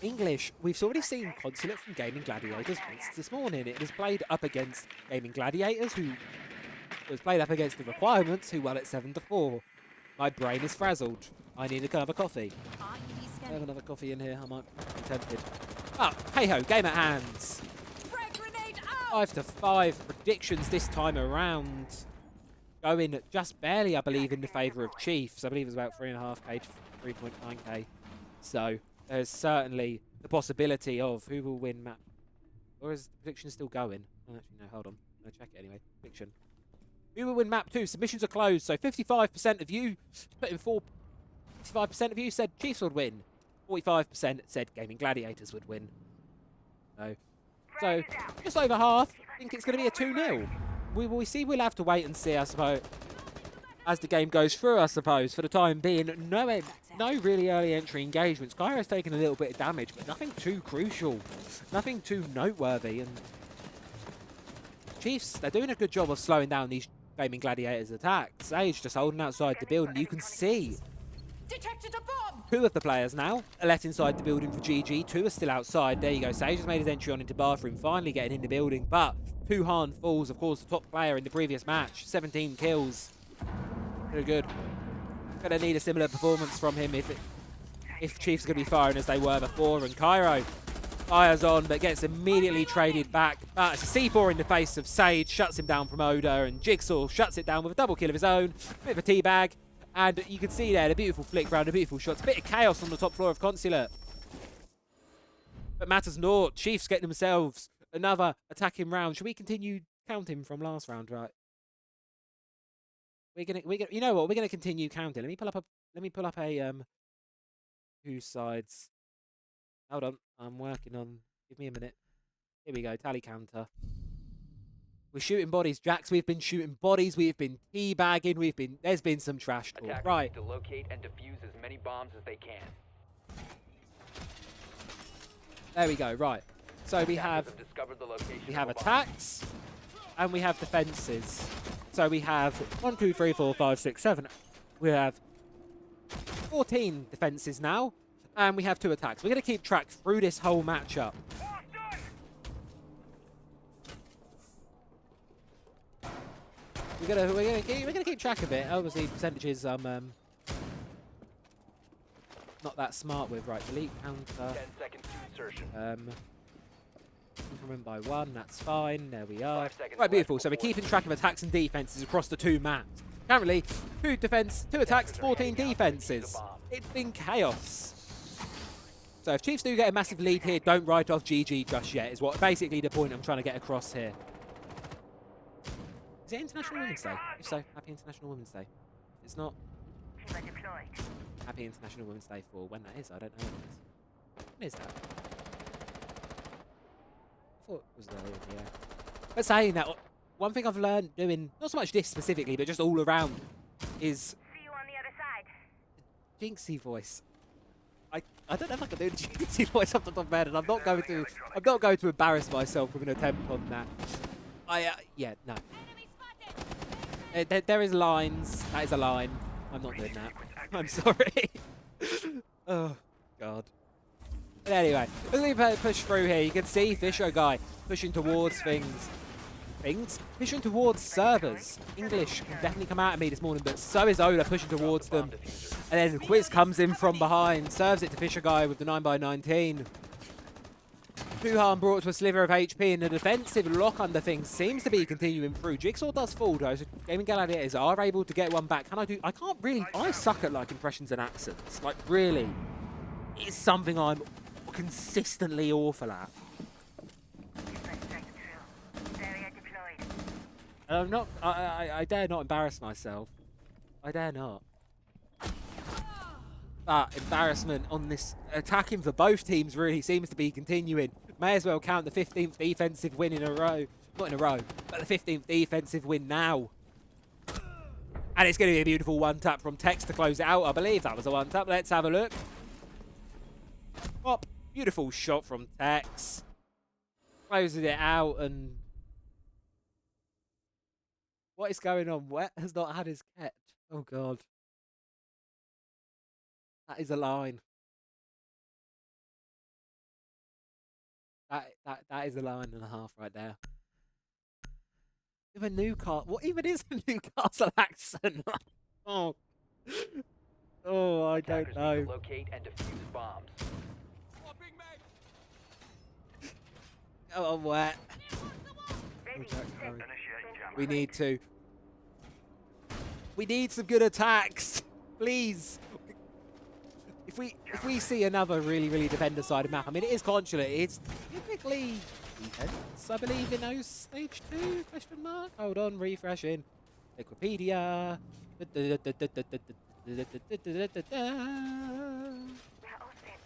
English. We've already seen Consulate from Gaimin Gladiators once this morning. It was played up against Gaimin Gladiators, who was played up against the Requirements, who won at 7-4. My brain is frazzled. I need another coffee. I have another coffee in here. I might be tempted. But hey ho, game at hands. 5-5 predictions this time around. Going just barely, I believe, in the favour of Chiefs. I believe it's about 3.5k to 3.9k. So there's certainly the possibility of who will win map. Or is the prediction still going? Oh, actually, no, hold on. I'm going to check it anyway. Prediction. Who will win map 2? Submissions are closed. So 55% of you put in 55% of you said Chiefs would win. 45% said Gaimin Gladiators would win. So just over half think it's going to be a 2-0. We see. We'll have to wait and see, I suppose, as the game goes through, I suppose. For the time being, no really early entry engagements. Kairo's taken a little bit of damage, but nothing too crucial. Nothing too noteworthy. And Chiefs, they're doing a good job of slowing down these Gaimin Gladiators' attacks. Sage just holding outside the building. You can see Detected a bomb! 2 of the players now are left inside the building for GG. 2 are still outside. There you go. Sage has made his entry on into bathroom, finally getting in the building. But Puhan falls, of course, the top player in the previous match. 17 kills. Pretty good. Gonna need a similar performance from him if Chiefs are gonna be firing as they were before. And Cairo fires on, but gets immediately traded back. But it's a C4 in the face of Sage, shuts him down from Oda, and Jigsaw shuts it down with a double kill of his own. Bit of a teabag. And you can see there the beautiful flick round, the beautiful shots. A bit of chaos on the top floor of Consulate. But matters naught. Chiefs get themselves another attacking round. Should we continue counting from last round, right? We're gonna you know what? We're gonna continue counting. Let me pull up a 2 sides. Hold on. I'm working on, give me a minute. Here we go, tally counter. We're shooting bodies, Jax. We've been shooting bodies. We've been teabagging. There's been some trash talk. Attackers Right. need to locate and defuse as many bombs as they can. There we go. Right. So we have discovered the location we have of a bomb. attacks and we have defenses. So we have 1, 2, 3, 4, 5, 6, 7. We have 14 defenses now, and we have 2 attacks. We're going to keep track through this whole matchup. We're gonna keep track of it. Obviously, percentages not that smart with. Right, delete counter. 10 seconds to insertion. Increment by 1. That's fine. There we are. 5 seconds Right, beautiful. left So we're before keeping track of attacks and defenses across the 2 maps. Currently, 2 attacks, 14 defenses. It's been chaos. So if Chiefs do get a massive lead here, don't write off GG just yet. Is what basically the point I'm trying to get across here. Is it International Women's Day? If so, happy International Women's Day. If it's not, happy International Women's Day for when that is. I don't know when it is. When is that? I thought it was earlier in the year. But saying that, one thing I've learned doing, not so much this specifically, but just all around, is See you on the other side. the Jinxie voice. I don't know if I can do the Jinxie voice off the top of my head, and I'm not going to embarrass myself with an attempt on that. Yeah, no. There is lines. That is a line. I'm not doing that. I'm sorry. Oh, God. But anyway, as we push through here, you can see Fisher guy pushing towards pushing towards servers. English can definitely come out at me this morning, but so is Ola pushing towards them. And then Quiz comes in from behind, serves it to Fisher guy with the 9x19. Puhan brought to a sliver of HP, and the defensive lock under things seems to be continuing through. Jigsaw does fall though, so Gaimin Gladiators are able to get one back. I can't really, I suck at like impressions and accents. Like really, it's something I'm consistently awful at. And I'm not, I dare not embarrass myself. I dare not. But embarrassment on this attacking for both teams really seems to be continuing. May as well count the 15th defensive win in a row Not in a row, but the 15th defensive win now. And it's going to be a beautiful one-tap from Tex to close it out. I believe that was a one-tap. Let's have a look. Pop. Beautiful shot from Tex. Closes it out and... What is going on? Wet has not had his catch. Oh, God. That is a line. That is a line and a half right there. Even Newcastle. What even is a Newcastle accent? Oh. Oh, I don't Attackers need know. to locate and defuse bombs. Oh, I'm wet. Ready, Okay, set. sorry. We need to. We need some good attacks, please. If we see another really defender-sided map, I mean, it is consulate. It's typically defense, I believe, in those stage 2, question mark. Hold on, refreshing. Wikipedia. We're all set.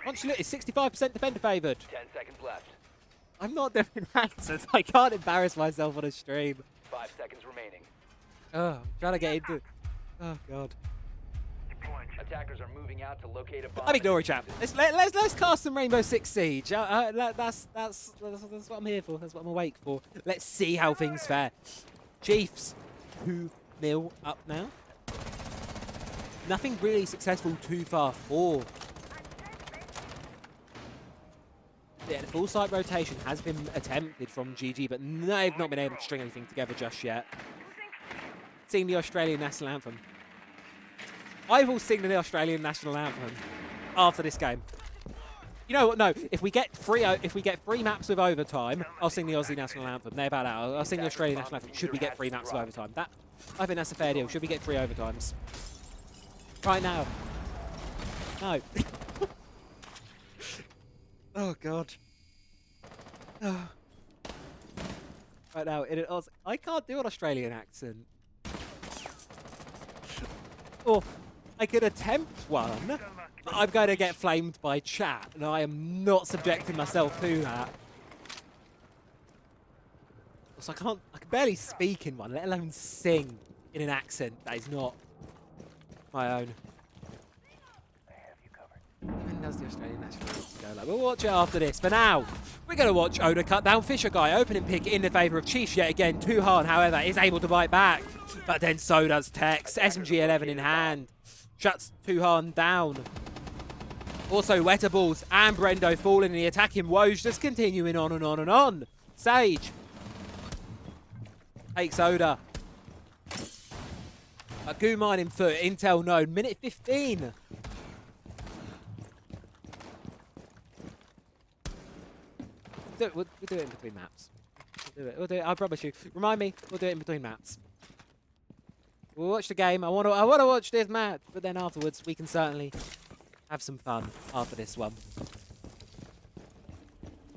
Consulate is 65% defender favoured. 10 seconds left. I'm not doing accents. I can't embarrass myself on a stream. 5 seconds remaining. Oh, I'm trying to get into... Oh, God. Attackers are moving out to locate a bomb. I'm ignoring chat. Let's cast some Rainbow Six Siege. That's what I'm here for. That's what I'm awake for. Let's see how things fare. Chiefs 2-0 up now. Nothing really successful too far for. Yeah, the full site rotation has been attempted from GG, but they've not been able to string anything together just yet. Sing the Australian national anthem. I will sing the Australian national anthem after this game. You know what? No, if we get three maps with overtime, I'll sing the Aussie national anthem. There about that. I'll sing the Australian national anthem. Should we get 3 maps with overtime? I think that's a fair deal. Should we get 3 overtimes? Right now. No. Oh, God. Oh. Right now, I can't do an Australian accent. Or I could attempt one, but I'm going to get flamed by chat, and I am not subjecting myself to that. So I can barely speak in one, let alone sing in an accent that is not my own. When does the Australian national anthem go like? We'll watch it after this. For now, we're going to watch Oda cut down Fisher Guy. Opening pick in the favour of Chiefs yet again. Tuhan, however, is able to bite back. But then so does Tex. SMG-11 in hand. Shuts Tuhan down. Also, Wetterballs and Brendo falling in the attacking woes. Just continuing on and on and on. Sage takes Oda. A goo mining foot. Intel known. Minute 15. We'll do it in between maps. We'll do it. I promise you. Remind me. We'll do it in between maps. We'll watch the game. I want to watch this match, but then afterwards we can certainly have some fun after this one.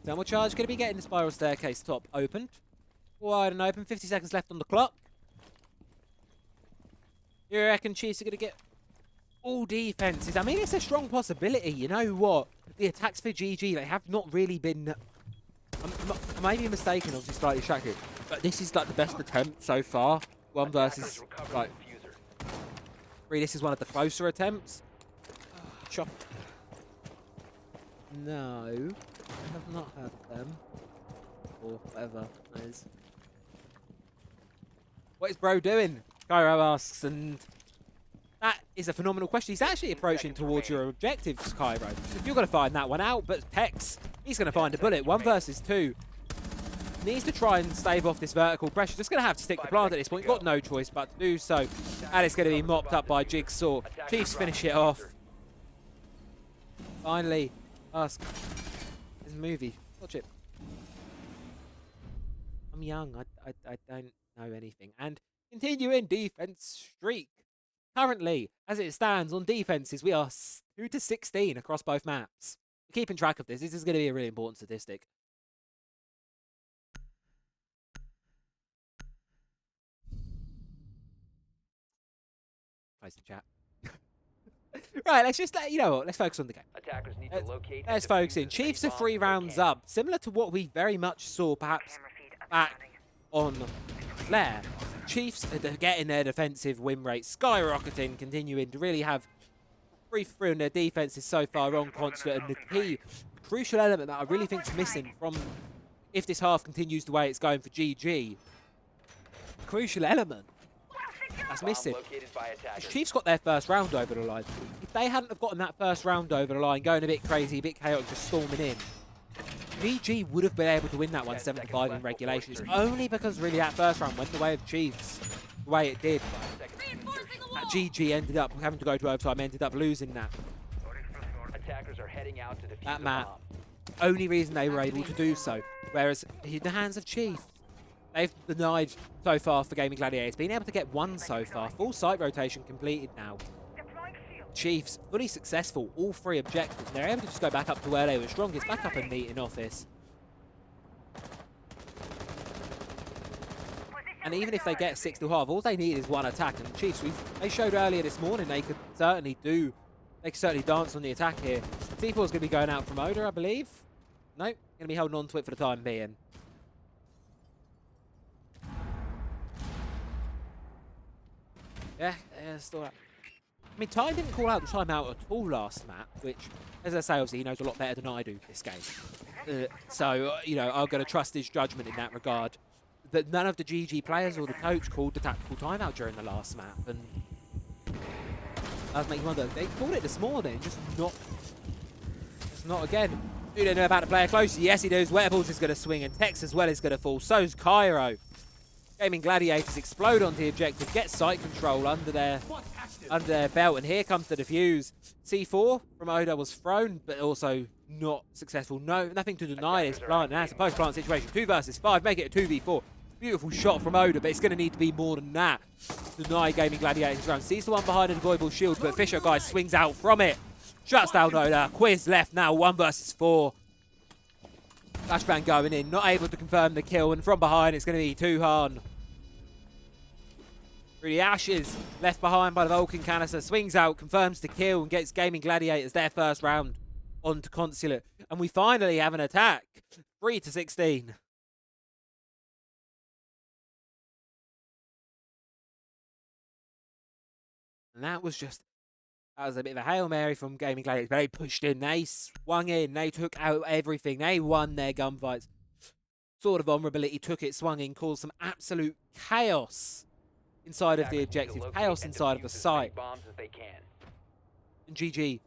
Thermal charge going to be getting the spiral staircase top opened. Wide and open. 50 seconds left on the clock. You reckon Chiefs are going to get all defenses? I mean, it's a strong possibility. You know what? The attacks for GG, they have not really been... I may be mistaken, obviously slightly distracted, but this is like the best attempt so far. 1 versus like 3. This is one of the closer attempts. Chop. No, I have not heard of them, or whatever that is. What is bro doing? Cairo asks, and that is a phenomenal question. He's actually approaching towards your objectives, Cairo. You're going to find that one out, but Tex, he's going to find a bullet. 1 versus 2. Needs to try and stave off this vertical pressure. Just going to have to stick the plant at this point. Got no choice but to do so. And it's going to be mopped up by Jigsaw. Chiefs finish it off. Finally, ask. This movie. Watch it. I'm young. I don't know anything. And continuing defense streak. Currently, as it stands on defenses, we are 2 to 16 across both maps. Keeping track of this. This is going to be a really important statistic. Close the chat. Right, let's just, you know what, let's focus on the game. Attackers need to locate. Let's focus in. Chiefs are 3 rounds up, similar to what we very much saw perhaps Camera feed up back on Lair. Chiefs are getting their defensive win rate skyrocketing, continuing to really have 3-3 on their defenses so far on Consulate, and the key, crucial element that I really think is missing from, if this half continues the way it's going for GG, crucial element that's missing. The Chiefs got their first round over the line. If they hadn't have gotten that first round over the line, going a bit crazy, a bit chaotic, just storming in, GG would have been able to win that one 7-5 in regulation. It's only because really that first round went the way of Chiefs, the way it did. That GG ended up having to go to overtime, ended up losing that. Attackers are heading out to defuse That the map. bomb. Only reason they were able to do so. Whereas in the hands of Chiefs, they've denied so far for Gaimin Gladiators, being able to get one so far. Full site rotation completed now. Chiefs fully successful, all 3 objectives. They're able to just go back up to where they were strongest, back up and neat in office. And even if they get 6-2 half, all they need is one attack. And Chiefs, they showed earlier this morning they could certainly dance on the attack here. C4 is going to be going out from Oda, I believe. Nope, going to be holding on to it for the time being. Yeah, still. I mean, Ty didn't call out the timeout at all last map, which, as I say, obviously he knows a lot better than I do this game. So, you know, I'm going to trust his judgment in that regard. But none of the GG players or the coach called the tactical timeout during the last map, and I was making wonder. They called it this morning, just not again. Do they know about the player closely? Yes, he knows. Wettables is going to swing, and Tex as well is going to fall. So's Cairo. Gaimin Gladiators explode onto the objective, get site control under their belt, and here comes the defuse. C4 from Oda was thrown, but also not successful. Nothing to deny this plant. That's a post-plant situation. 2 versus 5, make it a 2v4. Beautiful shot from Oda, but it's going to need to be more than that to deny Gaimin Gladiators round. Sees the one behind an avoidable shield, but Fisher guy swings out from it. Shuts down Oda. Quiz left now, 1 versus 4. Flashbang going in, not able to confirm the kill, and from behind it's going to be Tuhan. Really, Ashes left behind by the Vulcan canister, swings out, confirms the kill, and gets Gaimin Gladiators their first round onto Consulate. And we finally have an attack, 3-16. And that was a bit of a Hail Mary from Gaimin Gladiators. But they pushed in, they swung in, they took out everything, they won their gunfights. Sort of vulnerability, took it, swung in, caused some absolute chaos inside of the objective, chaos inside of the site. And GG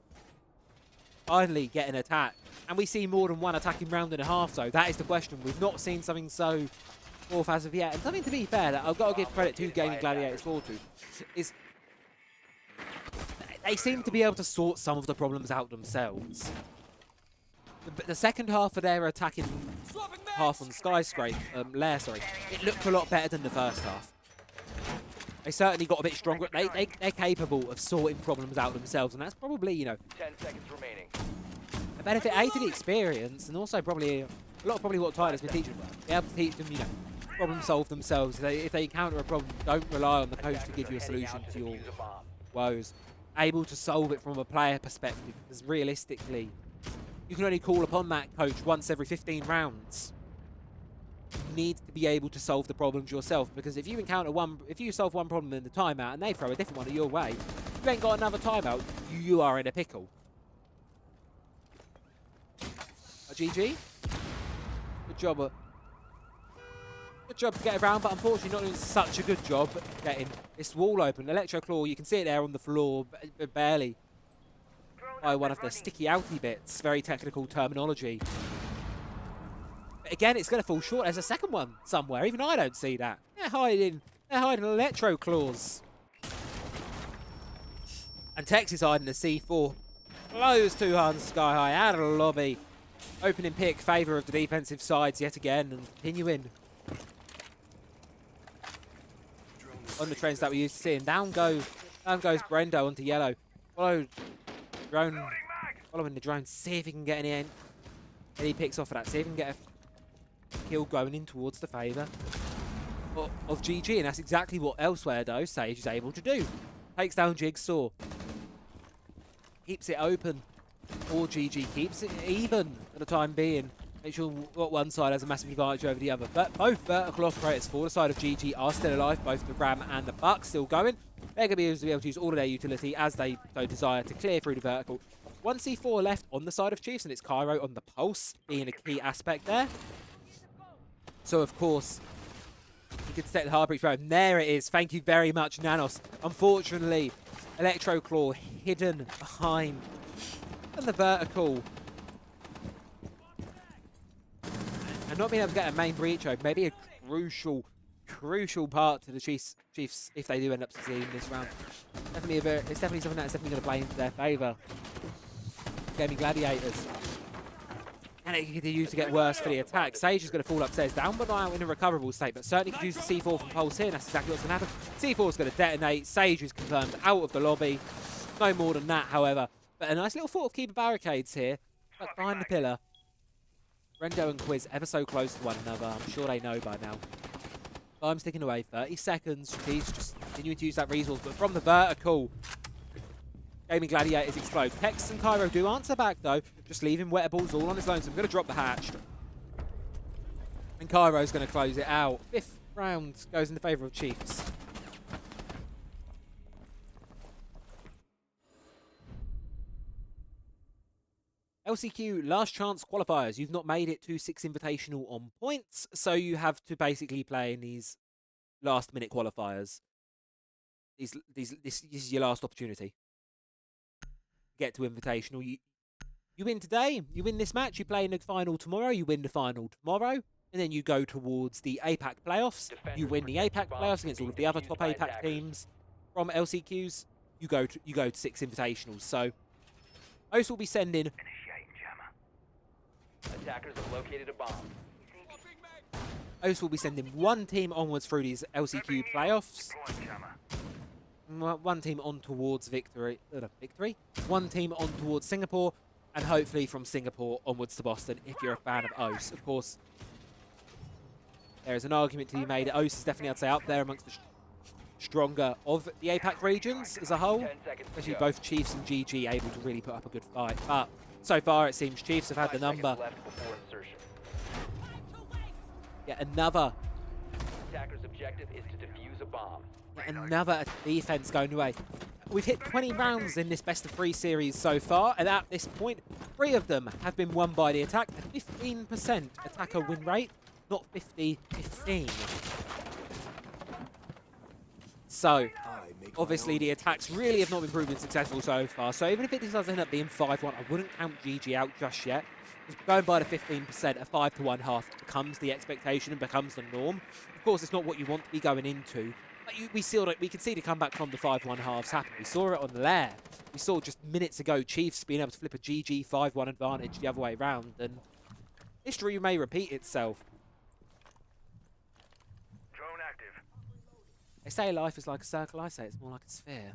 finally get an attack. And we see more than one attacking round and a half, so that is the question. We've not seen something so fourth as of yet. And something to be fair, that I've got to give credit to Gaimin Gladiators for too, is they seem to be able to sort some of the problems out themselves. The second half of their attacking half on Lair, it looked a lot better than the first half. They certainly got a bit stronger. They're capable of sorting problems out themselves, and that's probably, you know, 10 seconds remaining. a benefit A to the experience, and also probably a lot of probably what Tyler's been teaching them. Be able to teach them, you know, problem solve themselves. If they encounter a problem, don't rely on the coach to give you a solution to your woes. Able to solve it from a player perspective, because realistically, you can only call upon that coach once every 15 rounds. You need to be able to solve the problems yourself, because if you solve one problem in the timeout and they throw a different one at your way, you ain't got another timeout, you are in a pickle. GG. Good job. Good job to get around, but unfortunately not doing such a good job getting this wall open. Electro Claw, you can see it there on the floor, barely by one of the sticky outy bits. Very technical terminology. But again, it's going to fall short. There's a second one somewhere. Even I don't see that. They're hiding Electro Claws. And Tex is hiding the C4. Blows Tuhan sky high out of the lobby. Opening pick, favour of the defensive sides yet again, and continuing on the trends that we used to see. And down goes Brendo onto yellow. Following the drone, see if he can get any picks off of that. See if he can get a kill going in towards the favour of GG, and that's exactly what elsewhere though Sage is able to do. Takes down Jigsaw, keeps it open, or GG keeps it even for the time being. Make sure what one side has a massive advantage over the other. But both vertical operators for the side of GG are still alive. Both the Ram and the Buck still going. They're going to be able to use all of their utility as they so desire to clear through the vertical. 1 C4 left on the side of Chiefs, and it's Cairo on the pulse being a key aspect there. So, of course, you can detect the hard breach. And there it is. Thank you very much, Nanos. Unfortunately, Electro Claw hidden behind and the vertical. And not being able to get a main breach over, maybe a crucial part to the Chiefs if they do end up succeeding this round. It's definitely something that's definitely going to play into their favour. Gaimin Gladiators. And it could use to get worse for the attack. Sage is going to fall upstairs, down but not out in a recoverable state, but certainly could use the C4 from Pulse here, and that's exactly what's going to happen. C4 is going to detonate. Sage is confirmed out of the lobby. No more than that, however. But a nice little thought of keeping barricades here, but behind the pillar. Rendo and Quiz ever so close to one another. I'm sure they know by now. Time's ticking away. 30 seconds. He's just continuing to use that resource, but from the vertical, Gaimin Gladiators explode. Tex and Cairo do answer back, though, just leaving Wettables all on his own. So I'm going to drop the hatch. And Cairo's going to close it out. 5th round goes in the favour of Chiefs. LCQ last chance qualifiers. You've not made it to 6 Invitational on points, so you have to basically play in these last minute qualifiers. This is your last opportunity. Get to Invitational. You win today, you win this match, you play in the final tomorrow, you win the final tomorrow, and then you go towards the APAC playoffs. You win the APAC playoffs against all of the other top APAC teams from LCQs. You go to 6 Invitationals. So Oce will be sending. Attackers have located a bomb. Oce will be sending one team onwards through these LCQ playoffs. One team on towards victory. One team on towards Singapore, and hopefully from Singapore onwards to Boston if you're a fan of Oce. Of course, there is an argument to be made. Oce is definitely, I'd say, up there amongst the stronger of the APAC regions as a whole. Especially both Chiefs and GG able to really put up a good fight. But so far, it seems Chiefs have had the number. Yeah, another. Attacker's objective is to defuse a bomb. Another defense going away. We've hit 20 rounds in this best of 3 series so far, and at this point, 3 of them have been won by the attack. A 15% attacker win rate, not 50-15. So, obviously, the attacks really have not been proven successful so far. So even if it does end up being 5-1, I wouldn't count GG out just yet. Just going by the 15%, a 5-1 half becomes the expectation and becomes the norm. Of course, it's not what you want to be going into. But we can see the comeback from the 5-1 halves happen. We saw it on Lair. We saw just minutes ago Chiefs being able to flip a GG 5-1 advantage the other way around. And history may repeat itself. Drone active. They say life is like a circle. I say it's more like a sphere.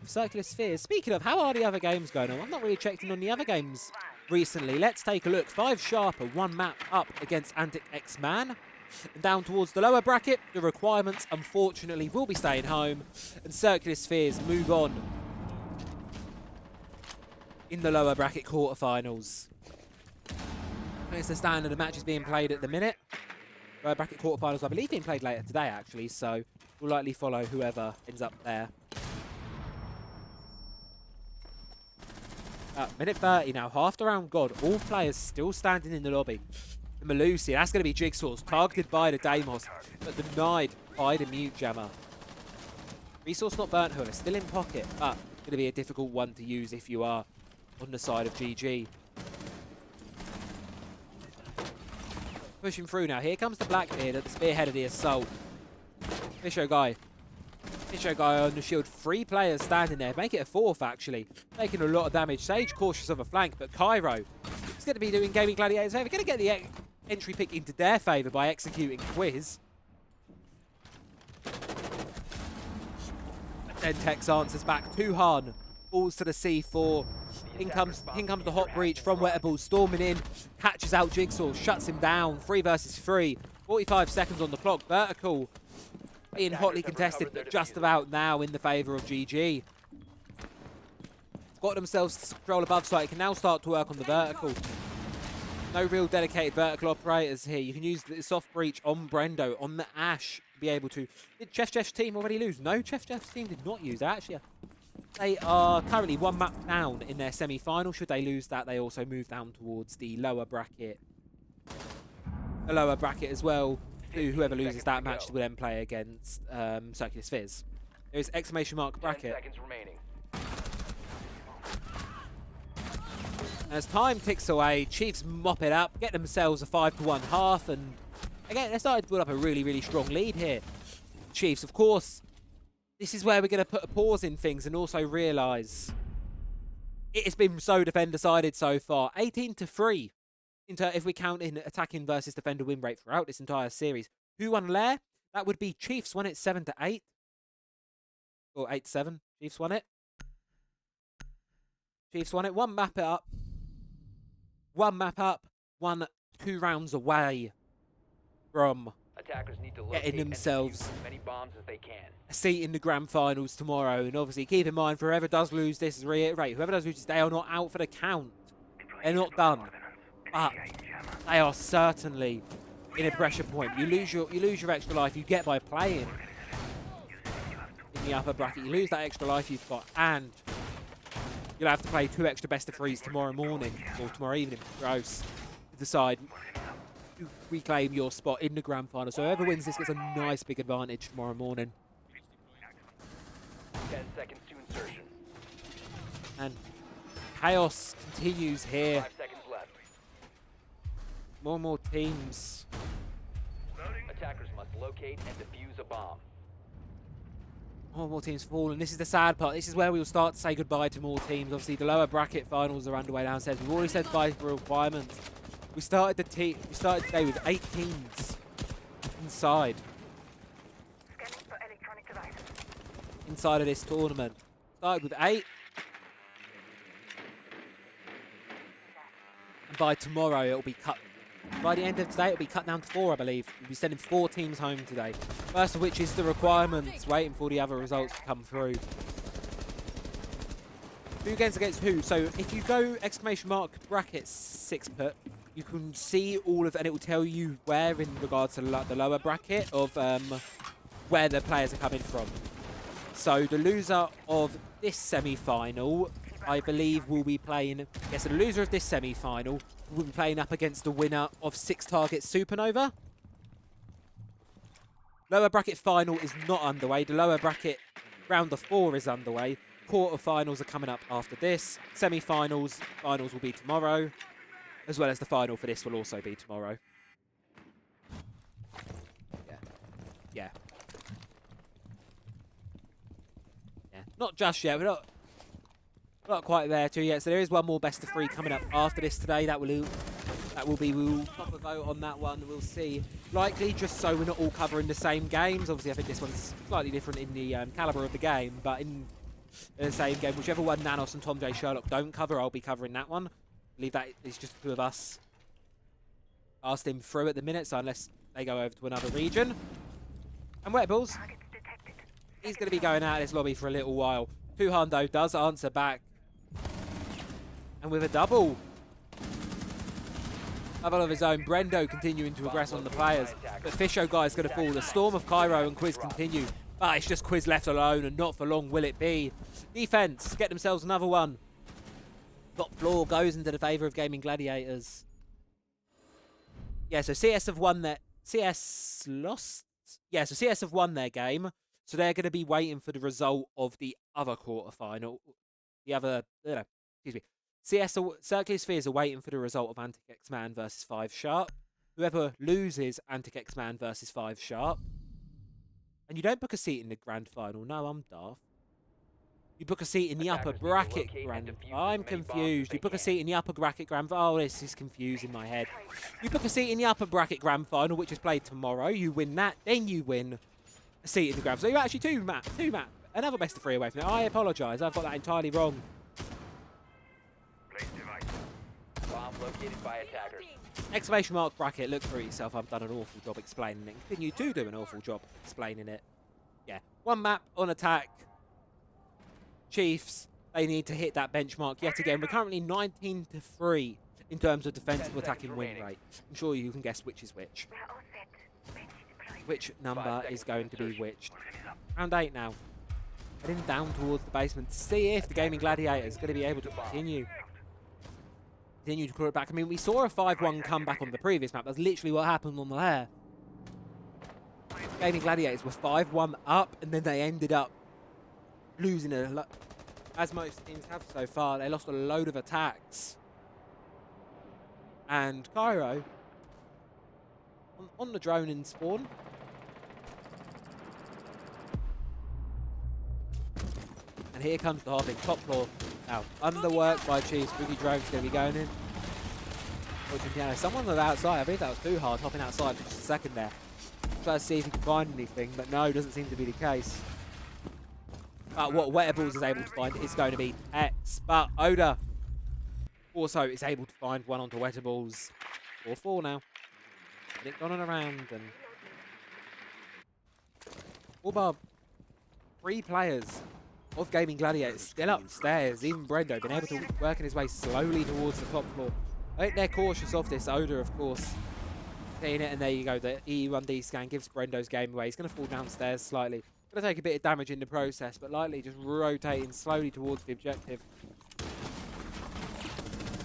Circular spheres. Speaking of, how are the other games going on? I've not really checked in on the other games recently. Let's take a look. 5 Sharper, 1 map up against Antic X-Man. And down towards the lower bracket, the requirements, unfortunately, will be staying home. And Circular Spheres move on in the lower bracket quarterfinals. It's the standard of matches being played at the minute. Lower bracket quarterfinals, I believe, being played later today, actually. So we'll likely follow whoever ends up there. Minute 30 now, half the round gone. All players still standing in the lobby. The Malusi, that's going to be Jigsaw's, targeted by the Deimos, but denied by the Mute Jammer. Resource not burnt, however, still in pocket, but going to be a difficult one to use if you are on the side of GG. Pushing through now. Here comes the Blackbeard at the spearhead of the assault. Fisho guy on the shield. 3 players standing there. Make it a 4th, actually. Taking a lot of damage. Sage cautious of a flank, but Cairo is going to be doing Gaimin Gladiators' favour. Going to get the entry pick into their favour by executing Quiz. Then Tex answers back to Han. Falls to the C4. In comes the hot breach from Wettables, storming in. Catches out Jigsaw, shuts him down. 3 versus 3. 45 seconds on the clock. Vertical being hotly contested, but just about now in the favour of GG. Got themselves control above site. Can now start to work on the vertical. No real dedicated vertical operators here. You can use the soft breach on Brendo, on the Ash, to be able to... Did Jeff's team already lose? No, Jeff's team did not use that, actually. They are currently one map down in their semi-final. Should they lose that, they also move down towards the lower bracket. The lower bracket as well. Whoever loses that match will then play against Circular Spheres. There is exclamation mark 10 bracket. seconds remaining. As time ticks away, Chiefs mop it up, get themselves a 5-1 half, and again, they're starting to build up a really, really strong lead here. Chiefs, of course, this is where we're going to put a pause in things and also realise it has been so defender-sided so far. 18-3, if we count in attacking versus defender win rate throughout this entire series. Who won Lair? That would be Chiefs won it 7-8. Or 8-7. Chiefs won it. Chiefs won it. One map it up. 1 map up, 2 rounds away from Attackers need to getting locate and themselves defuse as many bombs as they can. a seat in the grand finals tomorrow. And obviously, keep in mind, for whoever does lose this, reiterate, whoever does lose this, they are not out for the count. They're not done. But they are certainly in a pressure point. You lose your extra life you get by playing in the upper bracket. You lose that extra life you've got, and you'll have to play 2 extra best of 3s tomorrow morning, or tomorrow evening, gross, to decide to reclaim your spot in the grand final. So whoever wins this gets a nice big advantage tomorrow morning. 10 seconds to insertion. And chaos continues here. 5 seconds left. More and more teams. Attackers must locate and defuse a bomb. More and more teams fall, and this is the sad part. This is where we'll start to say goodbye to more teams. Obviously, the lower bracket finals are underway downstairs. We've already said goodbye for requirements. We started today with 8 teams inside of this tournament. Started with 8. And by tomorrow, it'll be cut. By the end of today, it'll be cut down to 4, I believe. We'll be sending 4 teams home today. First of which is the requirements, waiting for the other results to come through. Who against who? So if you go exclamation mark bracket 6 put, you can see all of, and it will tell you where in regards to the lower bracket of where the players are coming from. So the loser of this semi-final, I believe, will be playing. Yes, so the loser of this semi-final will be playing up against the winner of 6 targets Supernova. Lower bracket final is not underway. The lower bracket round of 4 is underway. Quarterfinals are coming up after this. Semi-finals, finals will be tomorrow, as well as the final for this will also be tomorrow. Yeah. Not just yet. We're not quite there too yet. So there is one more best of 3 coming up after this today. We'll pop a vote on that one. We'll see. Likely, just so we're not all covering the same games. Obviously, I think this one's slightly different in the caliber of the game, but in the same game, whichever one Nanos and Tom J Sherlock don't cover, I'll be covering that one. I believe that is just the 2 of us asked him through at the minute, so unless they go over to another region. And Wet Balls, he's going to be going out of this lobby for a little while. 2 Hundo does answer back. And with a double of his own, Brendo continuing to aggress on the players. But Fisho Guy's going to fall. The storm of Cairo and Quiz continue. But it's just Quiz left alone, and not for long will it be. Defense, get themselves another one. Top floor goes into the favour of Gaimin Gladiators. Yeah, so CS have won their... CS lost? Yeah, so CS have won their game. So they're going to be waiting for the result of the other quarterfinal. Excuse me. Circular Spheres are waiting for the result of Antic X-Man versus 5 Sharp. Whoever loses Antic X-Man versus 5 Sharp. And you don't book a seat in the grand final. No, I'm daft. You book a seat in the upper bracket grand. I'm confused. You book a seat in the upper bracket grand. Oh, this is confusing my head. You book a seat in the upper bracket grand final, which is played tomorrow. You win that, then you win a seat in the grand. So you're actually two map. Another best of 3 away from it. I apologise. I've got that entirely wrong. Bomb located by attackers. Exclamation mark bracket. Look for it yourself. I've done an awful job explaining it. Continue to do an awful job explaining it. Yeah. 1 map on attack. Chiefs, they need to hit that benchmark yet again. We're currently 19-3 in terms of defensive attacking win rate. I'm sure you can guess which is which. Which number is going to be which? Round 8 now. Heading down towards the basement to see if the Gaming Gladiators are going to be able to continue to claw it back. I mean, we saw a 5-1 comeback on the previous map. That's literally what happened on the lair. Gaming Gladiators were 5-1 up, and then they ended up losing as most teams have so far. They lost a load of attacks. And Cairo on the drone in spawn. And here comes the hopping, top floor. Now, underwork by Chiefs. Boogie Drone's going to be going in. Piano. Someone was outside. I believe that was too hard, hopping outside for just a second there. Try to see if he can find anything, but no, doesn't seem to be the case. But what Wetables is able to find is going to be X. But Oda also is able to find one onto Wetables. 4-4 now. Nick gone on around and... all bar 3 players of Gaming Gladiators still upstairs. Even Brendo been able to working his way slowly towards the top floor. I think they're cautious of this. Oda, of course, seeing it, and there you go. The E1D scan gives Brendo's game away. He's going to fall downstairs slightly. Going to take a bit of damage in the process, but likely just rotating slowly towards the objective.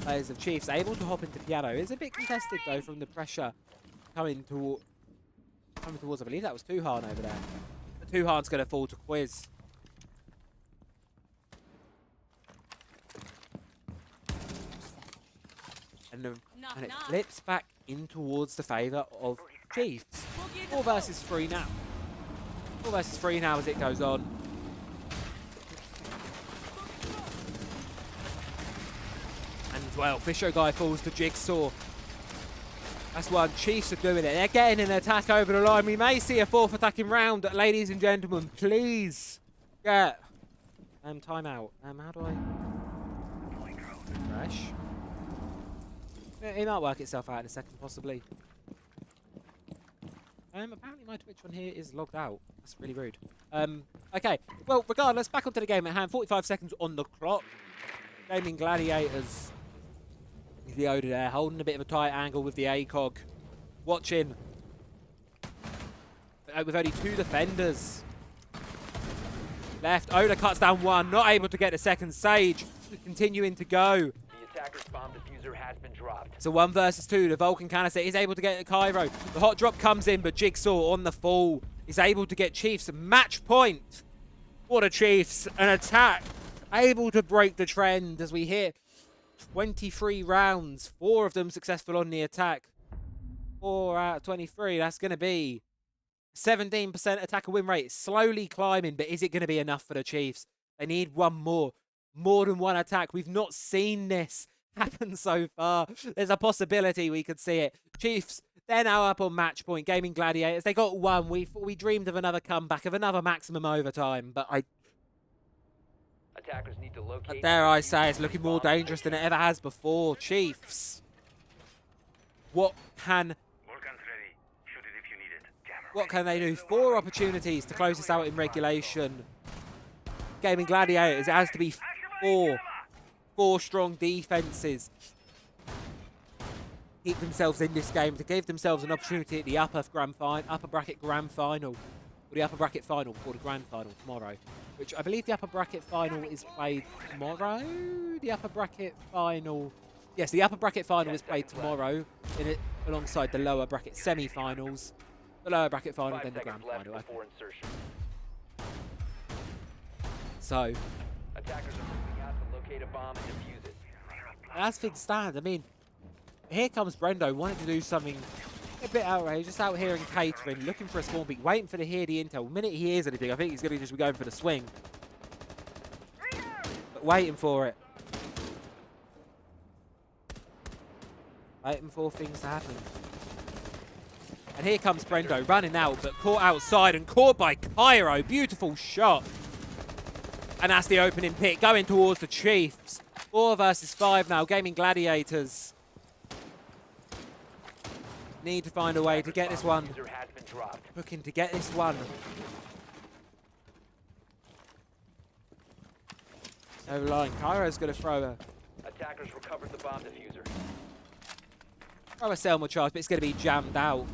Players of Chiefs able to hop into Piano. It's a bit contested, though, from the pressure coming towards, I believe that was Tuhan over there. But Tuhan's going to fall to Quiz. And it flips back in towards the favour of Chiefs. 4 versus 3 now. 4 versus 3 now as it goes on. And well, Fisher guy falls to Jigsaw. That's one. Chiefs are doing it. They're getting an attack over the line. We may see a 4th attacking round, ladies and gentlemen. Please get timeout. How do I refresh? It might work itself out in a second, possibly. Apparently my Twitch one here is logged out. That's really rude. Okay, well, regardless, back onto the game at hand. 45 seconds on the clock. Gaming Gladiators. The Oda there, holding a bit of a tight angle with the ACOG. Watching. With only 2 defenders left. Oda cuts down 1, not able to get the second. Sage continuing to go. Attacker's bomb diffuser has been dropped. So 1 versus 2. The Vulcan canister is able to get Cairo. The hot drop comes in, but Jigsaw on the fall is able to get Chiefs match point. What a Chiefs. An attack. Able to break the trend as we hit 23 rounds. 4 of them successful on the attack. 4 out of 23. That's going to be 17% attacker win rate. Slowly climbing, but is it going to be enough for the Chiefs? They need one more. More than 1 attack. We've not seen this happen so far. There's a possibility we could see it. Chiefs, they're now up on match point. Gaming Gladiators, they got 1. We dreamed of another comeback, of another maximum overtime, but Attackers need to locate. dare I say, it's looking more dangerous than it ever has before. Chiefs, what can they do? 4 opportunities to close this out in regulation. Gaming Gladiators, it has to be 4 strong defenses. Keep themselves in this game to give themselves an opportunity at the upper bracket grand final, or the upper bracket final, or the grand final tomorrow. Which I believe the upper bracket final is played tomorrow. The upper bracket final, yes, the upper bracket final is played tomorrow, alongside the lower bracket semi-finals. The lower bracket final, then the grand final. So, attackers are moving out to locate a bomb and defuse it. as things stand, I mean, here comes Brendo wanting to do something a bit outrageous, out here in catering, looking for a spawn peek, waiting to hear the intel. The minute he hears anything, I think he's going to just be going for the swing. But waiting for it. Waiting for things to happen. And here comes Brendo running out, but caught outside and caught by Cairo. Beautiful shot. And that's the opening pick going towards the Chiefs. 4 versus 5 now. Gaming Gladiators need to find a way to get this one. Looking to get this one. Over line. Cairo's going to throw her. Attackers recovered the bomb diffuser. throw a Selma charge, but it's going to be jammed out.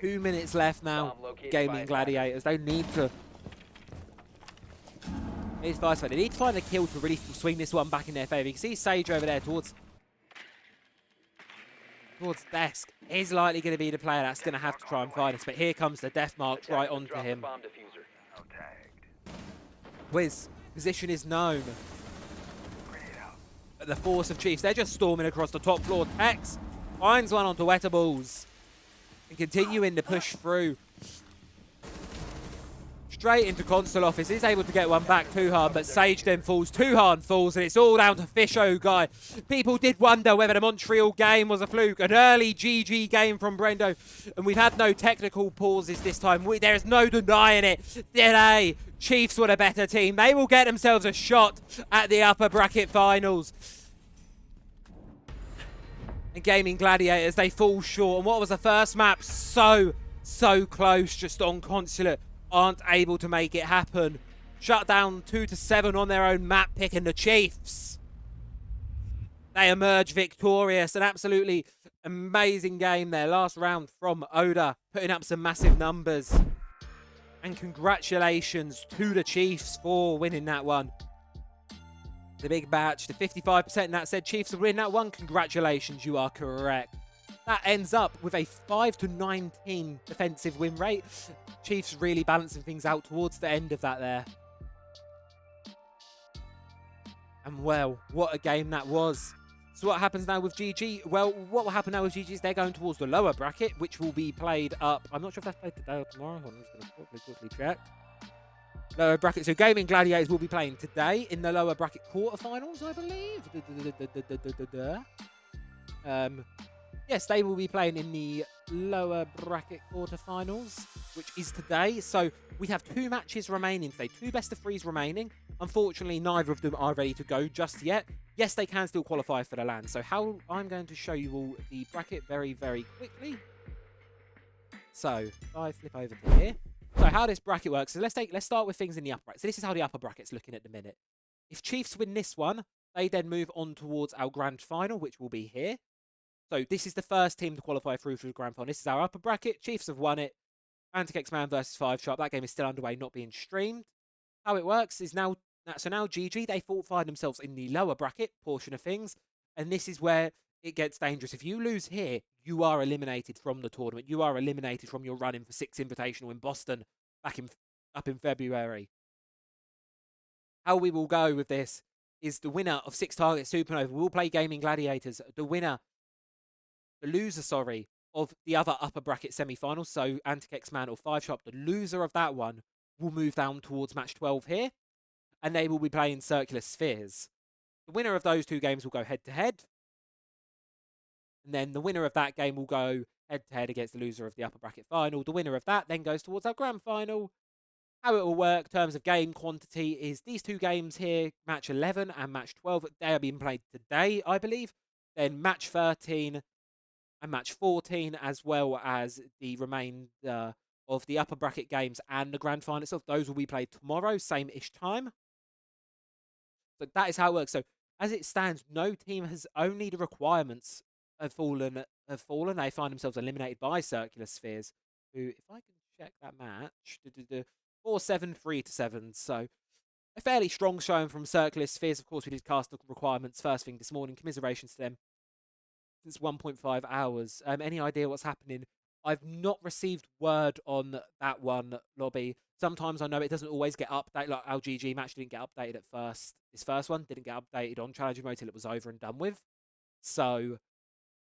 2 minutes left now. Bomb located by Gaming attackers. Gladiators. They need to. It's vice versa. They need to find a kill to really swing this one back in their favour. You can see Sage over there towards desk. He's likely going to be the player that's going to have to try and find us. But here comes the death marks right Attackers onto drop the him. bomb diffuser. Wiz, position is known. The force of Chiefs, they're just storming across the top floor. Tex finds one onto Wetterballs and continuing to push through. Straight into console office. He's able to get one back too hard, but Sage then falls. Tuhan falls, and it's all down to Fisho guy. People did wonder whether the Montreal game was a fluke. An early GG game from Brendo, and we've had no technical pauses this time. There is no denying it. Today, Chiefs were the better team. They will get themselves a shot at the upper bracket finals. And Gaming Gladiators, they fall short. And what was the first map? So close, just on Consulate. Aren't able to make it happen. Shut down 2-7 on their own map pick, and the Chiefs, they emerge victorious. An absolutely amazing game there. Last round from Oda, putting up some massive numbers. And congratulations to the Chiefs for winning that one. The big batch, the 55% that said Chiefs will win that one. Congratulations, you are correct. That ends up with a 5-19 defensive win rate. Chiefs really balancing things out towards the end of that there. And well, what a game that was. So what happens now with GG? Well, what will happen now with GG is they're going towards the lower bracket, which will be played up. I'm not sure if that's played today or tomorrow. I'm just going to quickly check. Lower bracket. So Gaming Gladiators will be playing today in the lower bracket quarterfinals, I believe. Yes, they will be playing in the lower bracket quarterfinals, which is today. So we have 2 matches remaining today, 2 best of 3s remaining. Unfortunately, neither of them are ready to go just yet. Yes, they can still qualify for the LAN. So how I'm going to show you all the bracket very, very quickly. So if I flip over to here. So how this bracket works is let's start with things in the upper bracket. So this is how the upper bracket's looking at the minute. If Chiefs win this one, they then move on towards our grand final, which will be here. So this is the first team to qualify through to the grand final. This is our upper bracket. Chiefs have won it. Anti-X-Man versus 5 Sharp. That game is still underway, not being streamed. How it works is now GG, they find themselves in the lower bracket portion of things. And this is where it gets dangerous. If you lose here, you are eliminated from the tournament. You are eliminated from your run-in for Six Invitational in Boston up in February. How we will go with this is the winner of 6 Targets Supernova will play Gaming Gladiators. The loser, of the other upper bracket semi-finals, so Anti-X-Man or 5 Sharp, the loser of that one will move down towards match 12 here, and they will be playing Circular Spheres. The winner of those 2 games will go head-to-head, and then the winner of that game will go head-to-head against the loser of the upper bracket final. The winner of that then goes towards our grand final. How it will work in terms of game quantity is these 2 games here, match 11 and match 12, they are being played today, I believe. Then match 13 and match 14, as well as the remainder of the upper bracket games and the grand final itself. Those will be played tomorrow, same-ish time. So that is how it works. So as it stands, no team has only the requirements have fallen. They find themselves eliminated by Circular Spheres, who, if I can check that match, 4-7, 3-7. So a fairly strong showing from Circular Spheres. Of course, we did cast the requirements first thing this morning. Commiserations to them. Since 1.5 hours. Any idea what's happening? I've not received word on that one, Lobby. Sometimes I know it doesn't always get updated. Like our GG match didn't get updated at first. This first one didn't get updated on Challenge Mode till it was over and done with. So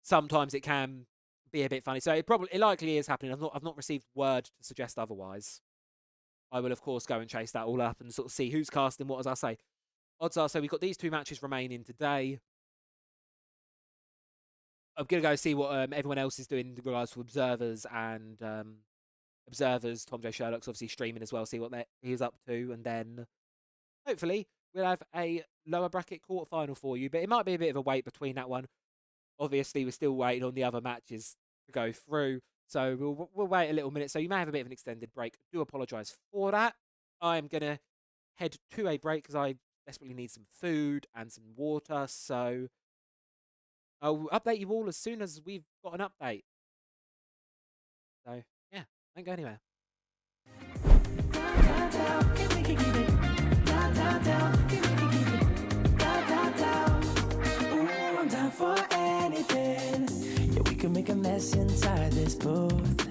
sometimes it can be a bit funny. So it likely is happening. I've not received word to suggest otherwise. I will of course go and chase that all up and sort of see who's casting what, as I say. Odds are, so we've got these 2 matches remaining today. I'm going to go see what everyone else is doing in regards to observers and observers. Tom J. Sherlock's obviously streaming as well, see what he's up to. And then hopefully we'll have a lower bracket quarterfinal for you. But it might be a bit of a wait between that one. Obviously, we're still waiting on the other matches to go through. So we'll wait a little minute. So you may have a bit of an extended break. I do apologise for that. I'm going to head to a break because I desperately need some food and some water. So I'll update you all as soon as we've got an update. So, yeah, don't go anywhere. Ooh, I'm down for anything. Yeah, we can make a mess inside this booth.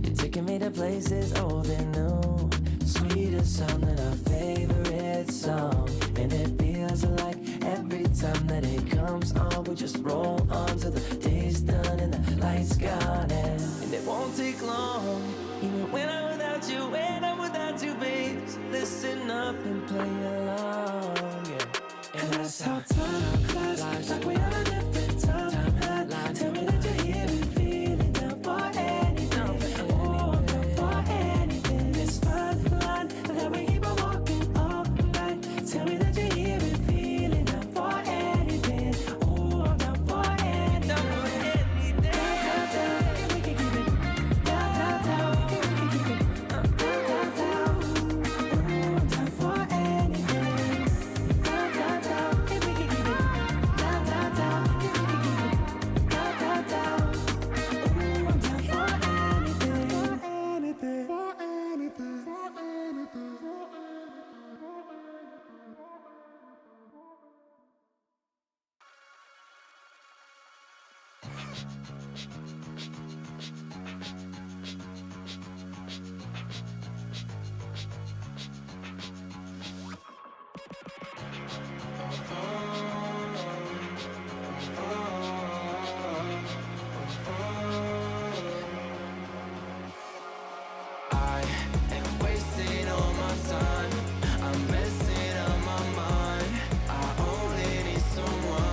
You're taking me to places old and new. Sweeter song than our favorite song. And it feels like every time that it comes on, we just roll on till the day's done and the lights gone. And it won't take long, even when I'm without you, when I'm without you, babe. So listen up and play along, yeah. And that's how time flies, like we on a different timeline. Tell me that you're here and feeling down for anything. Oh, I'm down for anything. This fine line that we keep on walking all night. Tell me that you're here and feeling down for anything. Oh, I'm down for anything. Down, down, down, if we can keep it. Down, down, down, if we can keep it. Down, down, down. Oh, I'm down for anything. Down, down, down, if we can keep it. Down, down, down, if we can keep it. Down, down, down. Oh, I'm down for anything. For anything. For anything. I am wasting all my time. I'm messing up my mind. I only need someone,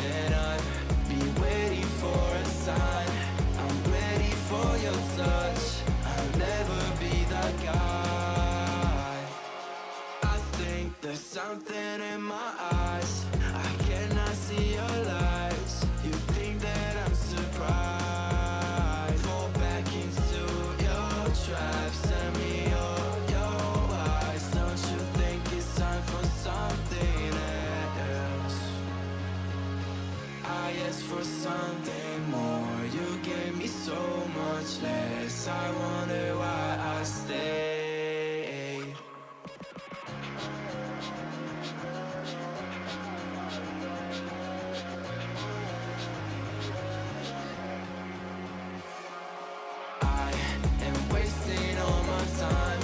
and I'd be waiting for a sign. I'm ready for your touch. I'll never be that guy. I think there's something in my eyes. I cannot see your lights. You think that I'm surprised? Fall back into your trap. Send me your eyes. Don't you think it's time for something else? I asked for something more. You gave me so much less. I wonder why I stayed. I am wasting all my time.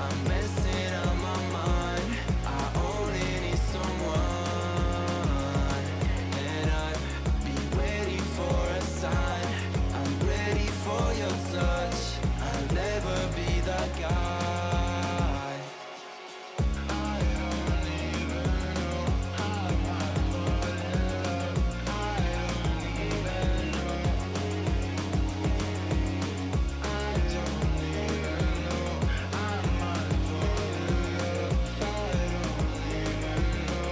I'm messing up my mind. I only need someone, and I'd be waiting for a sign. I'm ready for your touch. I'll never be that guy. I don't even know how I fall in love. I don't even know. I don't even know. I might fall in love. I don't even know.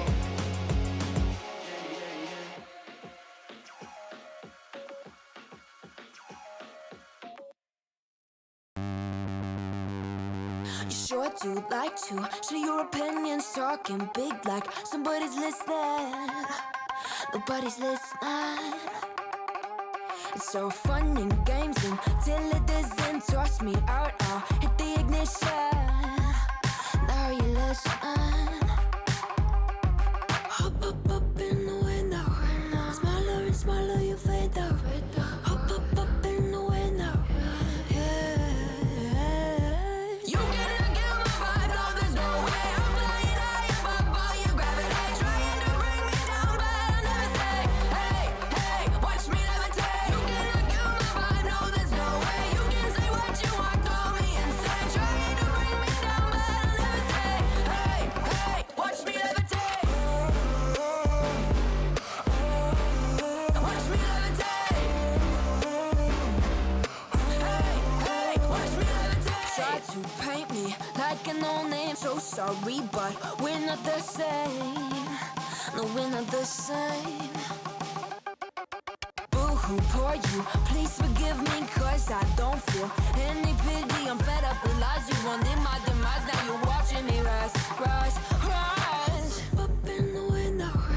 You sure do like to share your opinions, talking big like somebody's listening. Nobody's listening. It's so fun and games until it doesn't toss me out. I'll hit the ignition. Now you listen. Hop up in the window. Smaller and smaller you fade out. Hop up in the window. Yeah. You cannot get my vibe, no, there's no way. I'm flying high above all your gravity, trying to bring me down, but I'll never stay. Hey, hey, watch me levitate. You cannot get my vibe, no, there's no way. You can say what you want, call me insane, trying to bring me down, but I'll never stay. Hey, hey, watch me levitate. Watch me levitate. Hey, hey, watch me levitate. Try to paint me like a no-name, so sorry, but we're not the same. No, we're not the same. Boo-hoo, poor you, please forgive me, cause I don't feel any pity. I'm fed up with lies, you wanted my demise. Now you're watching me rise, rise, rise. Up in the window.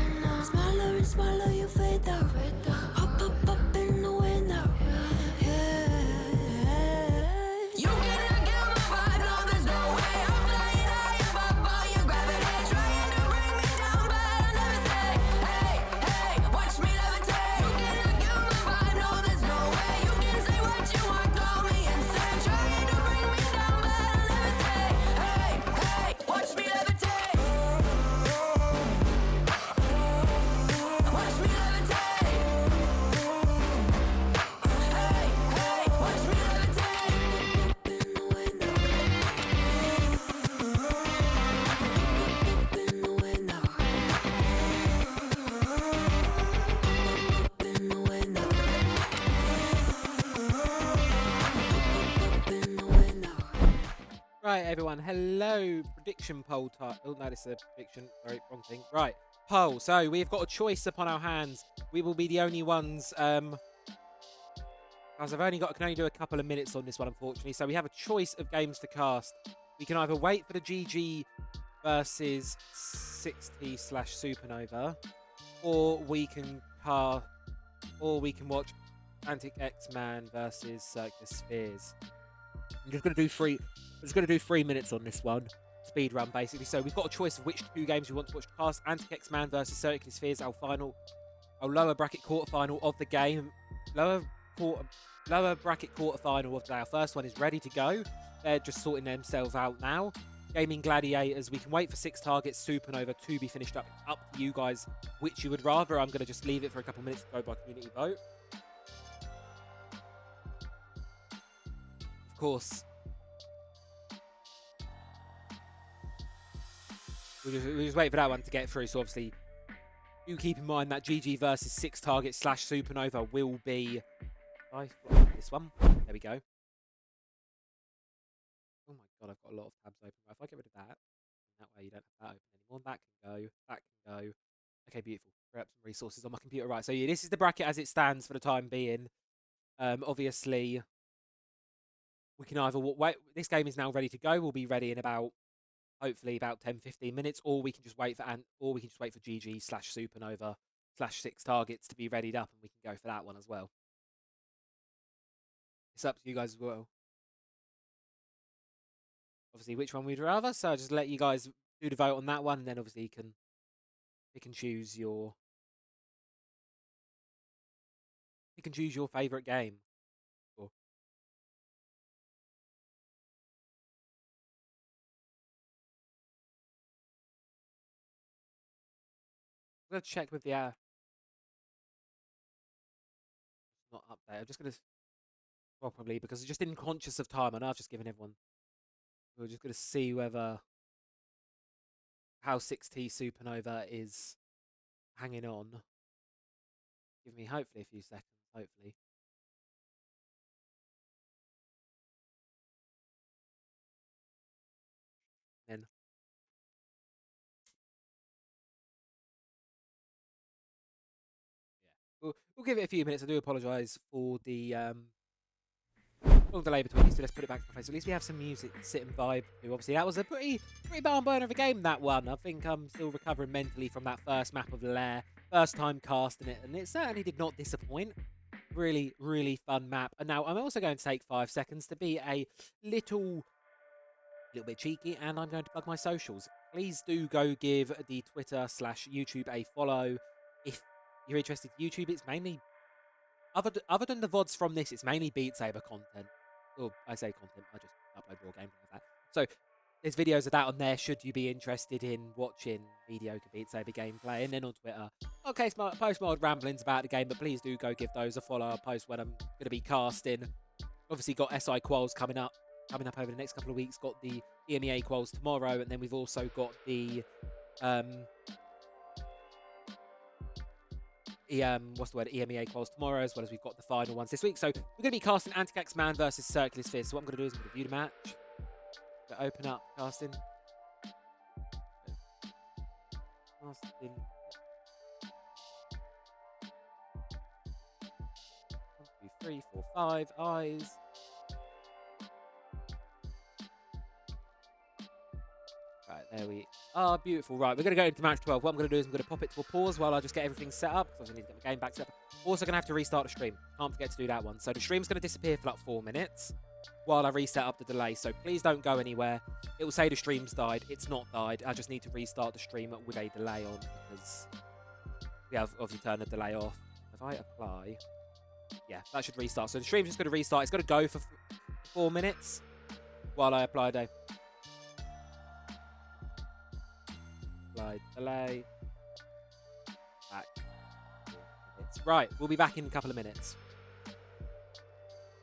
Right, everyone. Hello. Prediction poll time. Oh, no, this is a prediction. Sorry, wrong thing. Right. Poll. So we've got a choice upon our hands. We will be the only ones. As I can only do a couple of minutes on this one, unfortunately. So we have a choice of games to cast. We can either wait for the GG versus 60 / Supernova, or we can watch Antic X-Man versus Circular Spheres. I'm just gonna do 3 minutes on this one. Speed run, basically. So we've got a choice of which 2 games we want to watch to cast. Antic X-Man versus Circular Spheres, our lower bracket quarterfinal of the game. Lower bracket quarterfinal of the day. Our first one is ready to go. They're just sorting themselves out now. Gaimin Gladiators, we can wait for 6 targets, Supernova to be finished up. It's up to you guys which you would rather. I'm going to just leave it for a couple minutes to go by community vote. Of course, we just wait for that one to get through. So obviously, do keep in mind that GG versus 6 targets / Supernova will be... this one. There we go. Oh my god, I've got a lot of tabs open. If I get rid of that way you don't have that open anymore. That can go. That can go. Okay, beautiful. Grab some resources on my computer. Right, so yeah, this is the bracket as it stands for the time being. Obviously, we can either wait. This game is now ready to go. We'll be ready in hopefully about 10-15 minutes, or we can just wait for GG / Supernova / 6 targets to be readied up, and we can go for that one as well. It's up to you guys as well. Obviously, which one we'd rather. So I'll just let you guys do the vote on that one, and then obviously you can choose your favorite game. Cool. I'm gonna check with the not update. I'm just gonna probably because I just didn't conscious of time. I know I've just given everyone. We're just gonna see how 6T Supernova is hanging on. Give me hopefully a few seconds. Hopefully. Then. Yeah. We'll give it a few minutes. I do apologise for the long delay between these two. Let's put it back to my face. At least we have some music to sit and vibe to. Obviously, that was a pretty barn burner of a game, that one. I think I'm still recovering mentally from that first map of the Lair. First time casting it, and it certainly did not disappoint. Really, really fun map. And now I'm also going to take 5 seconds to be a little bit cheeky, and I'm going to plug my socials. Please do go give the Twitter / YouTube a follow. If you're interested in YouTube, it's mainly... Other than the VODs from this, it's mainly Beat Saber content. Well, I say content, I just upload raw gameplay of that. So there's videos of that on there should you be interested in watching mediocre Beat Saber gameplay. And then on Twitter, okay, post my old ramblings about the game, but please do go give those a follow. I'll post when I'm going to be casting. Obviously got SI quals coming up over the next couple of weeks. Got the EMEA quals tomorrow, and then we've also got the EMEA quals tomorrow, as well as we've got the final ones this week. So we're going to be casting Antic X-Man versus Circular Spheres. So what I'm going to do is I'm going to view the match. Open up casting. 1, 2, 3, 4, 5 eyes. Right, there we are. Beautiful. Right, we're going to go into match 12. What I'm going to do is I'm going to pop it to a pause while I just get everything set up, because I need to get my game back set up. Also going to have to restart the stream. Can't forget to do that one. So the stream's going to disappear for like 4 minutes while I reset up the delay. So please don't go anywhere. It will say the stream's died. It's not died. I just need to restart the stream with a delay on, because we have obviously turned the delay off. If I apply, yeah, that should restart. So the stream's just going to restart. It's going to go for 4 minutes while I apply a delay. Back. Right, we'll be back in a couple of minutes.